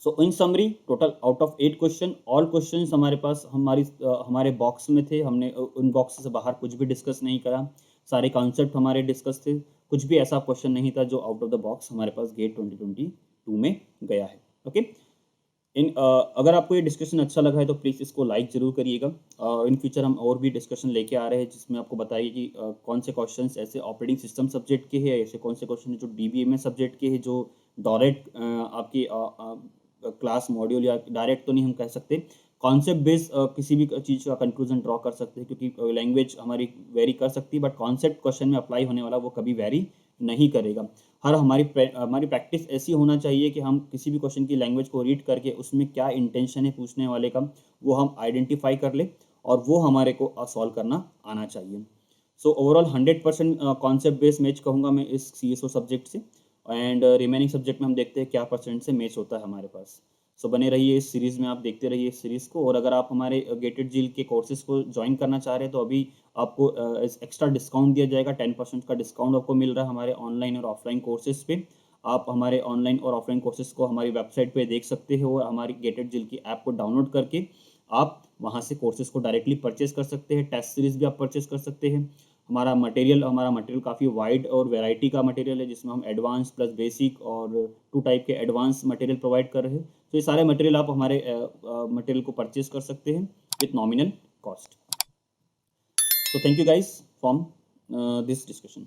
So in summary total out of 8 question all questions हमारे पास हमारे बॉक्स में थे। हमने उन बॉक्स से बाहर कुछ भी डिस्कस नहीं करा, सारे कॉन्सेप्ट हमारे डिस्कस थे। कुछ भी ऐसा क्वेश्चन नहीं था जो आउट ऑफ द बॉक्स हमारे पास गेट 2022 में गया है। ओके अगर आपको ये डिस्कशन अच्छा लगा है तो प्लीज़ इसको लाइक ज़रूर करिएगा। इन फ्यूचर हम और भी डिस्कशन लेके आ रहे हैं जिसमें आपको बताइए कि कौन से क्वेश्चंस ऐसे ऑपरेटिंग सिस्टम सब्जेक्ट के हैं, ऐसे कौन से क्वेश्चन जो डीबीएमएस सब्जेक्ट के हैं, जो डायरेक्ट आपकी क्लास मॉड्यूल या डायरेक्ट तो नहीं हम कह सकते, कॉन्सेप्ट बेस्ड किसी भी चीज़ का कंक्लूजन ड्रॉ कर सकते हैं, क्योंकि लैंग्वेज हमारी वेरी कर सकती है बट कॉन्सेप्ट क्वेश्चन में अप्लाई होने वाला वो कभी वेरी नहीं करेगा। हमारी प्रैक्टिस ऐसी होना चाहिए कि हम किसी भी क्वेश्चन की लैंग्वेज को रीड करके उसमें क्या इंटेंशन है पूछने वाले का वो हम आइडेंटिफाई कर ले और वो हमारे को सॉल्व करना आना चाहिए। So overall 100% concept based match कहूँगा मैं इस सीएसओ सब्जेक्ट से, एंड रिमेनिंग सब्जेक्ट में हम देखते हैं क्या परसेंट से मैच होता है हमारे पास। सो बने रहिए इस सीरीज़ में, आप देखते रहिए इस सीरीज़ को। और अगर आप हमारे गेटेड जील के कोर्सेज को ज्वाइन करना चाह रहे हैं तो अभी आपको एक्स्ट्रा डिस्काउंट दिया जाएगा, 10% का डिस्काउंट आपको मिल रहा है हमारे ऑनलाइन और ऑफलाइन कोर्सेज पे। आप हमारे ऑनलाइन और ऑफलाइन कोर्सेज को हमारी वेबसाइट पे देख सकते हो और हमारी गेटेड जील की ऐप को डाउनलोड करके आप वहाँ से कोर्सेज को डायरेक्टली परचेज कर सकते हैं। टेस्ट सीरीज़ भी आप परचेज कर सकते हैं। हमारा मटेरियल काफ़ी वाइड और वैरायटी का मटेरियल है जिसमें हम एडवांस प्लस बेसिक और 2 टाइप के एडवांस मटेरियल प्रोवाइड कर रहे हैं। तो ये सारे मटेरियल आप हमारे मटेरियल को परचेज कर सकते हैं with nominal cost. So thank you guys from this discussion.